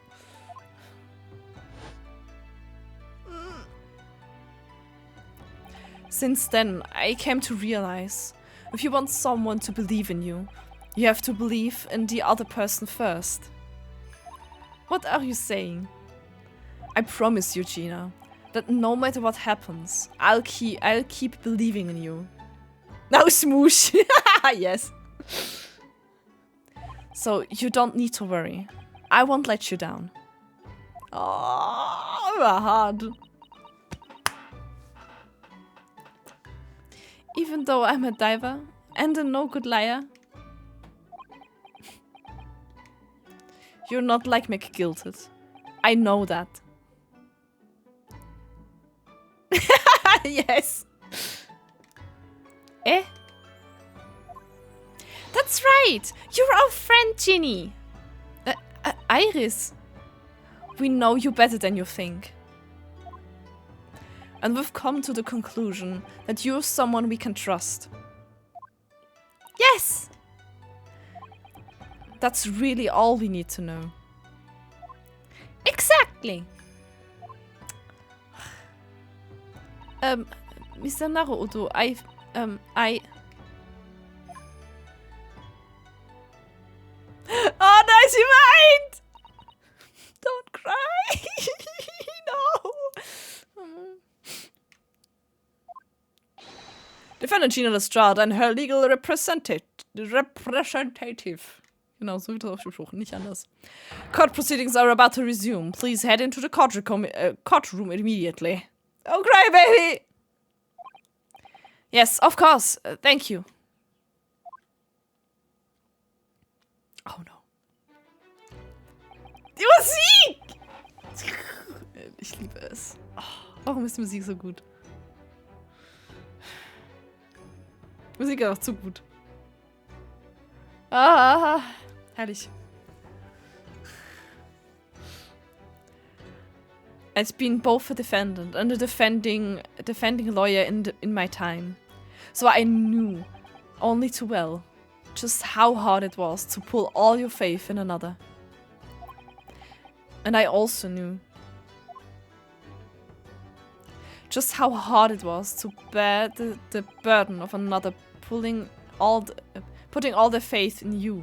Since then, I came to realize, if you want someone to believe in you, you have to believe in the other person first. What are you saying? I promise you, Gina, that no matter what happens, I'll keep believing in you. Now smoosh. Yes. So you don't need to worry. I won't let you down. Oh, war hart. Even though I'm a diver and a no-good liar, you're not like McGilted. I know that. Yes. Eh? That's right! You're our friend, Ginny! Iris, we know you better than you think. And we've come to the conclusion that you're someone we can trust. Yes! That's really all we need to know. Exactly! Mr. Naruto, I... Oh nein, sie weint! Don't cry! No! Defendant Gina Lestrade and her legal representative. Genau, so wird das ausgesprochen, nicht anders. Court proceedings are about to resume. Please head into the courtroom immediately. Oh, cry, baby! Yes, of course. Thank you. Oh no. Die Musik! Ich liebe es. Oh, warum ist die Musik so gut? Die Musik ist auch zu gut. Ah, herrlich. I've been both a defendant and a defending lawyer in my time. So I knew, only too well, just how hard it was to pull all your faith in another. And I also knew just how hard it was to bear the burden of another putting all their faith in you.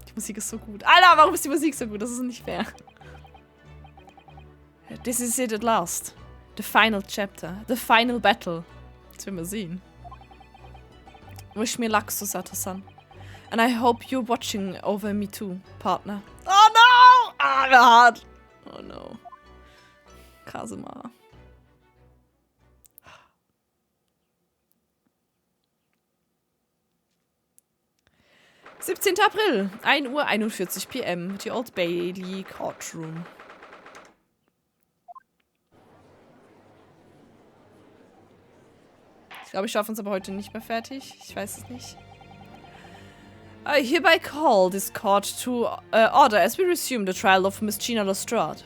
Die Musik ist so gut. Alter, warum ist die Musik so gut? Das ist nicht fair. This is it at last. The final chapter. The final battle. Das werden wir sehen. Wish me luck, Susato-san. And I hope you're watching over me too, partner. Oh no! Ah, mir hart. Oh no. Kasuma. 17. April, 1:41 p.m. Die Old Bailey Courtroom. Ich glaube, ich schaffe uns aber heute nicht mehr fertig. Ich weiß es nicht. I hereby call this court to order as we resume the trial of Miss Gina Lestrade.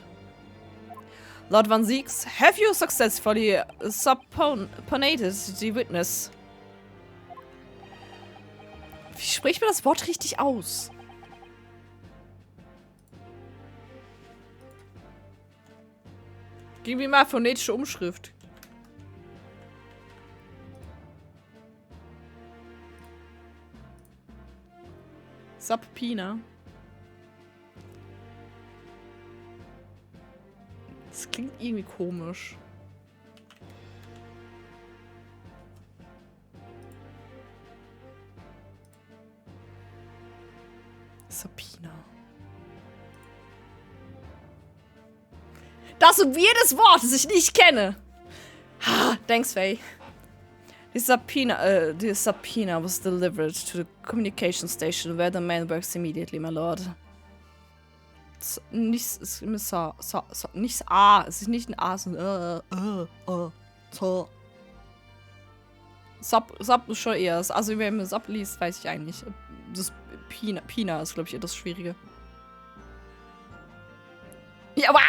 Lord Van Zieks, have you successfully subpoenated the witness? Wie spricht man das Wort richtig aus? Gib mir mal phonetische Umschrift. Subpoena. Das klingt irgendwie komisch. Subpoena. Das ist ein weirdes Wort, das ich nicht kenne. Ha, thanks, Faye. The subpoena was delivered to the communication station where the man works immediately, my lord. Nichts ist nichts A, es ist nicht ein A, sondern so. Sub ist schon eher. Also wenn man Sub liest, weiß ich eigentlich. Das Pina ist, glaube ich, eher das Schwierige. Ja, aber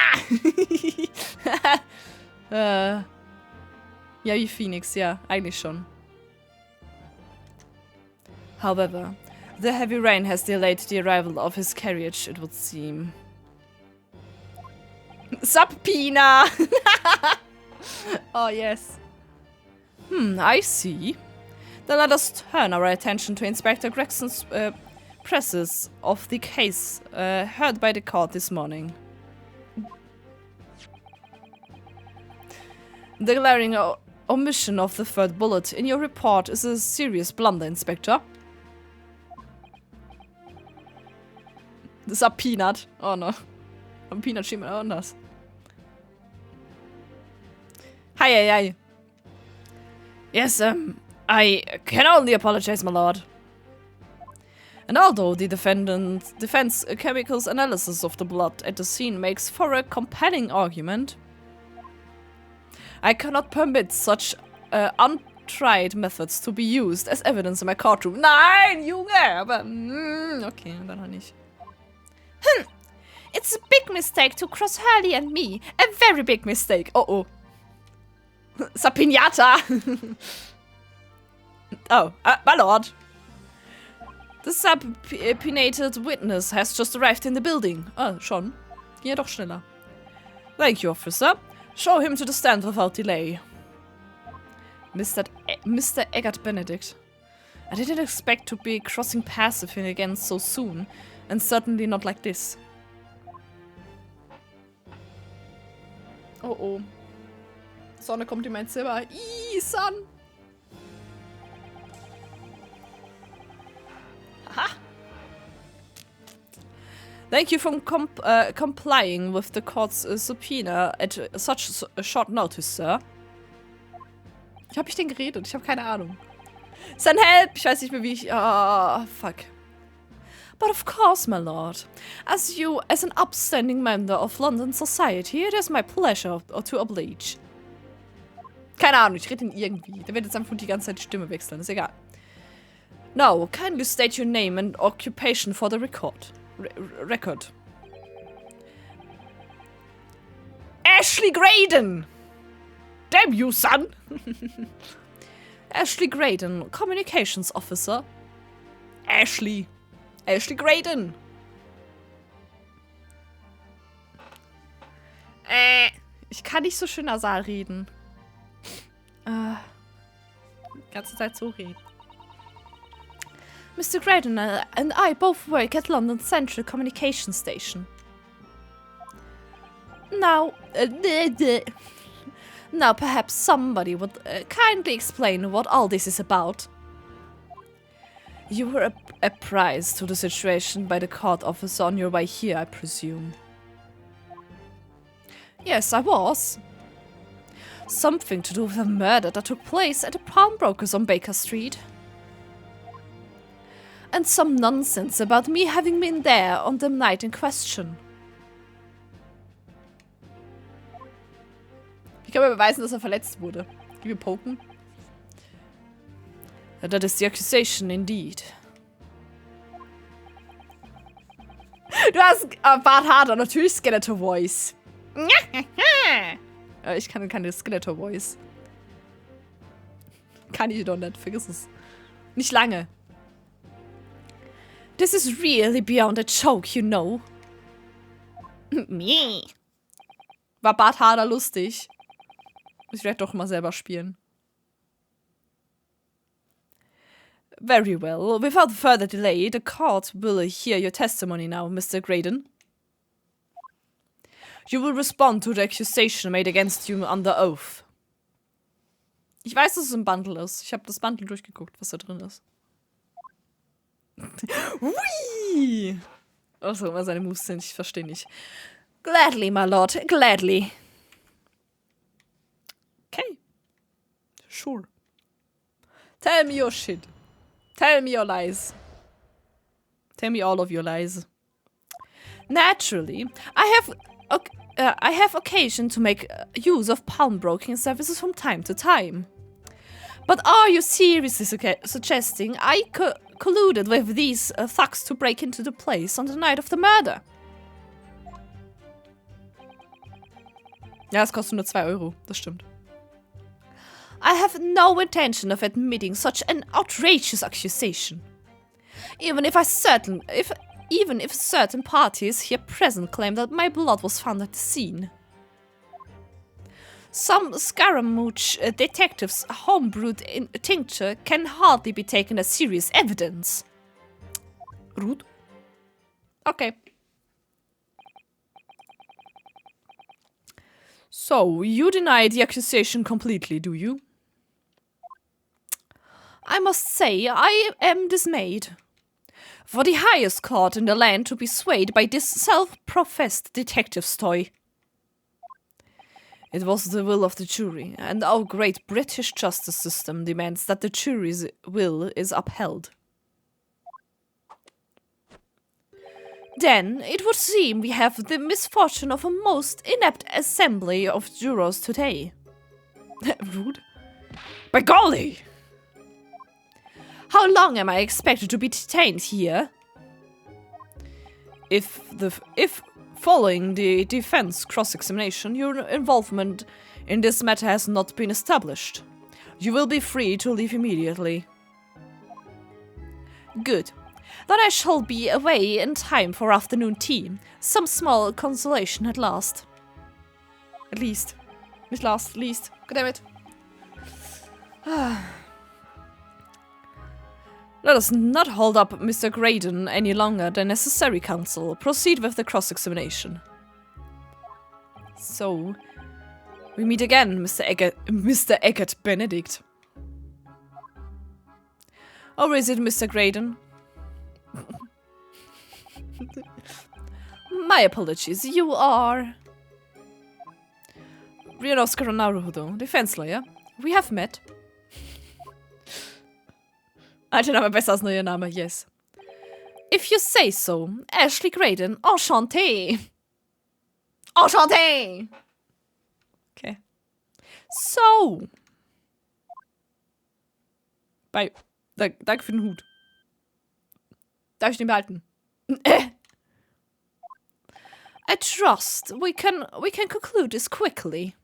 ja, wie Phoenix, ja, eigentlich schon. However, the heavy rain has delayed the arrival of his carriage, it would seem. Subpoena! Oh, yes. I see. Then let us turn our attention to Inspector Gregson's presses of the case heard by the court this morning. The glaring omission of the third bullet in your report is a serious blunder, Inspector. Das ist Peanut. Oh no. Am Peanut steht man anders. Hi. Yes, I can only apologize, my lord. And although the defense chemicals analysis of the blood at the scene makes for a compelling argument, I cannot permit such untried methods to be used as evidence in my courtroom. Nein, Junge! Aber, okay, dann halt nicht. It's a big mistake to cross Hurley and me. A very big mistake. Oh. Sapinata! Oh, my lord. The subpoenaed witness has just arrived in the building. Oh, schon. Ja, doch schneller. Thank you, officer. Show him to the stand without delay. Mr. Eggert Benedict. I didn't expect to be crossing paths with him again so soon, and certainly not like this. Oh. Sonne kommt in mein Zimmer. Son! Aha! Thank you for complying with the court's subpoena at such a short notice, sir. Ich hab ich denn geredet? Ich habe keine Ahnung. Send help! Ich weiß nicht mehr, wie ich... Ah, fuck. But of course, my lord. As an upstanding member of London society, it is my pleasure to oblige. Keine Ahnung, ich rede ihn irgendwie. Der wird jetzt einfach die ganze Zeit die Stimme wechseln. Ist egal. Now, kindly state your name and occupation for the record. Ashley Graydon! Damn you, son! Ashley Graydon, Communications Officer. Ashley Graydon! Ich kann nicht so schön nasal reden. Die ganze Zeit so reden. Mr. Graydon and I both work at London's Central Communication Station. Now, now perhaps somebody would kindly explain what all this is about. You were apprised to the situation by the court officer on your way here, I presume. Yes, I was. Something to do with a murder that took place at the pawnbrokers on Baker Street. And some nonsense about me having been there on the night in question. Wie kann man beweisen, dass er verletzt wurde? Wir poken? That is the accusation, indeed. Du hast Bart Harder, natürlich Skeletor Voice. Ich kann keine Skeletor Voice. Kann ich doch nicht, vergiss es. Nicht lange. This is really beyond a joke, you know. Me. War Bart Harder lustig? Ich werde doch mal selber spielen. Very well. Without further delay, the court will hear your testimony now, Mr. Graydon. You will respond to the accusation made against you under oath. Ich weiß, dass es ein Bundle ist. Ich habe das Bundle durchgeguckt, was da drin ist. Hui! Was auch immer seine Moves sind, ich verstehe nicht. Gladly, my lord, gladly. Okay. Sure. Tell me your shit. Tell me your lies. Tell me all of your lies. Naturally, I have occasion to make use of pawnbroking services from time to time. But are you seriously suggesting I colluded with these thugs to break into the place on the night of the murder? Ja, es kostet nur 2 €. Das stimmt. I have no intention of admitting such an outrageous accusation. Even if certain parties here present claim that my blood was found at the scene. Some Scaramouche detectives' homebrewed tincture can hardly be taken as serious evidence. Rude. Okay. So, you deny the accusation completely, do you? I must say, I am dismayed. For the highest court in the land to be swayed by this self-professed detective's toy. It was the will of the jury, and our great British justice system demands that the jury's will is upheld. Then, it would seem we have the misfortune of a most inept assembly of jurors today. Rude. By golly! How long am I expected to be detained here? If following the defense cross-examination, your involvement in this matter has not been established, you will be free to leave immediately. Good. Then I shall be away in time for afternoon tea. Some small consolation at last. At least. Nicht last, least. Goddammit. Let us not hold up Mr. Graydon any longer than necessary, counsel. Proceed with the cross-examination. So, we meet again, Mr. Eggert Benedict. Or is it Mr. Graydon? My apologies, you are... Ryonosuke Naruhodo, Defense Lawyer. We have met. Alter Name besser als neuer Name, yes. If you say so, Ashley Graydon, enchanté. Enchanté! Okay. So. Danke für den Hut. Darf ich den behalten? I trust we can conclude this quickly.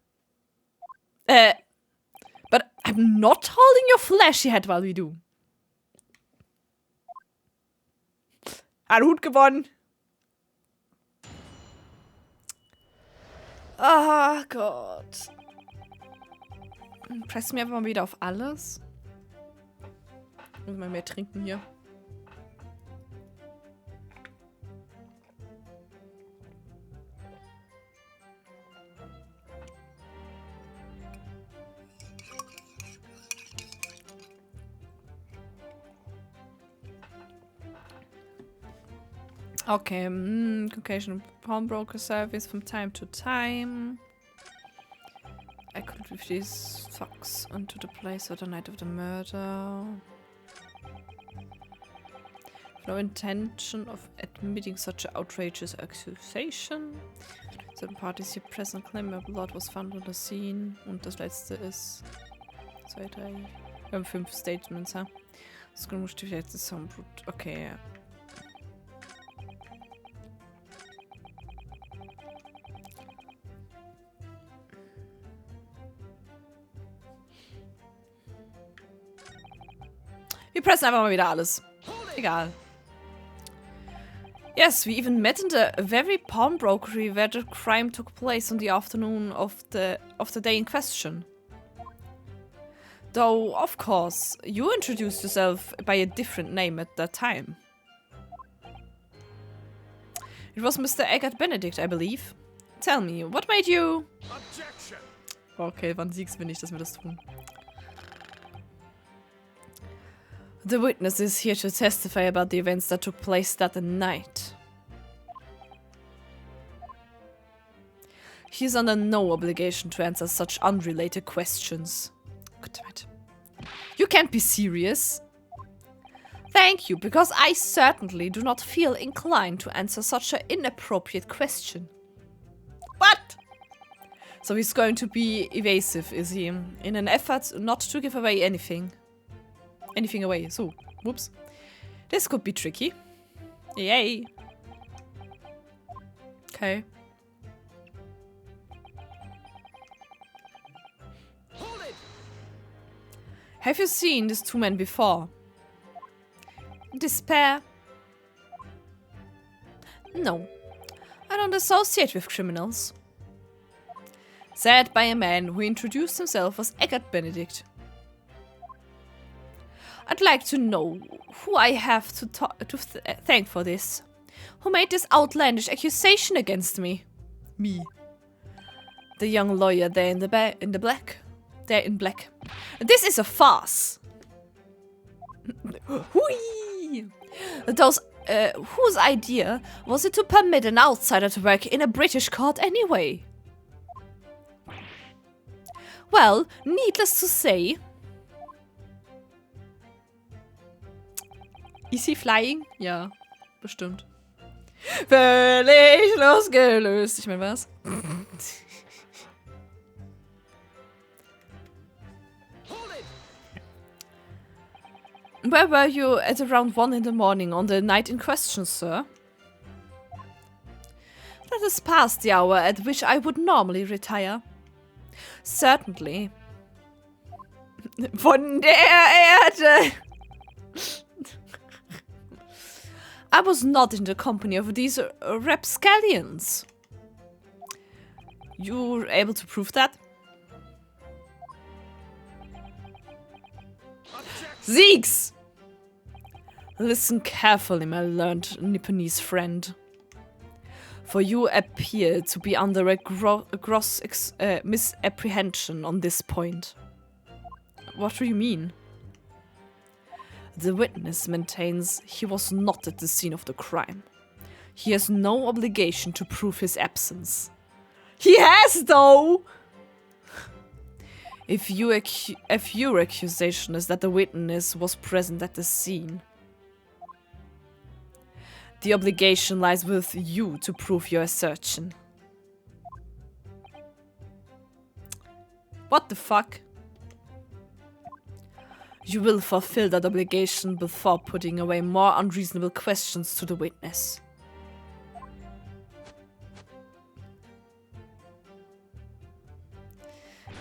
But I'm not holding your flashy head while we do. Ein Hut gewonnen. Ah Gott. Pressen wir einfach mal wieder auf alles. Muss mal mehr trinken hier. Okay, occasional pawnbroker service from time to time. I could with these thugs onto the place of the night of the murder. No intention of admitting such an outrageous accusation. Certain parties here present claim that blood was found on the scene. Und das letzte ist 2, 3. Wir haben 5 Statements, ha? Das ist jetzt some brute. Okay, ja. Wir pressen einfach mal wieder alles. Egal. Yes, we even met in the very pawnbrokery where the crime took place on the afternoon of the day in question. Though, of course, you introduced yourself by a different name at that time. It was Mr. Eggert Benedict, I believe. Tell me, what made you... Objection! Okay, wann siegst du nicht, dass wir das tun? The witness is here to testify about the events that took place that night. He is under no obligation to answer such unrelated questions. Goddammit. You can't be serious. Thank you, because I certainly do not feel inclined to answer such an inappropriate question. What? So he's going to be evasive, is he? In an effort not to give away anything. Anything away. So, whoops. This could be tricky. Yay. Okay. Have you seen these 2 men before? Despair? No. I don't associate with criminals. Said by a man who introduced himself as Eggert Benedict. I'd like to know who I have to thank for this. Who made this outlandish accusation against me? Me. The young lawyer there in black. There in black. This is a farce. Hui! Whose idea was it to permit an outsider to work in a British court anyway? Well, needless to say... Is he flying? Ja, bestimmt. Völlig losgelöst. Ich meine, was? Where were you at around 1 in the morning on the night in question, sir? That is past the hour at which I would normally retire. Certainly. Von der Erde! I was not in the company of these rapscallions. You were able to prove that? Siegs! Listen carefully, my learned Nipponese friend. For you appear to be under a gross misapprehension on this point. What do you mean? The witness maintains he was not at the scene of the crime. He has no obligation to prove his absence. He has, though! If your accusation is that the witness was present at the scene, the obligation lies with you to prove your assertion. What the fuck? You will fulfill that obligation before putting away more unreasonable questions to the witness.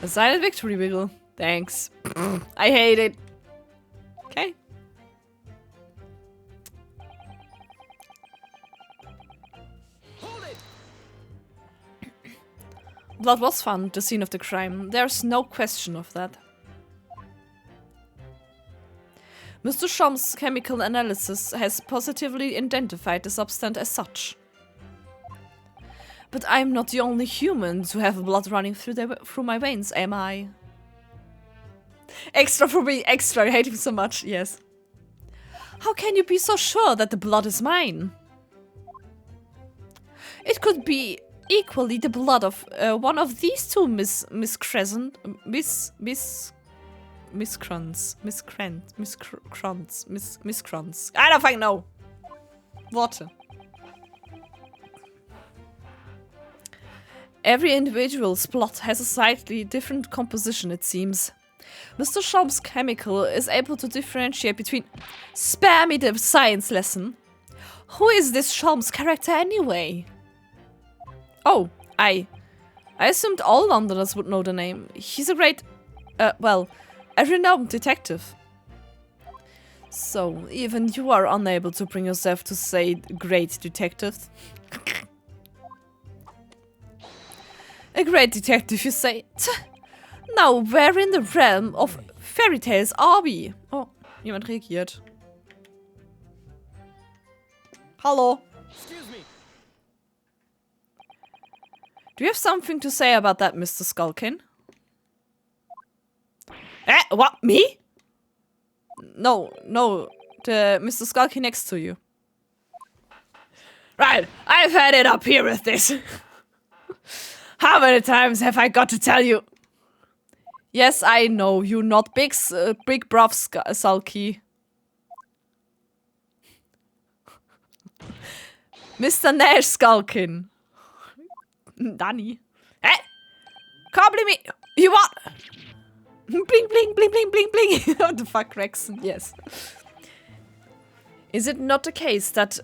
A silent victory wiggle. Thanks. I hate it. Okay. Blood was found at the scene of the crime. There's no question of that. Mr. Shom's chemical analysis has positively identified the substance as such. But I'm not the only human to have blood running through my veins, am I? Extra for me, extra. I hate him so much, yes. How can you be so sure that the blood is mine? It could be equally the blood of one of these two miscrants. I don't fucking know. Worte. Every individual's blood has a slightly different composition, it seems. Mr. Shom's chemical is able to differentiate between... Spare me the science lesson. Who is this Shom's character anyway? Oh, I assumed all Londoners would know the name. He's a great... well, a renowned detective. So, even you are unable to bring yourself to say great detective? A great detective, you say? Now, where in the realm of fairy tales are we? Oh, jemand reagiert. Hallo? Excuse me. Do you have something to say about that, Mr. Skulkin? What? Me? No, the Mr. Skulkin next to you. Right, I've had it up here with this. How many times have I got to tell you? Yes, I know, you not big bruv sulky. Mr. Nash Skulkin. Danny. Hey! Can't believe me! You what? Bling, bling, bling, bling, bling, bling. What the fuck, Rexon? Yes. Is it not the case that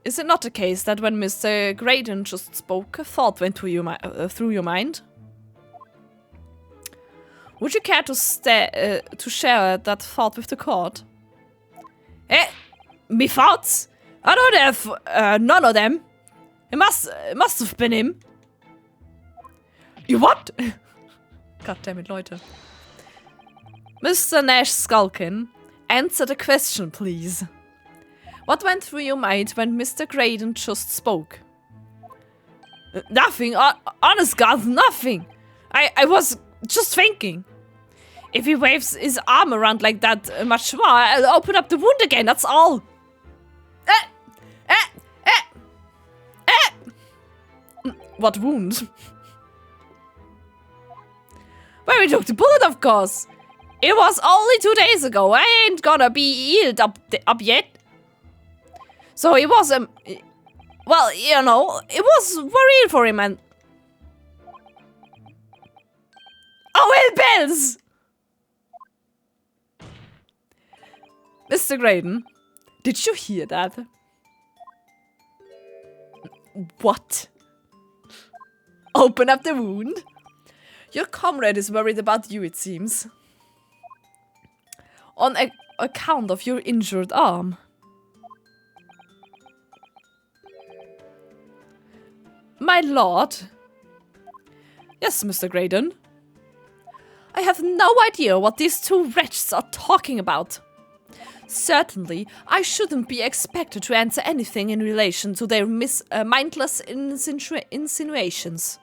when Mr. Graydon just spoke, a thought went through your mind? Would you care to share that thought with the court? Me thoughts? I don't have none of them. It must have been him. You what? Goddammit, Leute. Mr. Nash Skulkin, answer the question, please. What went through your mind when Mr. Graydon just spoke? Nothing. Honest God, nothing. I was just thinking. If he waves his arm around like that much more, I'll open up the wound again, that's all. What wound? Where we took the bullet, of course. It was only 2 days ago. I ain't gonna be healed up yet. So it was well, you know, it was worrying for him and... Oh, well, bells! Mr. Graydon, did you hear that? What? Open up the wound? Your comrade is worried about you, it seems. On account of your injured arm. My lord? Yes, Mr. Graydon. I have no idea what these two wretches are talking about. Certainly, I shouldn't be expected to answer anything in relation to their mindless insinuations.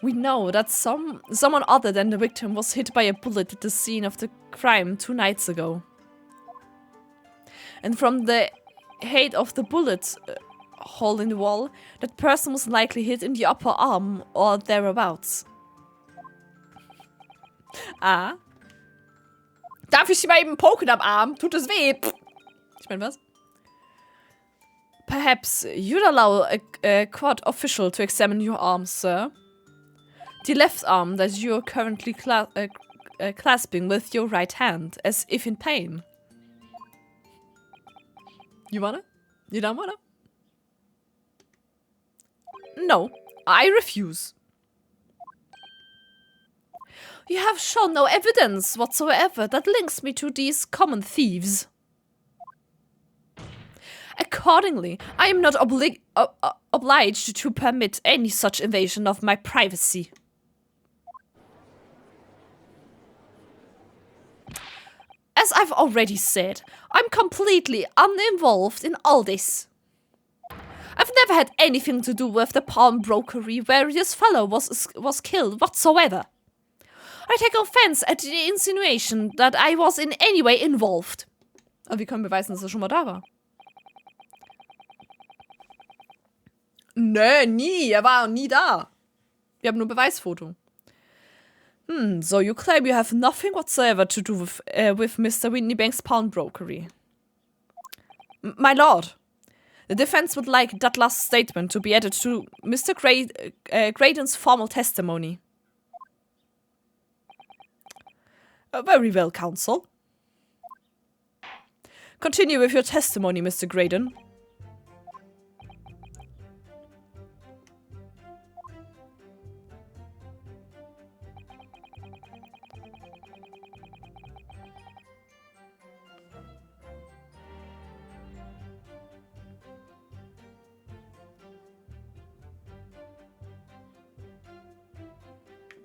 We know that someone other than the victim was hit by a bullet at the scene of the crime 2 nights ago. And from the height of the bullet hole in the wall, that person was likely hit in the upper arm or thereabouts. Ah. Darf ich mal eben poken am Arm? Tut es weh? Ich meine, was? Perhaps you'd allow a court official to examine your arm, sir. The left arm that you're currently clasping with your right hand, as if in pain. You wanna? You don't wanna? No, I refuse. You have shown no evidence whatsoever that links me to these common thieves. Accordingly, I am not obliged to permit any such invasion of my privacy. As I've already said, I'm completely uninvolved in all this. I've never had anything to do with the pawnbrokery where this fellow was killed whatsoever. I take offense at the insinuation that I was in any way involved. Aber wir können beweisen, dass er schon mal da war. Nö, nie. Er war nie da. Wir haben nur Beweisfoto. So you claim you have nothing whatsoever to do with Mr. Windybank's pawnbrokery. My lord, the defense would like that last statement to be added to Mr. Graydon's formal testimony. Very well, counsel. Continue with your testimony, Mr. Graydon.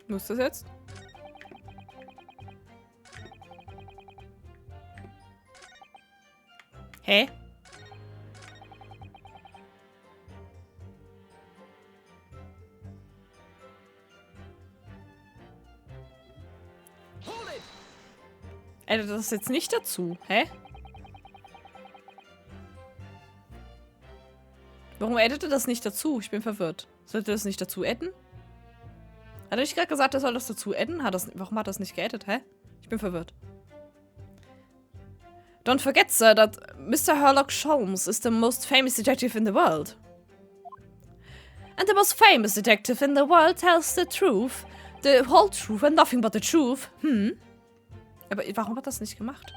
Muss das jetzt? Hä? Addet das jetzt nicht dazu? Hä? Warum addet er das nicht dazu? Ich bin verwirrt. Sollte er das nicht dazu adden? Hat er nicht gerade gesagt, er soll das dazu adden? Warum hat er das nicht geaddet? Hä? Ich bin verwirrt. Don't forget, sir, that Mr. Sherlock Holmes is the most famous detective in the world. And the most famous detective in the world tells the truth, the whole truth and nothing but the truth. Aber warum hat er das nicht gemacht?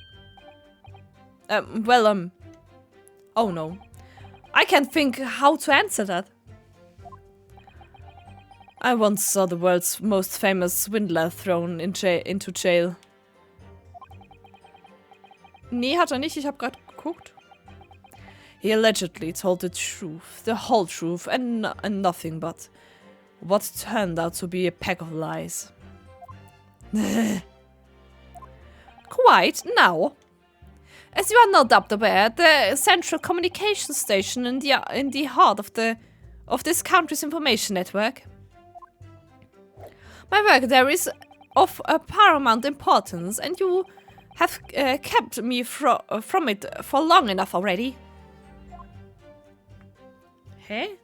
Oh no. I can't think how to answer that. I once saw the world's most famous swindler thrown into jail. Nee, hat er nicht. Ich habe gerade geguckt. He allegedly told the truth, the whole truth, and nothing but what turned out to be a pack of lies. Quite, now. As you are no doubt aware, the central communication station in the heart of this country's information network. My work there is of paramount importance, and you have kept me from it for long enough already. Hä?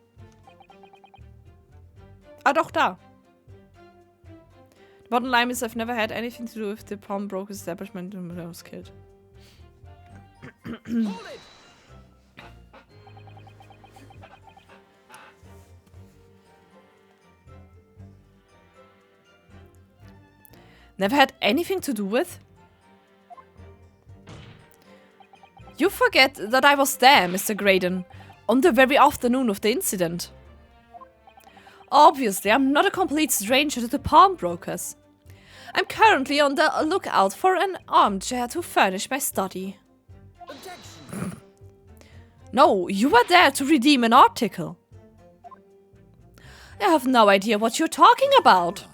Ah, doch, da. The bottom line is I've never had anything to do with the pawnbroker establishment when I was killed. Never had anything to do with? You forget that I was there, Mr. Graydon, on the very afternoon of the incident. Obviously, I'm not a complete stranger to the pawnbrokers. I'm currently on the lookout for an armchair to furnish my study. No, you were there to redeem an article. I have no idea what you're talking about.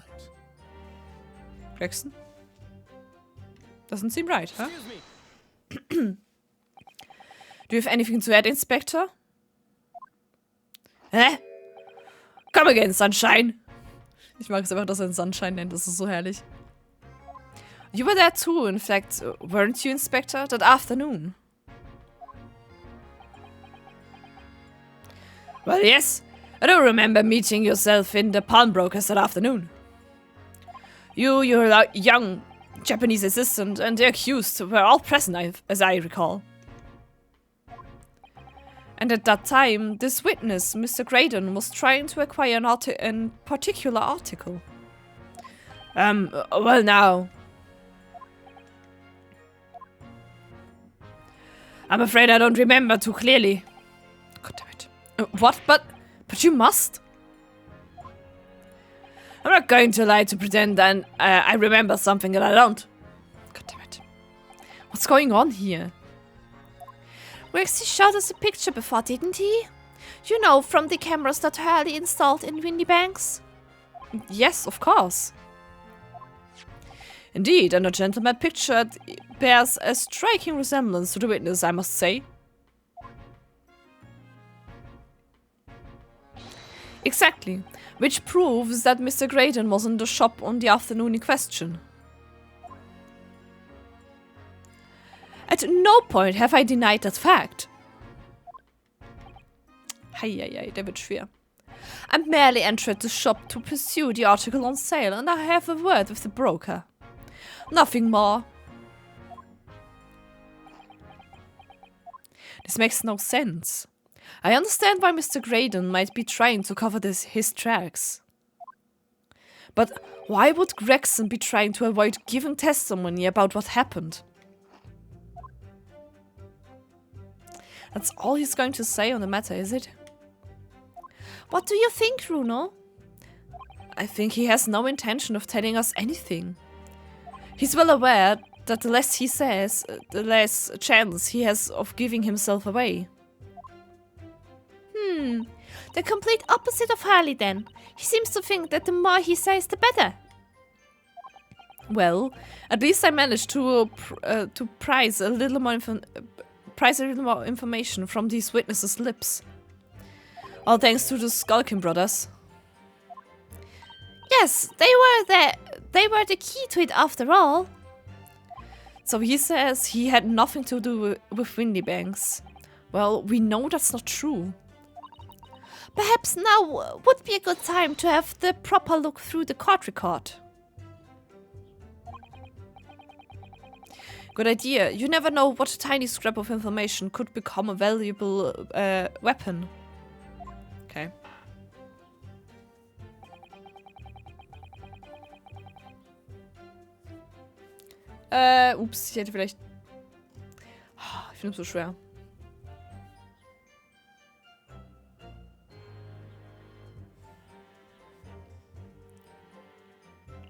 Jackson? Doesn't seem right, huh? Do you have anything to add, Inspector? Hä? Come again, Sunshine. Ich mag es einfach, dass er ihn Sunshine nennt. Das ist so herrlich. You were there too, in fact, weren't you, Inspector, that afternoon? Well, yes. I do remember meeting yourself in the pawnbrokers that afternoon. Your young Japanese assistant and the accused were all present, as I recall. And at that time, this witness, Mr. Graydon, was trying to acquire an particular article. Well now... I'm afraid I don't remember too clearly. God damn it. What? But you must? I'm not going to lie to pretend that I remember something that I don't. God damn it. What's going on here? Rexy showed us a picture before, didn't he? You know, from the cameras that Hurley installed in Windybanks. Yes, of course. Indeed, and the gentleman pictured bears a striking resemblance to the witness, I must say. Exactly, which proves that Mr. Graydon was in the shop on the afternoon in question. At no point have I denied that fact. Heieiei, der wird schwer. I merely entered the shop to pursue the article on sale, and I have a word with the broker. Nothing more. This makes no sense. I understand why Mr. Graydon might be trying to cover his tracks. But why would Gregson be trying to avoid giving testimony about what happened? That's all he's going to say on the matter, is it? What do you think, Runo? I think he has no intention of telling us anything. He's well aware that the less he says, the less chance he has of giving himself away. The complete opposite of Harley then. He seems to think that the more he says, the better. Well, at least I managed to prize a little more information from these witnesses' lips. All thanks to the Skulkin brothers. Yes, they were the key to it after all. So he says he had nothing to do with Windybanks. Well, we know that's not true. Perhaps now would be a good time to have the proper look through the court record. Good idea. You never know what a tiny scrap of information could become a valuable weapon. Okay. Ups, ich hätte vielleicht... Ich finde es so schwer.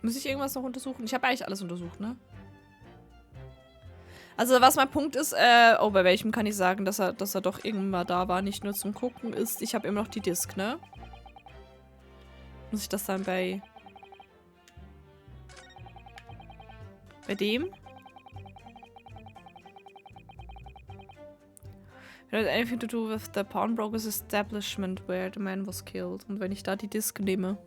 Muss ich irgendwas noch untersuchen? Ich habe eigentlich alles untersucht, ne? Also, was mein Punkt ist, oh, bei welchem kann ich sagen, dass er doch irgendwann mal da war, nicht nur zum Gucken, ist, ich habe immer noch die Disk, ne? Muss ich das dann bei dem? It had anything to do with the pawnbroker's establishment where the man was killed. Und wenn ich da die Disk nehme.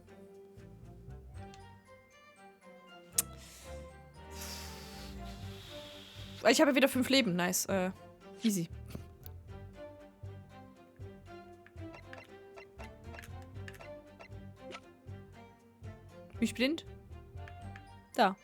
Ich habe wieder 5 Leben. Nice. Easy. Bin ich blind? Da.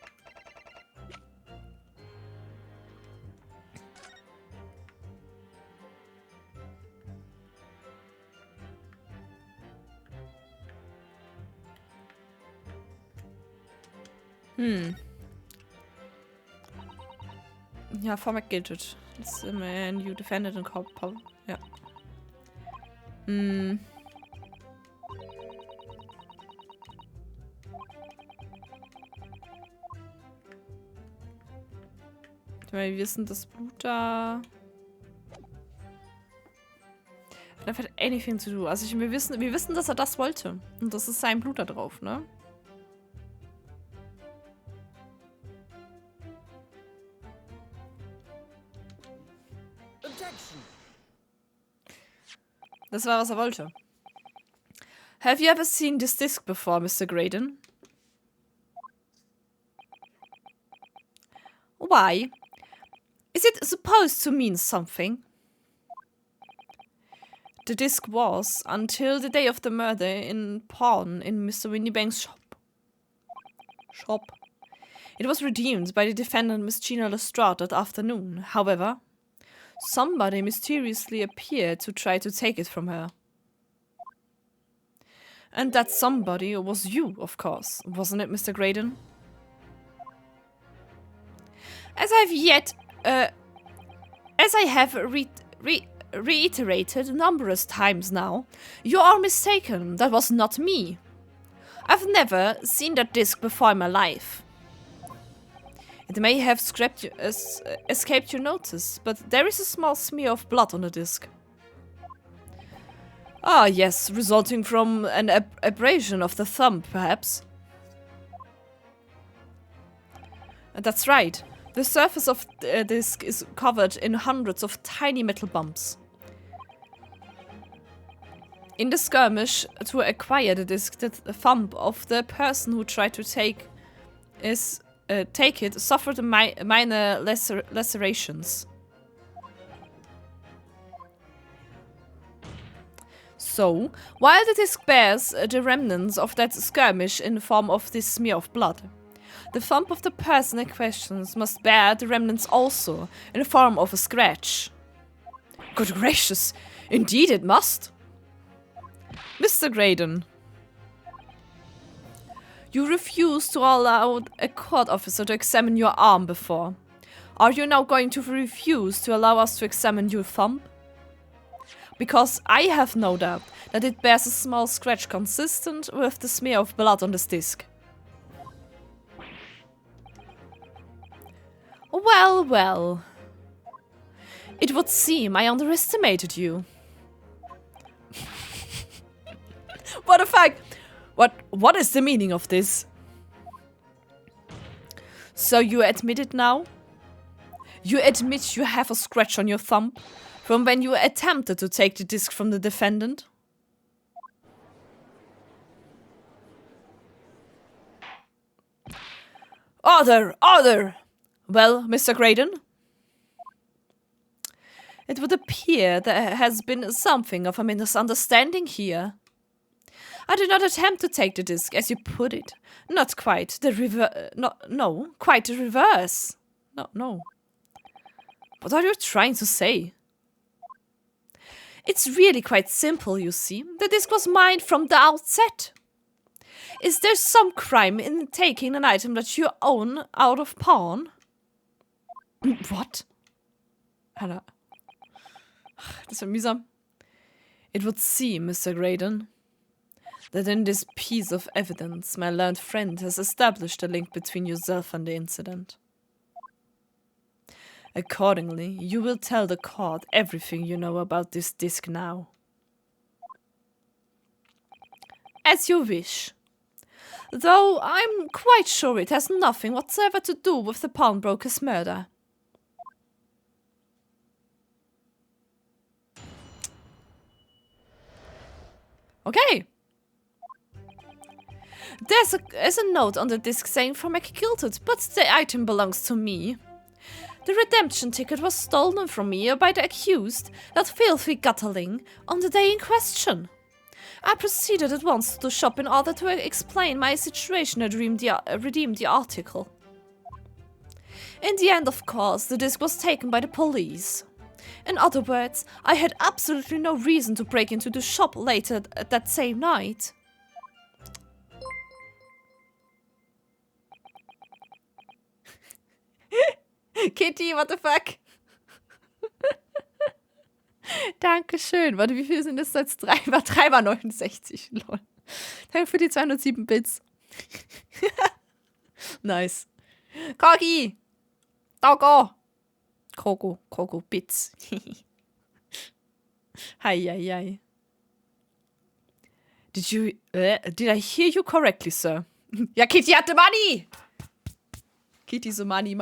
Ja, Format gilt it. It's a man you defended in cop. Ja. Wir wissen, das Blut da... Das hat anything to do. Also wir wissen, dass er das wollte. Und das ist sein Blut da drauf, ne? Das war, was er wollte. Have you ever seen this disc before, Mr. Graydon? Why? Is it supposed to mean something? the disc was until the day of the murder in pawn in Mr. Windybank's shop. It was redeemed by the defendant Miss Gina Lestrade that afternoon. However, somebody mysteriously appeared to try to take it from her. And that somebody was you, of course, wasn't it, Mr. Graydon? As I have reiterated numerous times now, you are mistaken. That was not me. I've never seen that disc before in my life. It may have escaped your notice, but there is a small smear of blood on the disc. Ah, yes, resulting from an abrasion of the thumb, perhaps. That's right. The surface of the disc is covered in hundreds of tiny metal bumps. In the skirmish to acquire the disc, the thumb of the person who tried to take it suffered minor lacerations. So, while the disc bears the remnants of that skirmish in the form of this smear of blood, the thumb of the person in question must bear the remnants also in the form of a scratch. Good gracious, indeed it must. Mr. Graydon, you refused to allow a court officer to examine your arm before. Are you now going to refuse to allow us to examine your thumb? Because I have no doubt that it bears a small scratch consistent with the smear of blood on this disc. Well, well. It would seem I underestimated you. What the fuck? What is the meaning of this? So you admit it now? You admit you have a scratch on your thumb from when you attempted to take the disc from the defendant? Order! Order! Well, Mr. Graydon? It would appear there has been something of a misunderstanding here. I did not attempt to take the disc, as you put it. Not quite the quite the reverse. No. What are you trying to say? It's really quite simple, you see. The disc was mine from the outset. Is there some crime in taking an item that you own out of pawn? What? Alter. Das war mühsam. It would seem, Mr. Graydon, that in this piece of evidence my learned friend has established a link between yourself and the incident. Accordingly, you will tell the court everything you know about this disc now. As you wish. Though I'm quite sure it has nothing whatsoever to do with the pawnbroker's murder. Okay. There's a note on the disc saying for McGilted, but the item belongs to me. The redemption ticket was stolen from me by the accused, that filthy gutterling, on the day in question. I proceeded at once to the shop in order to explain my situation and redeem the article. In the end, of course, the disc was taken by the police. In other words, I had absolutely no reason to break into the shop later that same night. Kitty, what the fuck? Dankeschön. Warte, wie viel sind das jetzt? 3,69. Lol. Danke für die 207 Bits. Nice. Kogi! Togo! Kogo Bits. Hi. Did I hear you correctly, sir? Ja, Kitty hatte Money! Kitty so Money.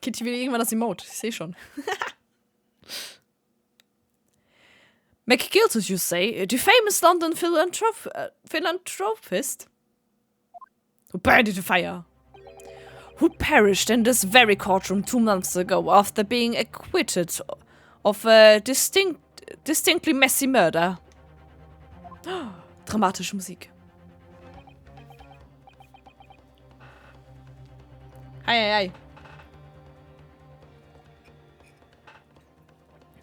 Kitty will irgendwann das Emote. Ich sehe schon. McGilted, you say? The famous London philanthropist? Who burned it to fire. who perished in this very courtroom 2 months ago after being acquitted of a distinctly messy murder. Dramatische Musik. Hi.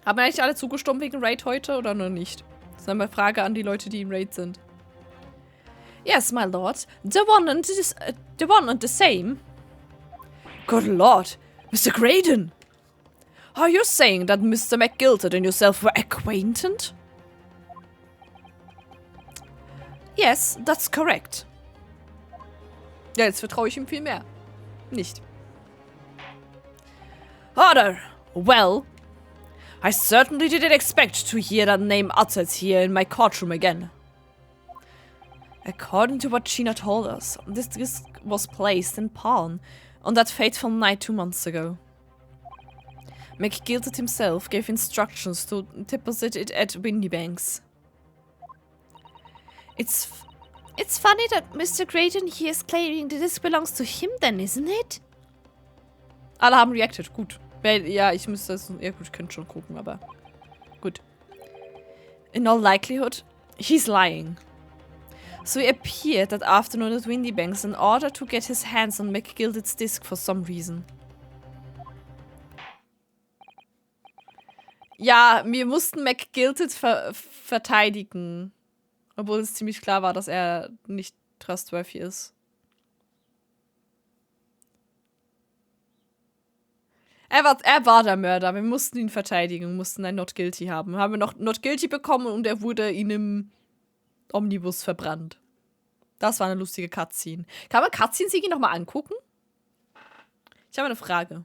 Haben eigentlich alle zugestimmt wegen Raid heute oder noch nicht? Das ist eine Frage an die Leute, die im Raid sind. Yes, my lord. The one and the same. Good lord, Mr. Graydon. Are you saying that Mr. McGilton and yourself were acquainted? Yes, that's correct. Ja, jetzt vertraue ich ihm viel mehr. Nicht. Order! Well, I certainly didn't expect to hear that name uttered here in my courtroom again. According to what Sheena told us, this disc was placed in pawn on that fateful night 2 months ago. McGilton himself gave instructions to deposit it at Windybanks. It's funny that Mr. Graydon here is claiming the disc belongs to him then, isn't it? Alle haben reacted. Gut. Ja, ich müsste das... Ja gut, ich könnte schon gucken, aber... Gut. In all likelihood, he's lying. So he appeared that afternoon at Windybanks in order to get his hands on McGilton's disc for some reason. Ja, wir mussten McGilton verteidigen. Obwohl es ziemlich klar war, dass er nicht trustworthy ist. Er war der Mörder. Wir mussten ihn verteidigen, mussten ein Not Guilty haben. Haben wir noch Not Guilty bekommen und er wurde in einem Omnibus verbrannt. Das war eine lustige Cutscene. Kann man Cutscene-Sigi nochmal angucken? Ich habe eine Frage.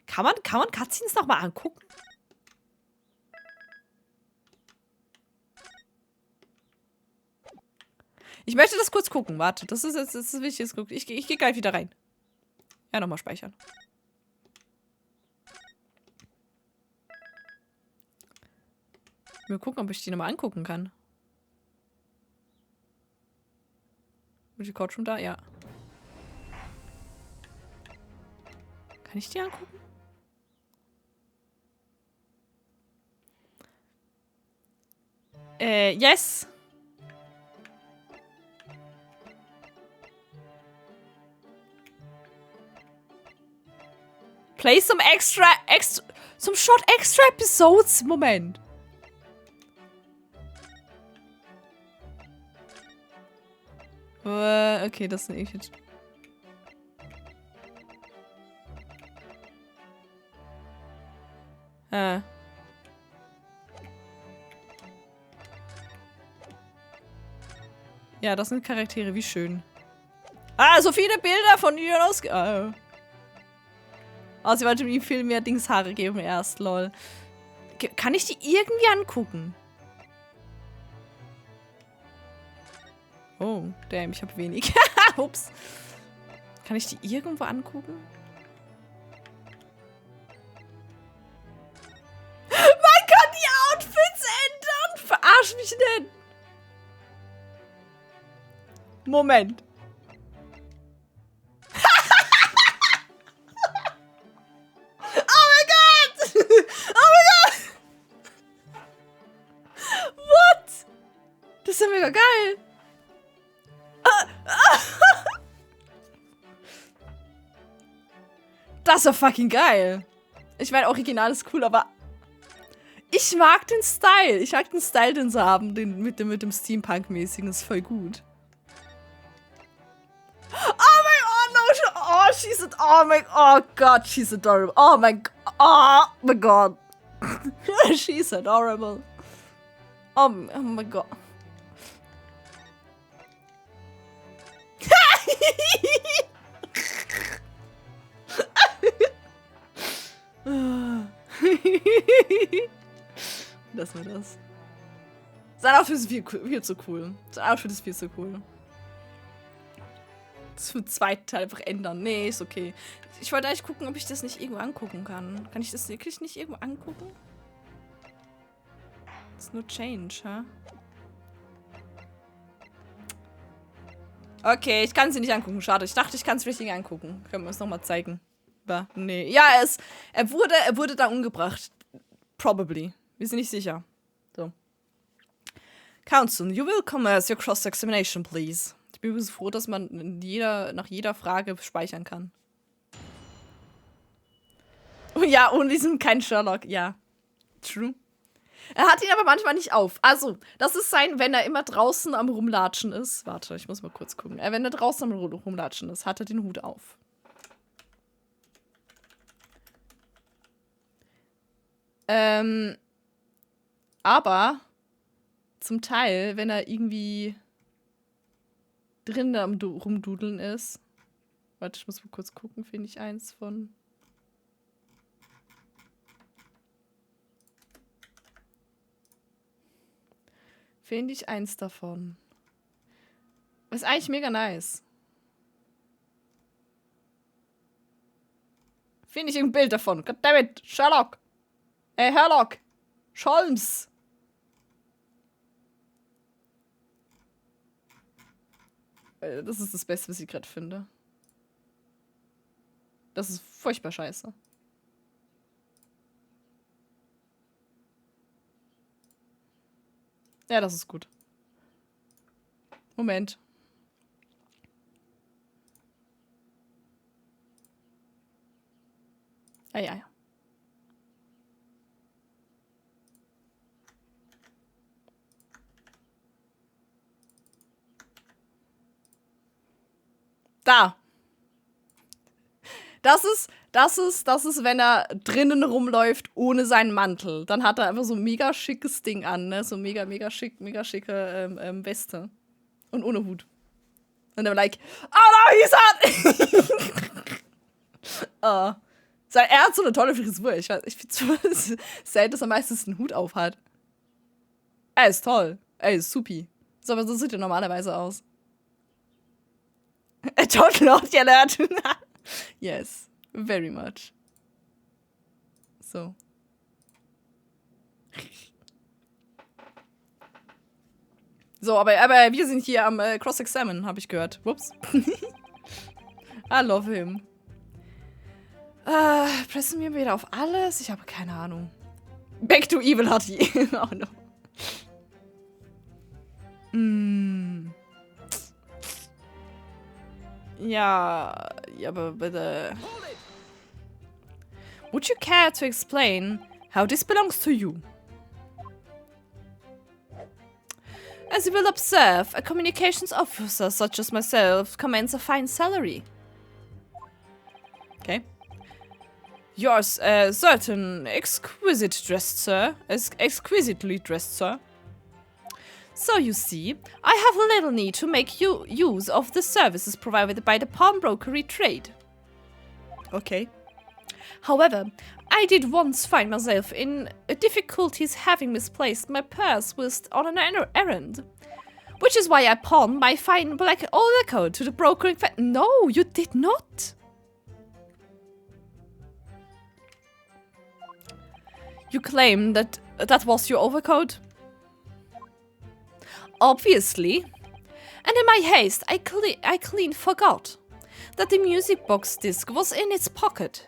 Kann man Cutscenes nochmal angucken? Ich möchte das kurz gucken. Warte, das ist wichtig. Jetzt gucken. Ich gehe gleich wieder rein. Ja, nochmal speichern. Mal gucken, ob ich die nochmal angucken kann. Ist die Couch schon da? Ja. Kann ich die angucken? Yes. Play some some short extra episodes. Moment. Okay, das sind ich jetzt. Ja, das sind Charaktere, wie schön. Ah, so viele Bilder von ihnen aus. Oh, sie wollte mir viel mehr Dingshaare geben erst, lol. Kann ich die irgendwie angucken? Oh, damn, ich habe wenig. Ups. Kann ich die irgendwo angucken? Man kann die Outfits ändern! Verarsch mich denn! Moment. Oh mein Gott! Oh mein Gott! What? Das ist ja mega geil. Das ist ja fucking geil. Ich meine, Original ist cool, aber ich mag den Style. Ich mag den Style, den sie haben, mit dem Steampunk-mäßigen. Das ist voll gut. Oh mein Gott, no, oh, she's oh God, she's adorable. Oh my God. She's adorable. Oh my God. Das war das. Sein Outfit ist viel zu cool. Sein Outfit ist viel zu cool. Das für den zweiten Teil einfach ändern. Nee, ist okay. Ich wollte eigentlich gucken, ob ich das nicht irgendwo angucken kann. Kann ich das wirklich nicht irgendwo angucken? Das ist nur Change, ha? Huh? Okay, ich kann sie nicht angucken. Schade. Ich dachte, ich kann es richtig angucken. Können wir uns nochmal zeigen. Aber nee. Ja, er wurde da umgebracht. Probably. Wir sind nicht sicher. So. Counsel, you will commence your cross-examination, please. Ich bin übrigens froh, dass man nach jeder Frage speichern kann. Oh ja, und wir sind kein Sherlock. Ja. True. Er hat ihn aber manchmal nicht auf. Also, das ist wenn er immer draußen am Rumlatschen ist. Warte, ich muss mal kurz gucken. Wenn er draußen am Rumlatschen ist, hat er den Hut auf. Aber zum Teil, wenn er irgendwie drin am Rumdudeln ist. Warte, ich muss mal kurz gucken, finde ich eins von. Finde ich eins davon. Ist eigentlich mega nice. Finde ich ein Bild davon. Goddammit, Sherlock. Herlock. Scholms. Das ist das Beste, was ich gerade finde. Das ist furchtbar scheiße. Ja, das ist gut. Moment. Ja. Da. Das ist, wenn er drinnen rumläuft ohne seinen Mantel. Dann hat er einfach so ein mega schickes Ding an, ne? So mega schicke Weste. Und ohne Hut. Und dann like, oh no, he's hot! Er hat so eine tolle Frisur. Ich finde es selten, dass er meistens einen Hut auf hat. Er ist toll. Er ist supi. So, aber so sieht er normalerweise aus. Total not alert. Yes, very much. So. So, aber wir sind hier am Cross-Examine, habe ich gehört. Whoops. I love him. Pressen wir wieder auf alles? Ich habe keine Ahnung. Back to Evil Hattie. Oh no. Ja, aber bitte. Would you care to explain how this belongs to you? As you will observe, a communications officer such as myself commands a fine salary. Okay. Yours, certain exquisitely dressed, sir. So you see, I have little need to make use of the services provided by the pawnbrokery trade. Okay. However, I did once find myself in difficulties having misplaced my purse whilst on an errand. Which is why I pawned my fine black overcoat to the brokering No, you did not. You claim that was your overcoat? Obviously. And in my haste, I clean forgot that the music box disc was in its pocket.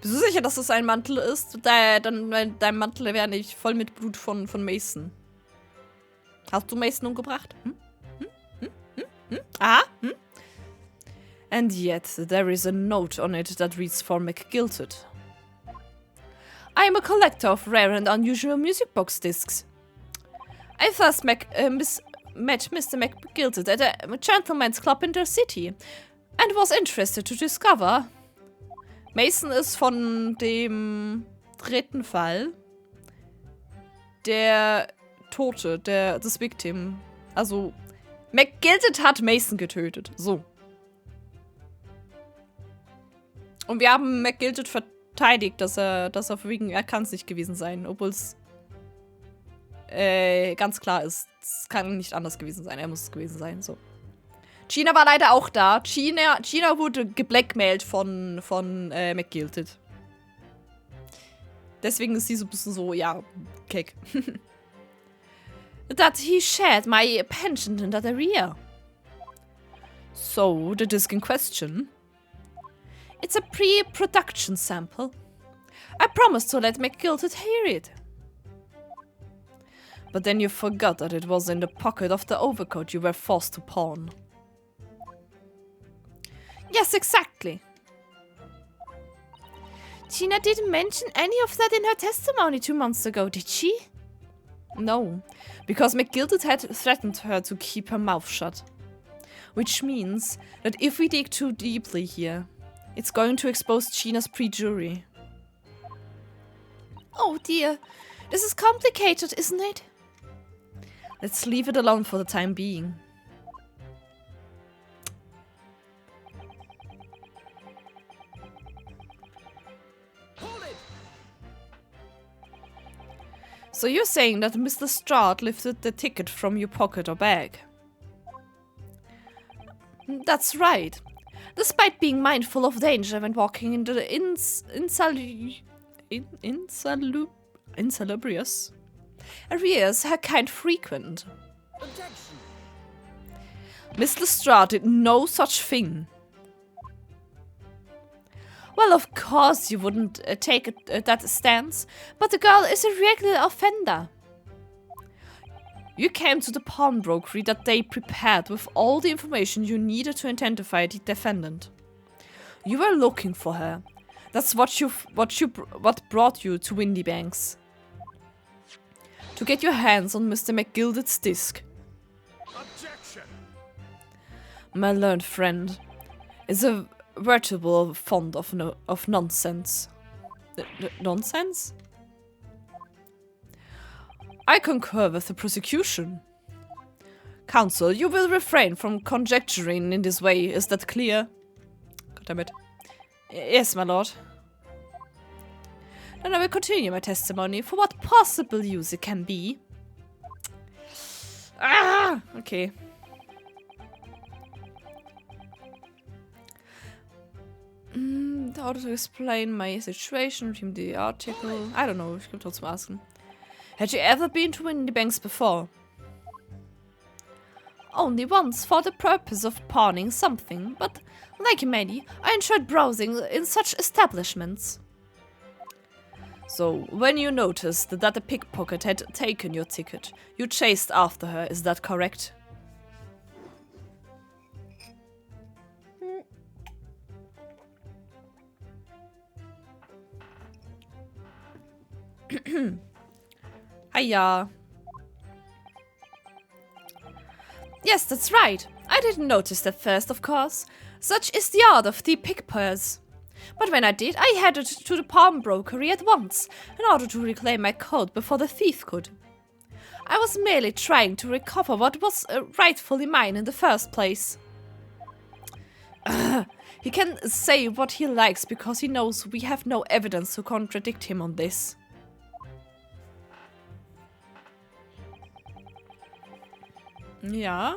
Bist du sicher, dass das ein Mantel ist? Dein Mantel wäre nicht voll mit Blut von Mason. Hast du Mason umgebracht? Aha? And yet, there is a note on it that reads for McGilted. I am a collector of rare and unusual music box discs. I first met Mr. McGilted at a gentleman's club in the city and was interested to discover. Mason ist von dem dritten Fall der Tote, das Victim. Also, McGilted hat Mason getötet. So. Und wir haben McGilted verteidigt, dass er kann es nicht gewesen sein, obwohl es ganz klar ist, es kann nicht anders gewesen sein, er muss es gewesen sein, so. Gina war leider auch da. Gina wurde geblackmailt von McGilted. Deswegen ist sie so ein bisschen so, ja, keck. that he shared my penchant in that area. So, the disc in question? It's a pre-production sample. I promised to let McGilted hear it. But then you forgot that it was in the pocket of the overcoat you were forced to pawn. Yes, exactly. Gina didn't mention any of that in her testimony 2 months ago, did she? No, because McGilted had threatened her to keep her mouth shut. Which means that if we dig too deeply here, it's going to expose Gina's pre-jury. Oh dear, this is complicated, isn't it? Let's leave it alone for the time being. Hold it! So you're saying that Mr. Strahd lifted the ticket from your pocket or bag? That's right. Despite being mindful of danger when walking into the insalubrious areas her kind frequent. Objection! Mr. Strahd did no such thing. Well, of course you wouldn't take that stance, but the girl is a regular offender. You came to the pawnbrokery that day prepared with all the information you needed to identify the defendant. You were looking for her. That's what brought you to Windy Banks. To get your hands on Mr. McGilded's disc. Objection! My learned friend is a veritable fond of nonsense. Nonsense? I concur with the prosecution. Counsel, you will refrain from conjecturing in this way, is that clear? God damn it. Yes, my lord. Then I will continue my testimony for what possible use it can be. Ah! Okay. How to explain my situation from the article? I don't know, ich kann trotzdem asken. Had you ever been to Windy Banks before? Only once for the purpose of pawning something, but like many, I enjoyed browsing in such establishments. So, when you noticed that the pickpocket had taken your ticket, you chased after her, is that correct? Hiya. Yes, that's right. I didn't notice that first, of course. Such is the art of the pickpockets. But when I did, I headed to the pawnbrokery at once, in order to reclaim my coat before the thief could. I was merely trying to recover what was rightfully mine in the first place. He can say what he likes because he knows we have no evidence to contradict him on this. Ja.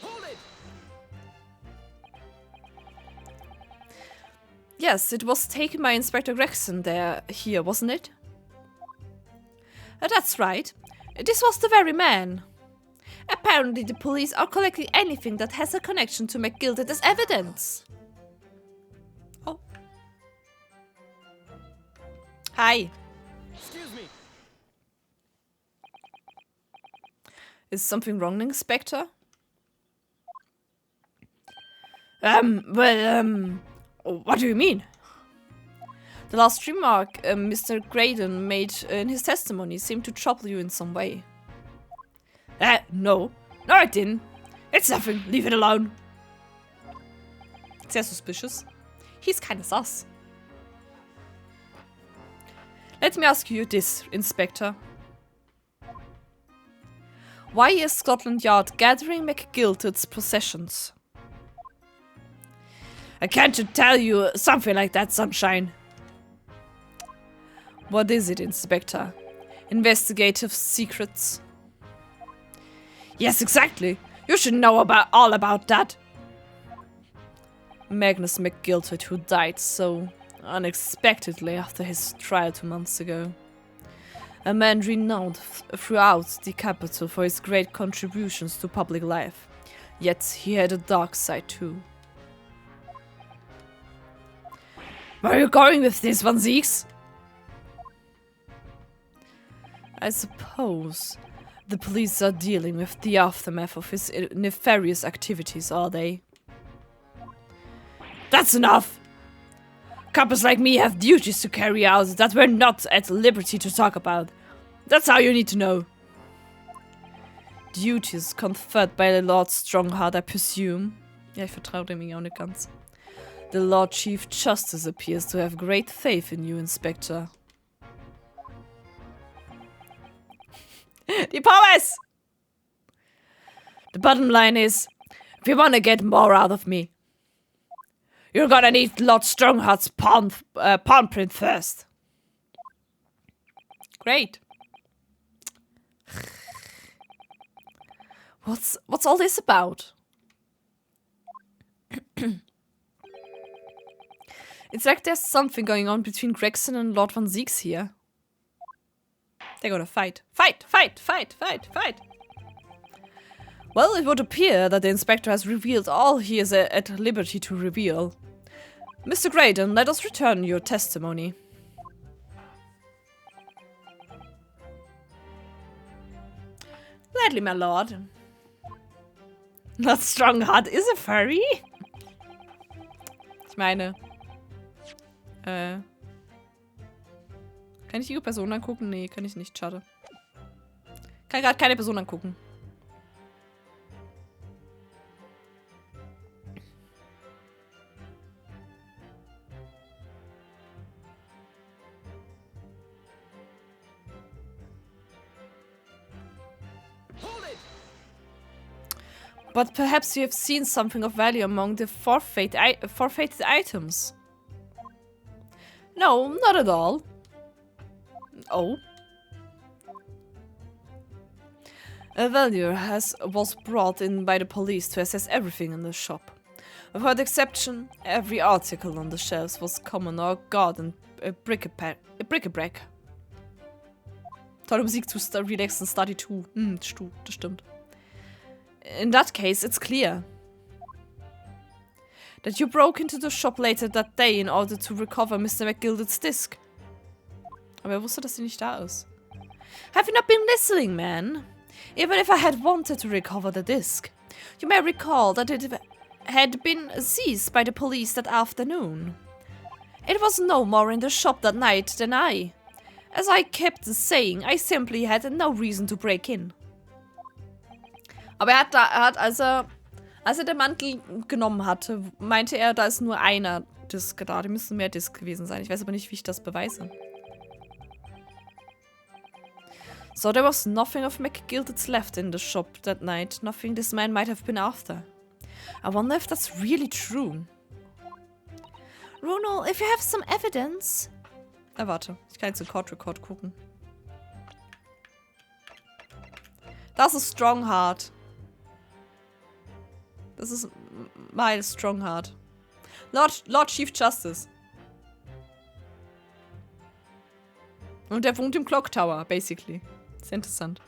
Hold it! Yes, it was taken by Inspector Gregson here, wasn't it? That's right. This was the very man. Apparently the police are collecting anything that has a connection to McGilded as evidence. Oh. Hi. Excuse me. Is something wrong, Inspector? What do you mean? The last remark Mr. Graydon made in his testimony seemed to trouble you in some way. No. No, it didn't. It's nothing. Leave it alone. Sehr suspicious. He's kinda sus. Let me ask you this, Inspector. Why is Scotland Yard gathering McGilded's possessions? I can't tell you something like that, Sunshine. What is it, Inspector? Investigative secrets? Yes, exactly. You should know all about that. Magnus McGilded, who died so unexpectedly after his trial 2 months ago. A man renowned throughout the capital for his great contributions to public life. Yet he had a dark side too. Where are you going with this, Van Zieks? I suppose the police are dealing with the aftermath of his nefarious activities, are they? That's enough! Coppers like me have duties to carry out that we're not at liberty to talk about. That's all you need to know. Duties conferred by the Lord Strongheart, I presume. Ja, ich vertraue dem auch nicht ganz. The Lord Chief Justice appears to have great faith in you, Inspector. Die Pommes! The bottom line is, if you want to get more out of me, you're gonna need Lord Strongheart's palm print first. Great. What's all this about? It's like there's something going on between Gregson and Lord Van Zieks here. They're gonna fight. Fight, fight, fight, fight, fight. Well, it would appear that the inspector has revealed all he is at liberty to reveal. Mr. Graydon, let us return your testimony. Gladly, my lord. Lord Strongheart is a furry? Ich meine, kann ich die Person angucken? Nee, kann ich nicht. Schade. Kann gerade keine Person angucken. Hold it! But perhaps you have seen something of value among the forfeited items. No, not at all. Oh. A valuer was brought in by the police to assess everything in the shop. Without exception, every article on the shelves was common or garden bric-a-brac. Tolle Musik zu Relax and Study 2. Das stimmt. In that case, it's clear that you broke into the shop later that day in order to recover Mr. McGilded's disc. Aber er wusste, dass sie nicht da ist. Have you not been listening, man? Even if I had wanted to recover the disc, you may recall that it had been seized by the police that afternoon. It was no more in the shop that night than I. As I kept saying, I simply had no reason to break in. Aber als er den Mantel genommen hatte, meinte er, da ist nur einer Disc da. Die müssen mehr Disc gewesen sein. Ich weiß aber nicht, wie ich das beweise. So there was nothing of McGilded's left in the shop that night. Nothing this man might have been after. I wonder if that's really true. Ronald, if you have some evidence... Warte. Ich kann jetzt in Court Record gucken. Das ist Strongheart. Das ist Miles Strongheart. Lord Chief Justice. Und der wohnt im Clock Tower, basically. Sehr interessant.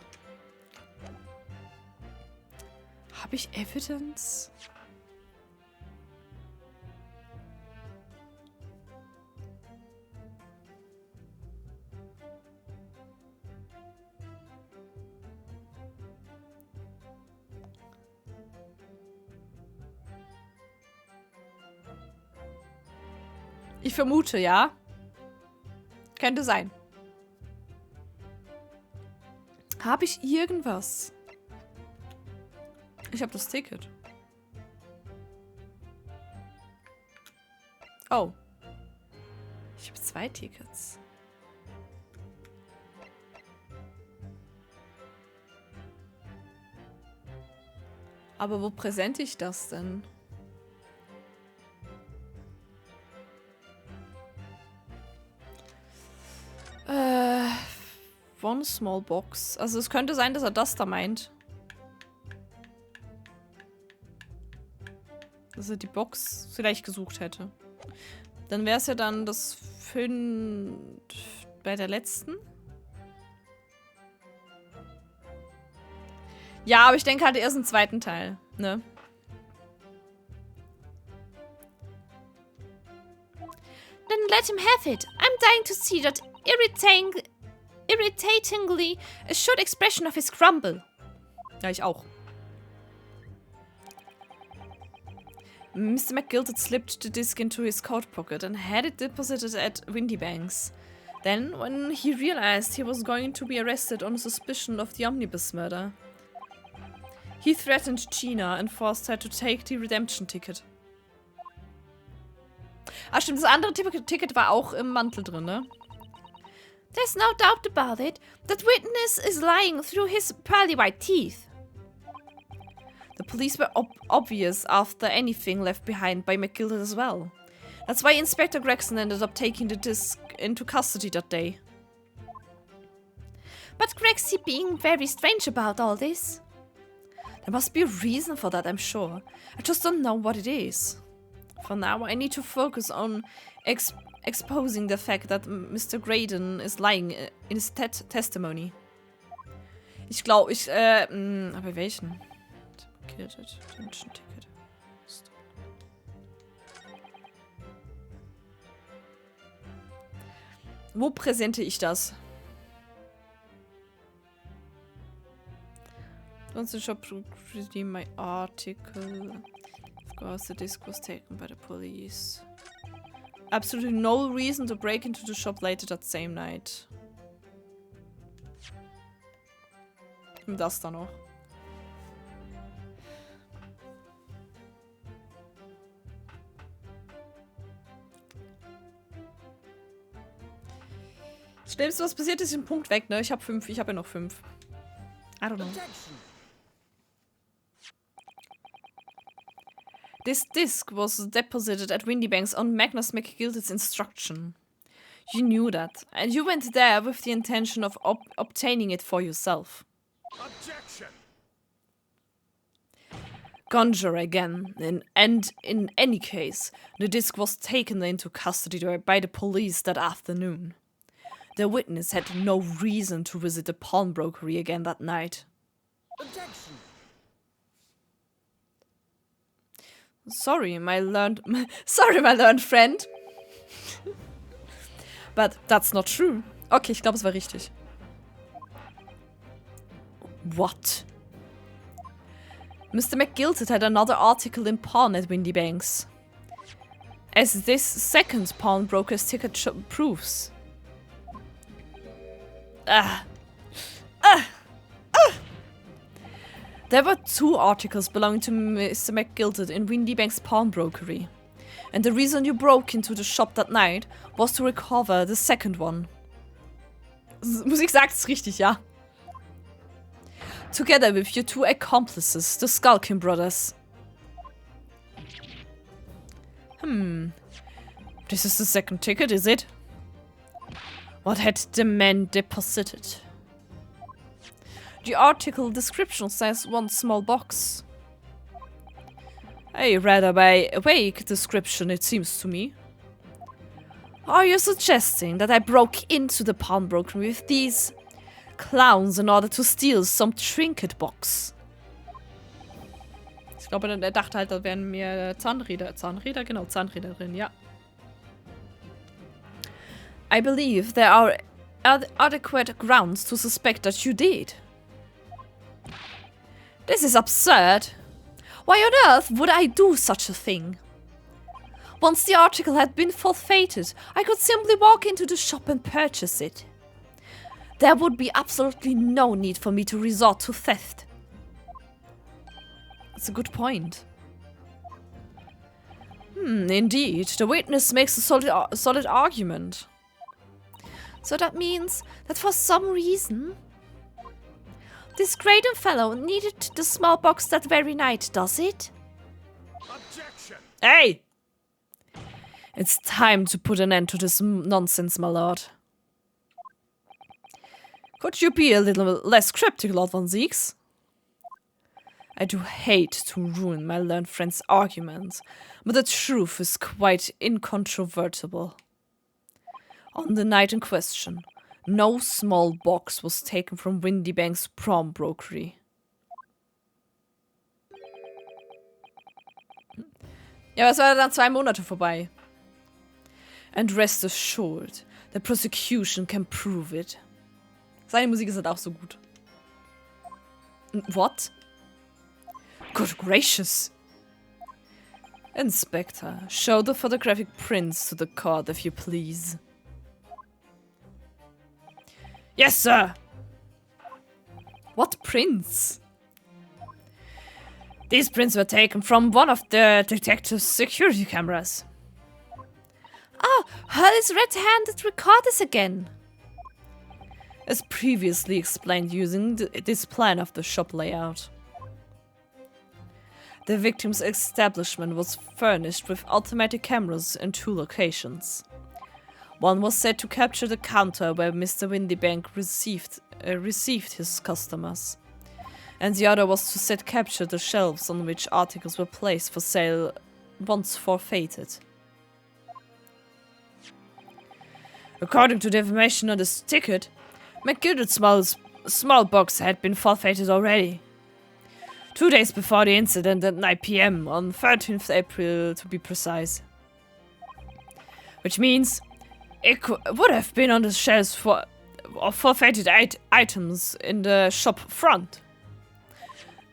Habe ich Evidence? Ich vermute, ja. Könnte sein. Habe ich irgendwas? Ich habe das Ticket. Oh. Ich habe 2 Tickets. Aber wo präsente ich das denn? One small box. Also es könnte sein, dass er das da meint. Dass er die Box vielleicht gesucht hätte. Dann wäre es ja dann das 5 bei der letzten. Ja, aber ich denke halt erst im zweiten Teil, ne? Then let him have it. I'm dying to see that irritatingly assured expression of his grumble. Ja, ich auch. Mr. McGilted slipped the disc into his coat pocket and had it deposited at Windybanks. Then, when he realized he was going to be arrested on suspicion of the omnibus murder, he threatened Gina and forced her to take the redemption ticket. Ah, stimmt, das andere Ticket war auch im Mantel drin, ne? There's no doubt about it. That witness is lying through his pearly white teeth. The police were obvious after anything left behind by McGildet as well. That's why Inspector Gregson ended up taking the disc into custody that day. But Grexy being very strange about all this. There must be a reason for that, I'm sure. I just don't know what it is. For now, I need to focus on exposing the fact that Mr. Graydon is lying in his testimony. Ich glaube, aber welchen? Redemption Ticket. Wo präsente ich das? Don't the shop redeem my article. Of course, the disc was taken by the police. Absolutely no reason to break into the shop later that same night. Und das da noch. Das Schlimmste, was passiert ist, ist ein Punkt weg, ne? Ich habe 5, ich habe ja noch 5. I don't know. Objection. This disc was deposited at Windybanks on Magnus McGilted's instruction. You knew that, and you went there with the intention of obtaining it for yourself. Objection. Conjure again, and in any case, the disc was taken into custody by the police that afternoon. The witness had no reason to visit the pawnbrokery again that night. Objection. Sorry, my learned friend. But that's not true. Okay, ich glaube, es war richtig. What? Mr. McGilted had another article in pawn at Windybanks. As this second pawnbroker's ticket proves. There were 2 articles belonging to Mr. McGilted in Windybanks pawnbrokery. And the reason you broke into the shop that night was to recover the second one. Musik sagt es richtig, ja. Together with your 2 accomplices, the Skulkin brothers. This is the second ticket, is it? What had the man deposited? The article description says 1 small box. A rather vague description, it seems to me. Are you suggesting that I broke into the pawnbrokery with these clowns in order to steal some trinket box? Ich glaube, er dachte halt, da wären mehr Zahnräder drin, ja. I believe there are adequate grounds to suspect that you did. This is absurd. Why on earth would I do such a thing? Once the article had been forfeited, I could simply walk into the shop and purchase it. There would be absolutely no need for me to resort to theft. That's a good point. Indeed, the witness makes a solid argument. So that means that for some reason, this Graydon fellow needed the small box that very night, does it? Objection. Hey! It's time to put an end to this nonsense, my lord. Could you be a little less cryptic, Lord von Zieks? I do hate to ruin my learned friend's argument, but the truth is quite incontrovertible. On the night in question, no small box was taken from Windybank's pawnbrokery. Ja, aber es war dann 2 Monate vorbei. And rest assured, the prosecution can prove it. Seine Musik ist halt auch so gut. What? Good gracious. Inspector, show the photographic prints to the court if you please. Yes, sir! What prints? These prints were taken from one of the detective's security cameras. Oh, Hurley's red-handed recorders again. As previously explained using this plan of the shop layout. The victim's establishment was furnished with automatic cameras in 2 locations. One was set to capture the counter where Mr. Windybank received his customers, and the other was to set capture the shelves on which articles were placed for sale once forfeited. According to the information on this ticket, McGilder's small box had been forfeited already. 2 days before the incident at 9 PM on 13th April to be precise. Which means it would have been on the shelves for forfeited items in the shop front.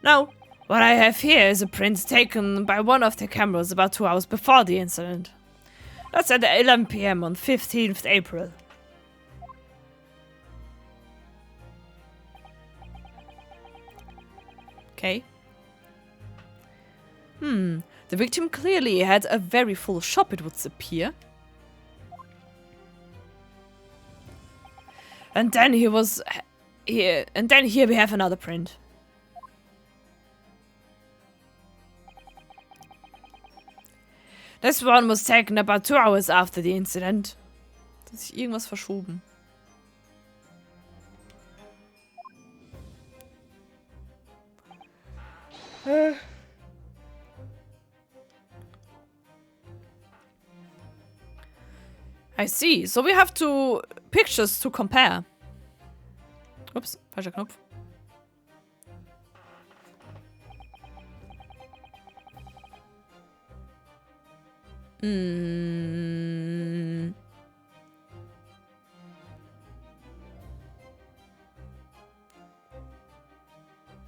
Now, what I have here is a print taken by one of the cameras about 2 hours before the incident. That's at 11 PM on 15th April. Okay. The victim clearly had a very full shop, it would appear. And then he was here, and then here we have another print. This one was taken about 2 hours after the incident. Hat sich irgendwas verschoben. I see. So we have 2 pictures to compare. Ups, falscher Knopf.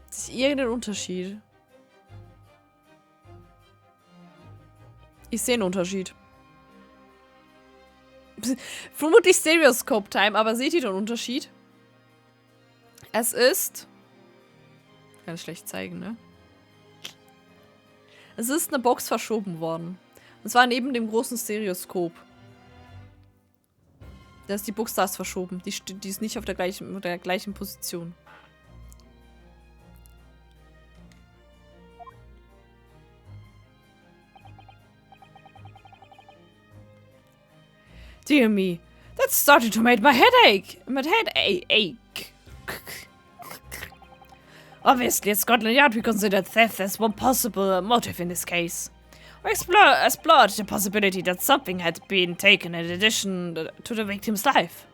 Ist irgendein Unterschied? Ich sehe einen Unterschied. Vermutlich Stereoscope Time, aber seht ihr den Unterschied? Es ist... Ich kann es schlecht zeigen, ne? Es ist eine Box verschoben worden. Und zwar neben dem großen Stereoskop. Da ist die Box da ist verschoben. Die ist nicht auf der gleichen Position. Dear me, that's starting to make my head ache. Ache. Obviously, at Scotland Yard, we consider theft as one possible motive in this case. We explored the possibility that something had been taken in addition to the victim's life.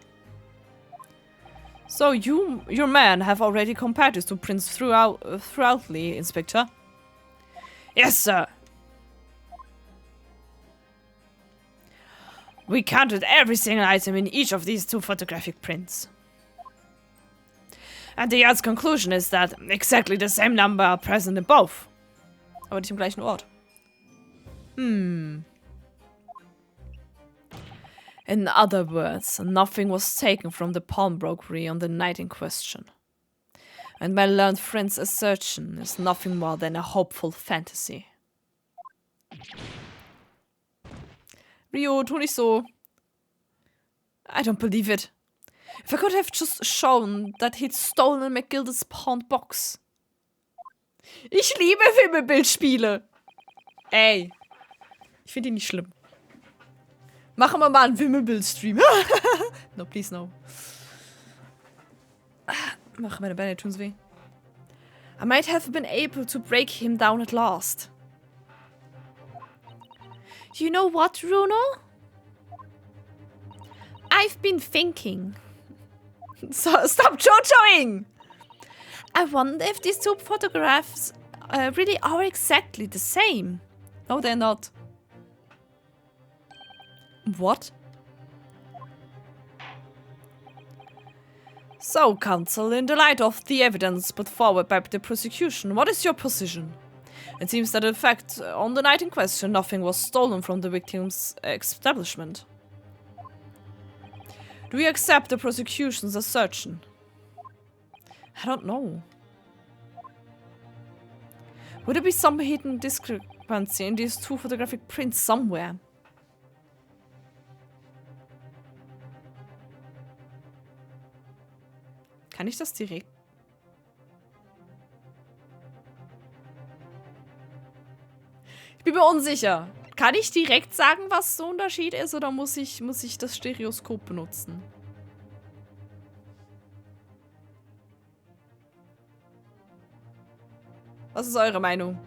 So your men have already compared these 2 prints thoroughly, Inspector? Yes, sir. We counted every single item in each of these 2 photographic prints. And the yard's conclusion is that exactly the same number are present in both. Aber nicht im gleichen Ort. In other words, nothing was taken from the pawnbrokery on the night in question. And my learned friend's assertion is nothing more than a hopeful fantasy. Rio, tu nicht so. I don't believe it. If I could have just shown that he'd stolen McGilda's pawned box. Ich liebe Wimmelbildspiele. Ey. Ich finde die nicht schlimm. Machen wir mal einen Wimmelbild-Stream. No, please, no. Mach meine Beine, tun's weh. I might have been able to break him down at last. You know what, Bruno? I've been thinking. So, stop jojoing! I wonder if these 2 photographs really are exactly the same. No, they're not. What? So, counsel, in the light of the evidence put forward by the prosecution, what is your position? It seems that in fact, on the night in question, nothing was stolen from the victim's establishment. Do you accept the prosecution's assertion? I don't know. Would there be some hidden discrepancy in these two photographic prints somewhere? Kann ich das direkt? Ich bin mir unsicher. Kann ich direkt sagen, was der Unterschied ist, oder muss ich das Stereoskop benutzen? Was ist eure Meinung?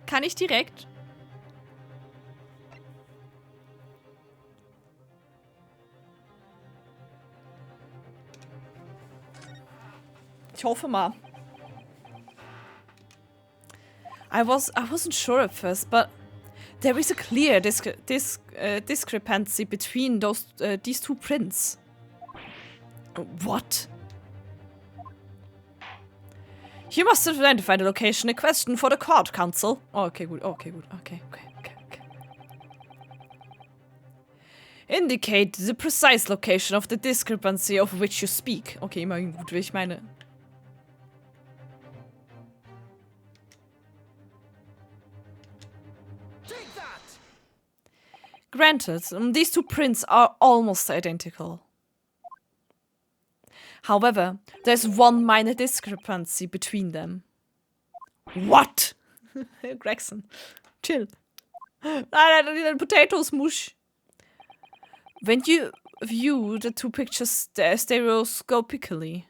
Kann ich direkt? Ich hoffe mal. I wasn't sure at first, but there is a clear discrepancy between these two prints. What? You must identify the location in question for the court, counsel. Oh, okay, gut, okay. Indicate the precise location of the discrepancy of which you speak. Okay, immerhin gut, wie ich meine. Granted, these two prints are almost identical. However, there's one minor discrepancy between them. What? Gregson, chill. Nein, potatoes, mush. When you view the two pictures stereoscopically,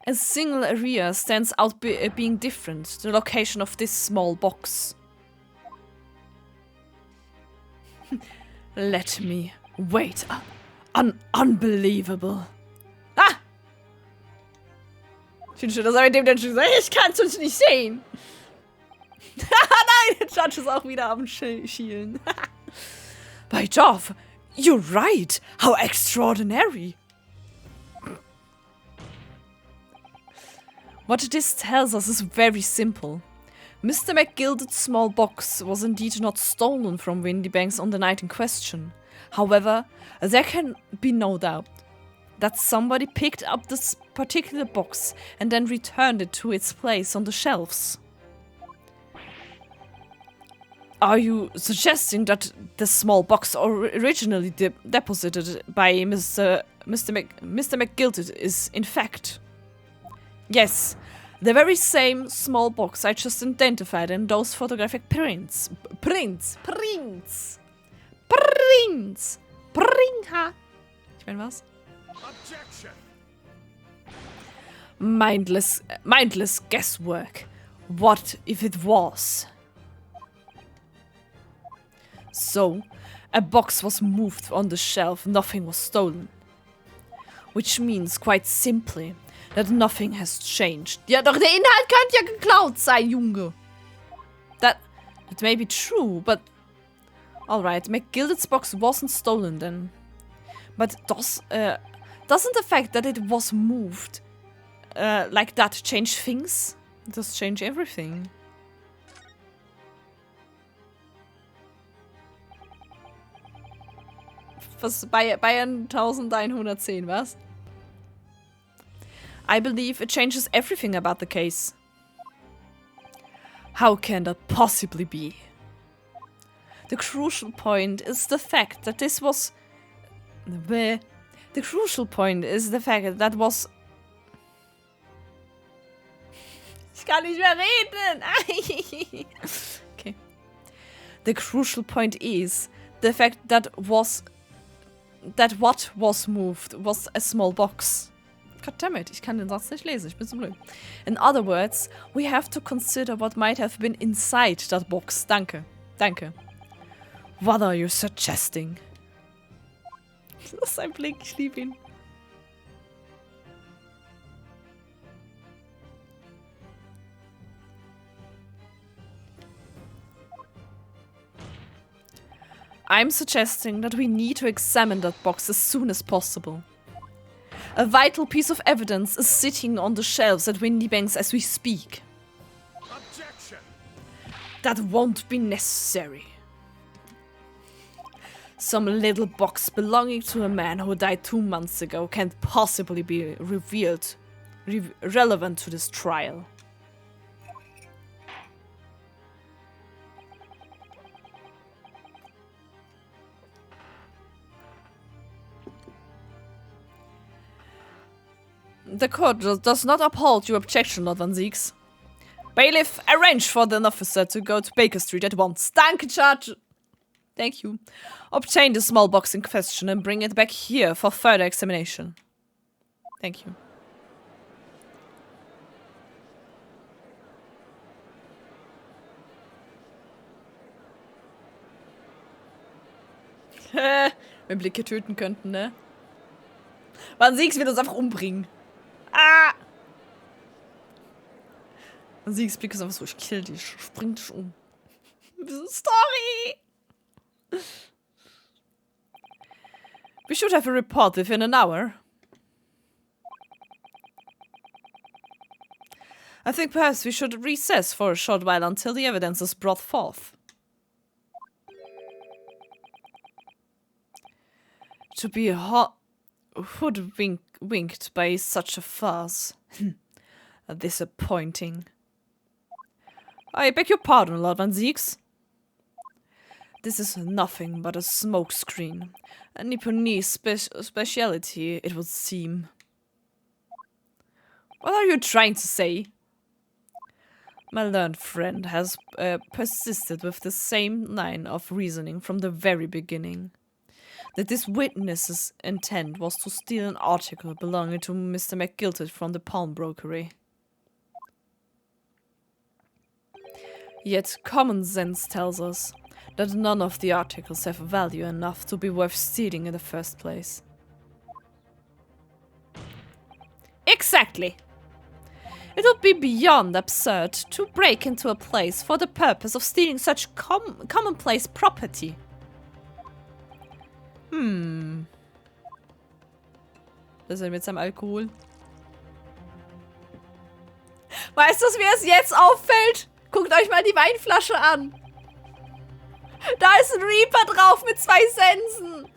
a single area stands out being different, the location of this small box. Let me wait. Unbelievable. Ah! Ich finde schön, dass er mit dem dann schon sagt, ich kann es nicht sehen. Nein, der Judge ist auch wieder am Schielen. By Jove, you're right. How extraordinary. What this tells us is very simple. Mr. McGilded's small box was indeed not stolen from Windybanks on the night in question. However, there can be no doubt that somebody picked up this particular box and then returned it to its place on the shelves. Are you suggesting that the small box originally deposited by Mr. McGilded is in fact? Yes, the very same small box I just identified in those photographic prints. Prints! Ha! Ich meine was? Objection. Mindless guesswork. What if it was? So, a box was moved on the shelf, nothing was stolen. Which means, quite simply, that nothing has changed. Ja, doch der Inhalt könnte ja geklaut sein, Junge. That may be true, but... Alright, McGilded's box wasn't stolen then. But doesn't the fact that it was moved like that change things? It does change everything. Was bei 1110, was? I believe it changes everything about the case. How can that possibly be? The crucial point is the fact that this was... The crucial point is the fact that was... Ich kann nicht mehr reden! Okay. The crucial point is the fact that what was moved was a small box. Goddammit, ich kann den Satz nicht lesen, ich bin so blöd. In other words, we have to consider what might have been inside that box. Danke. What are you suggesting? Das ist sein Blick, ich liebe ihn. I'm suggesting that we need to examine that box as soon as possible. A vital piece of evidence is sitting on the shelves at Windybanks as we speak. Objection! That won't be necessary. Some little box belonging to a man who died 2 months ago can't possibly be relevant to this trial. The court does not uphold your objection, Lord Van Zieks. Bailiff, arrange for the officer to go to Baker Street at once. Danke, Judge. Thank you. Obtain the small box in question and bring it back here for further examination. Thank you. Wenn Blicke töten könnten, ne? Van Zieks wird uns einfach umbringen. Ah! Van Zieks Blick ist einfach so, ich kill dich, spring dich um. Story! We should have a report within an hour. I think perhaps we should recess for a short while until the evidence is brought forth. To be hoodwinked by such a farce. Disappointing. I beg your pardon, Lord Van Zieks. This is nothing but a smokescreen. A Nipponese speciality, it would seem. What are you trying to say? My learned friend has persisted with the same line of reasoning from the very beginning. That this witness's intent was to steal an article belonging to Mr. McGilted from the pawnbrokery. Yet common sense tells us that none of the articles have value enough to be worth stealing in the first place. Exactly! It would be beyond absurd to break into a place for the purpose of stealing such commonplace property. Das ist er mit seinem Alkohol. Weißt du, wie es jetzt auffällt? Guckt euch mal die Weinflasche an. Da ist ein Reaper drauf mit 2 Sensen.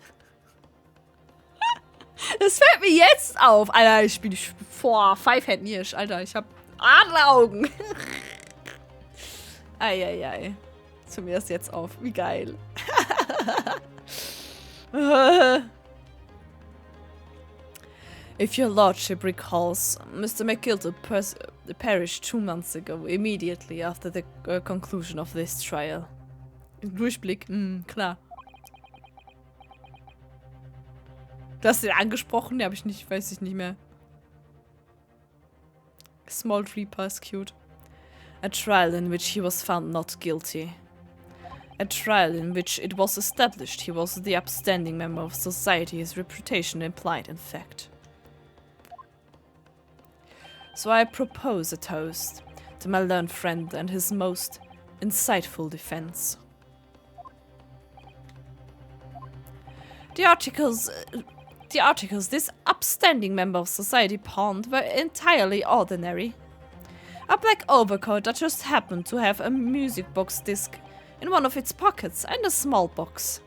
Das fällt mir jetzt auf. Alter, ich bin vor 5 Händen hier. Alter, ich hab Adleraugen. Eieiei. Zu mir ist jetzt auf. Wie geil. If your lordship recalls, Mr. McGilted perished 2 months ago, immediately after the conclusion of this trial. Durchblick, klar. Du hast den angesprochen, den habe ich nicht, weiß ich nicht mehr. Small Reaper is cute. A trial in which he was found not guilty. A trial in which it was established he was the upstanding member of society, his reputation implied in fact. So I propose a toast to my learned friend and his most insightful defense. The articles this upstanding member of society pawned were entirely ordinary. A black overcoat that just happened to have a music box disc in one of its pockets and a small box.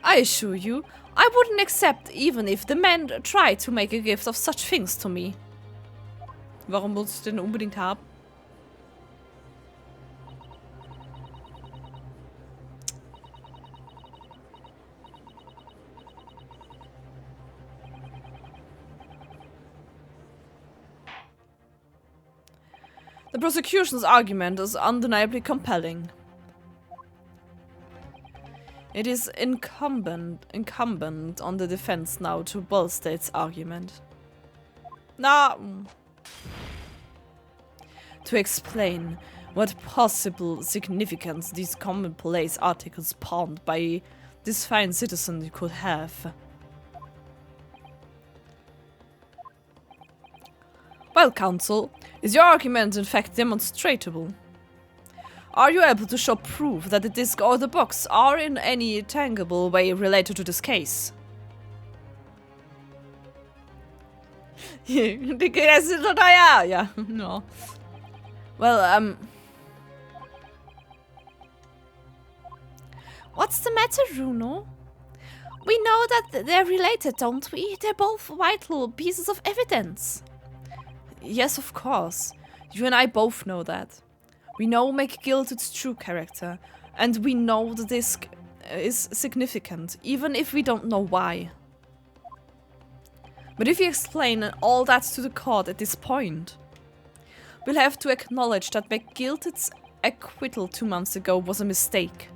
I assure you, I wouldn't accept even if the man tried to make a gift of such things to me. Warum muss ich den unbedingt haben? The prosecution's argument is undeniably compelling. It is incumbent on the defense now to bolster its argument. To explain what possible significance these commonplace articles pawned by this fine citizen could have. Well, counsel, is your argument in fact demonstrable? Are you able to show proof that the disc or the box are in any tangible way related to this case? Yeah. No. Well, What's the matter, Runo? We know that they're related, don't we? They're both vital pieces of evidence. yes, of course. You and I both know that. We know McGilted's true character, and we know the disc is significant, even if we don't know why. But if you explain all that to the court at this point, we'll have to acknowledge that McGilted's acquittal 2 months ago was a mistake.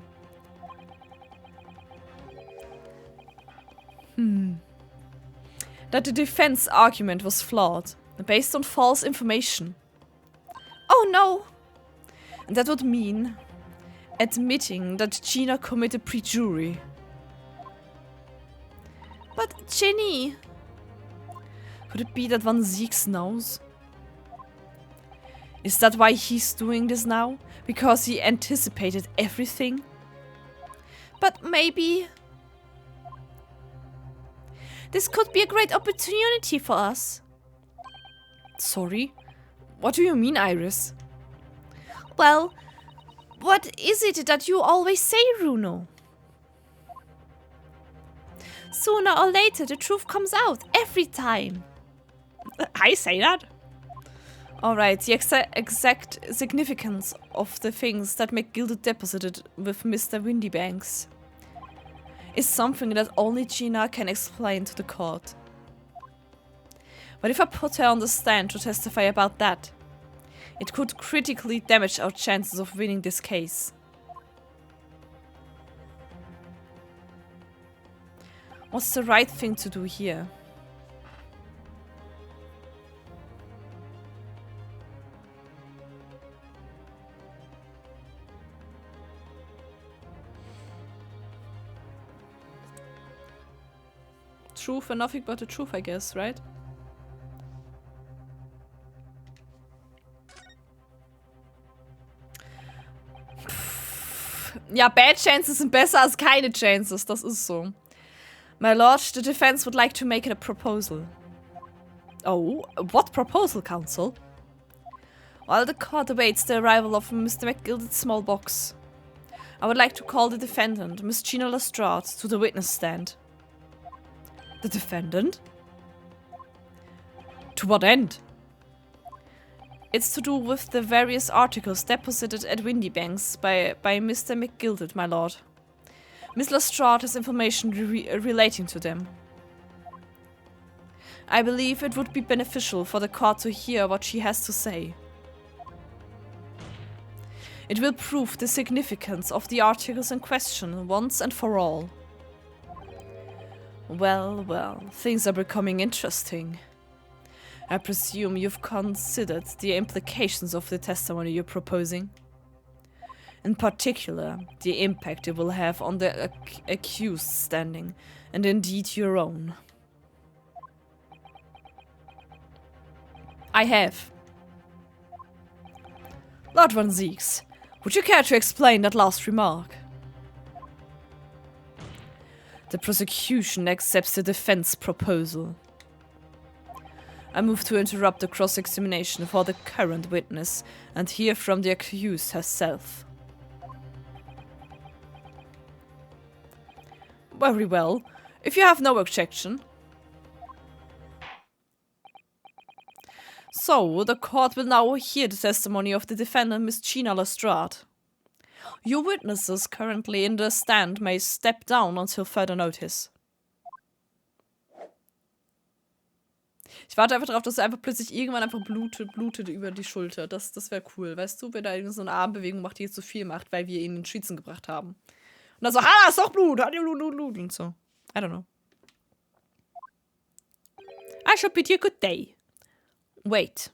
That the defense argument was flawed, based on false information. Oh no! And that would mean admitting that Gina committed perjury. But Ginny... Could it be that Van Zieks knows? Is that why he's doing this now? Because he anticipated everything? But maybe... This could be a great opportunity for us. Sorry? What do you mean, Iris? Well, what is it that you always say, Runo? Sooner or later, the truth comes out, every time. I say that? Alright, the exact significance of the things that McGilted deposited with Mr. Windybanks is something that only Gina can explain to the court. But if I put her on the stand to testify about that, it could critically damage our chances of winning this case. What's the right thing to do here? Truth and nothing but the truth, I guess, right? Ja, bad chances sind besser als keine chances, das ist so. My lord, the defense would like to make a proposal. Oh, what proposal, counsel? While the court awaits the arrival of Mr. McGilted's small box, I would like to call the defendant, Miss Gina Lestrade, to the witness stand. The defendant? To what end? It's to do with the various articles deposited at Windybanks by Mr. McGilted, my lord. Miss Lestrade has information relating to them. I believe it would be beneficial for the court to hear what she has to say. It will prove the significance of the articles in question once and for all. Well, well, things are becoming interesting. I presume you've considered the implications of the testimony you're proposing. In particular, the impact it will have on the accused standing, and indeed your own. I have. Lord Van Zieks, would you care to explain that last remark? The prosecution accepts the defense proposal. I move to interrupt the cross-examination for the current witness and hear from the accused herself. Very well, if you have no objection. So, the court will now hear the testimony of the defendant, Miss Gina Lestrade. Your witnesses currently in the stand may step down until further notice. Ich warte einfach darauf, dass er einfach plötzlich irgendwann einfach blutet über die Schulter. Das wäre cool, weißt du? Wenn er so eine Armbewegung macht, die jetzt zu viel macht, weil wir ihn in Schwitzen gebracht haben. Und dann so, ist doch Blut, hat Blut und so. I don't know. I shall bid you good day. Wait.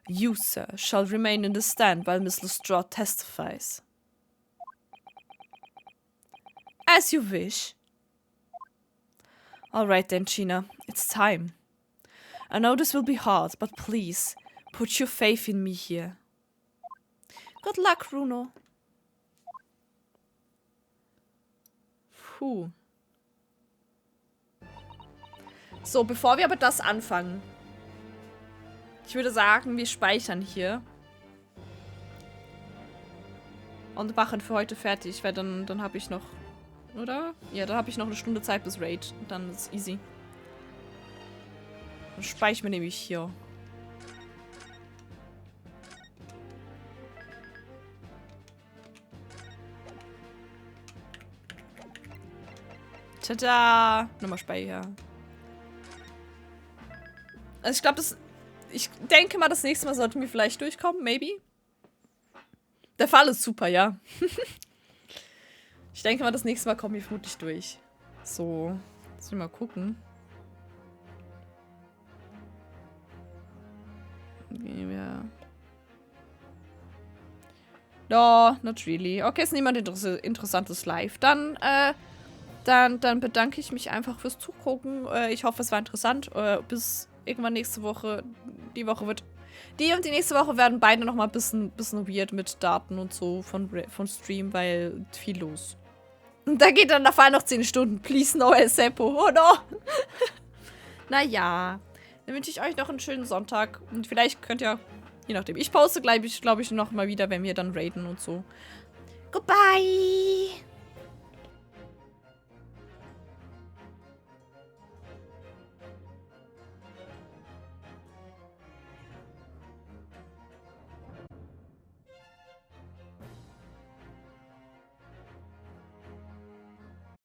You, sir, shall remain in the stand while Miss Lestrade testifies. As you wish. Alright then, Gina. It's time. I know this will be hard, but please, put your faith in me here. Good luck, Bruno. Puh. So, bevor wir aber das anfangen. Ich würde sagen, wir speichern hier. Und machen für heute fertig, weil dann habe ich noch... Oder? Ja, dann habe ich noch eine Stunde Zeit bis Raid. Und dann ist easy. Dann speichern wir nämlich hier. Tada! Nochmal speichern. Also ich glaube, ich denke mal, das nächste Mal sollten wir vielleicht durchkommen. Maybe. Der Fall ist super, ja. Ich denke mal, das nächste Mal kommen wir vermutlich durch. So. Lass mich mal gucken. Ja. No, not really. Okay, ist niemand interessantes live. Dann bedanke ich mich einfach fürs Zugucken. Ich hoffe, es war interessant. Bis irgendwann nächste Woche. Die und die nächste Woche werden beide noch mal ein bisschen weird mit Daten und so von Stream, weil viel los. Und da geht dann auf einmal noch 10 Stunden. Please no El Seppo. Oh no. Naja. Dann wünsche ich euch noch einen schönen Sonntag. Und vielleicht könnt ihr, je nachdem. Ich poste, glaube ich, noch mal wieder, wenn wir dann raiden und so. Goodbye.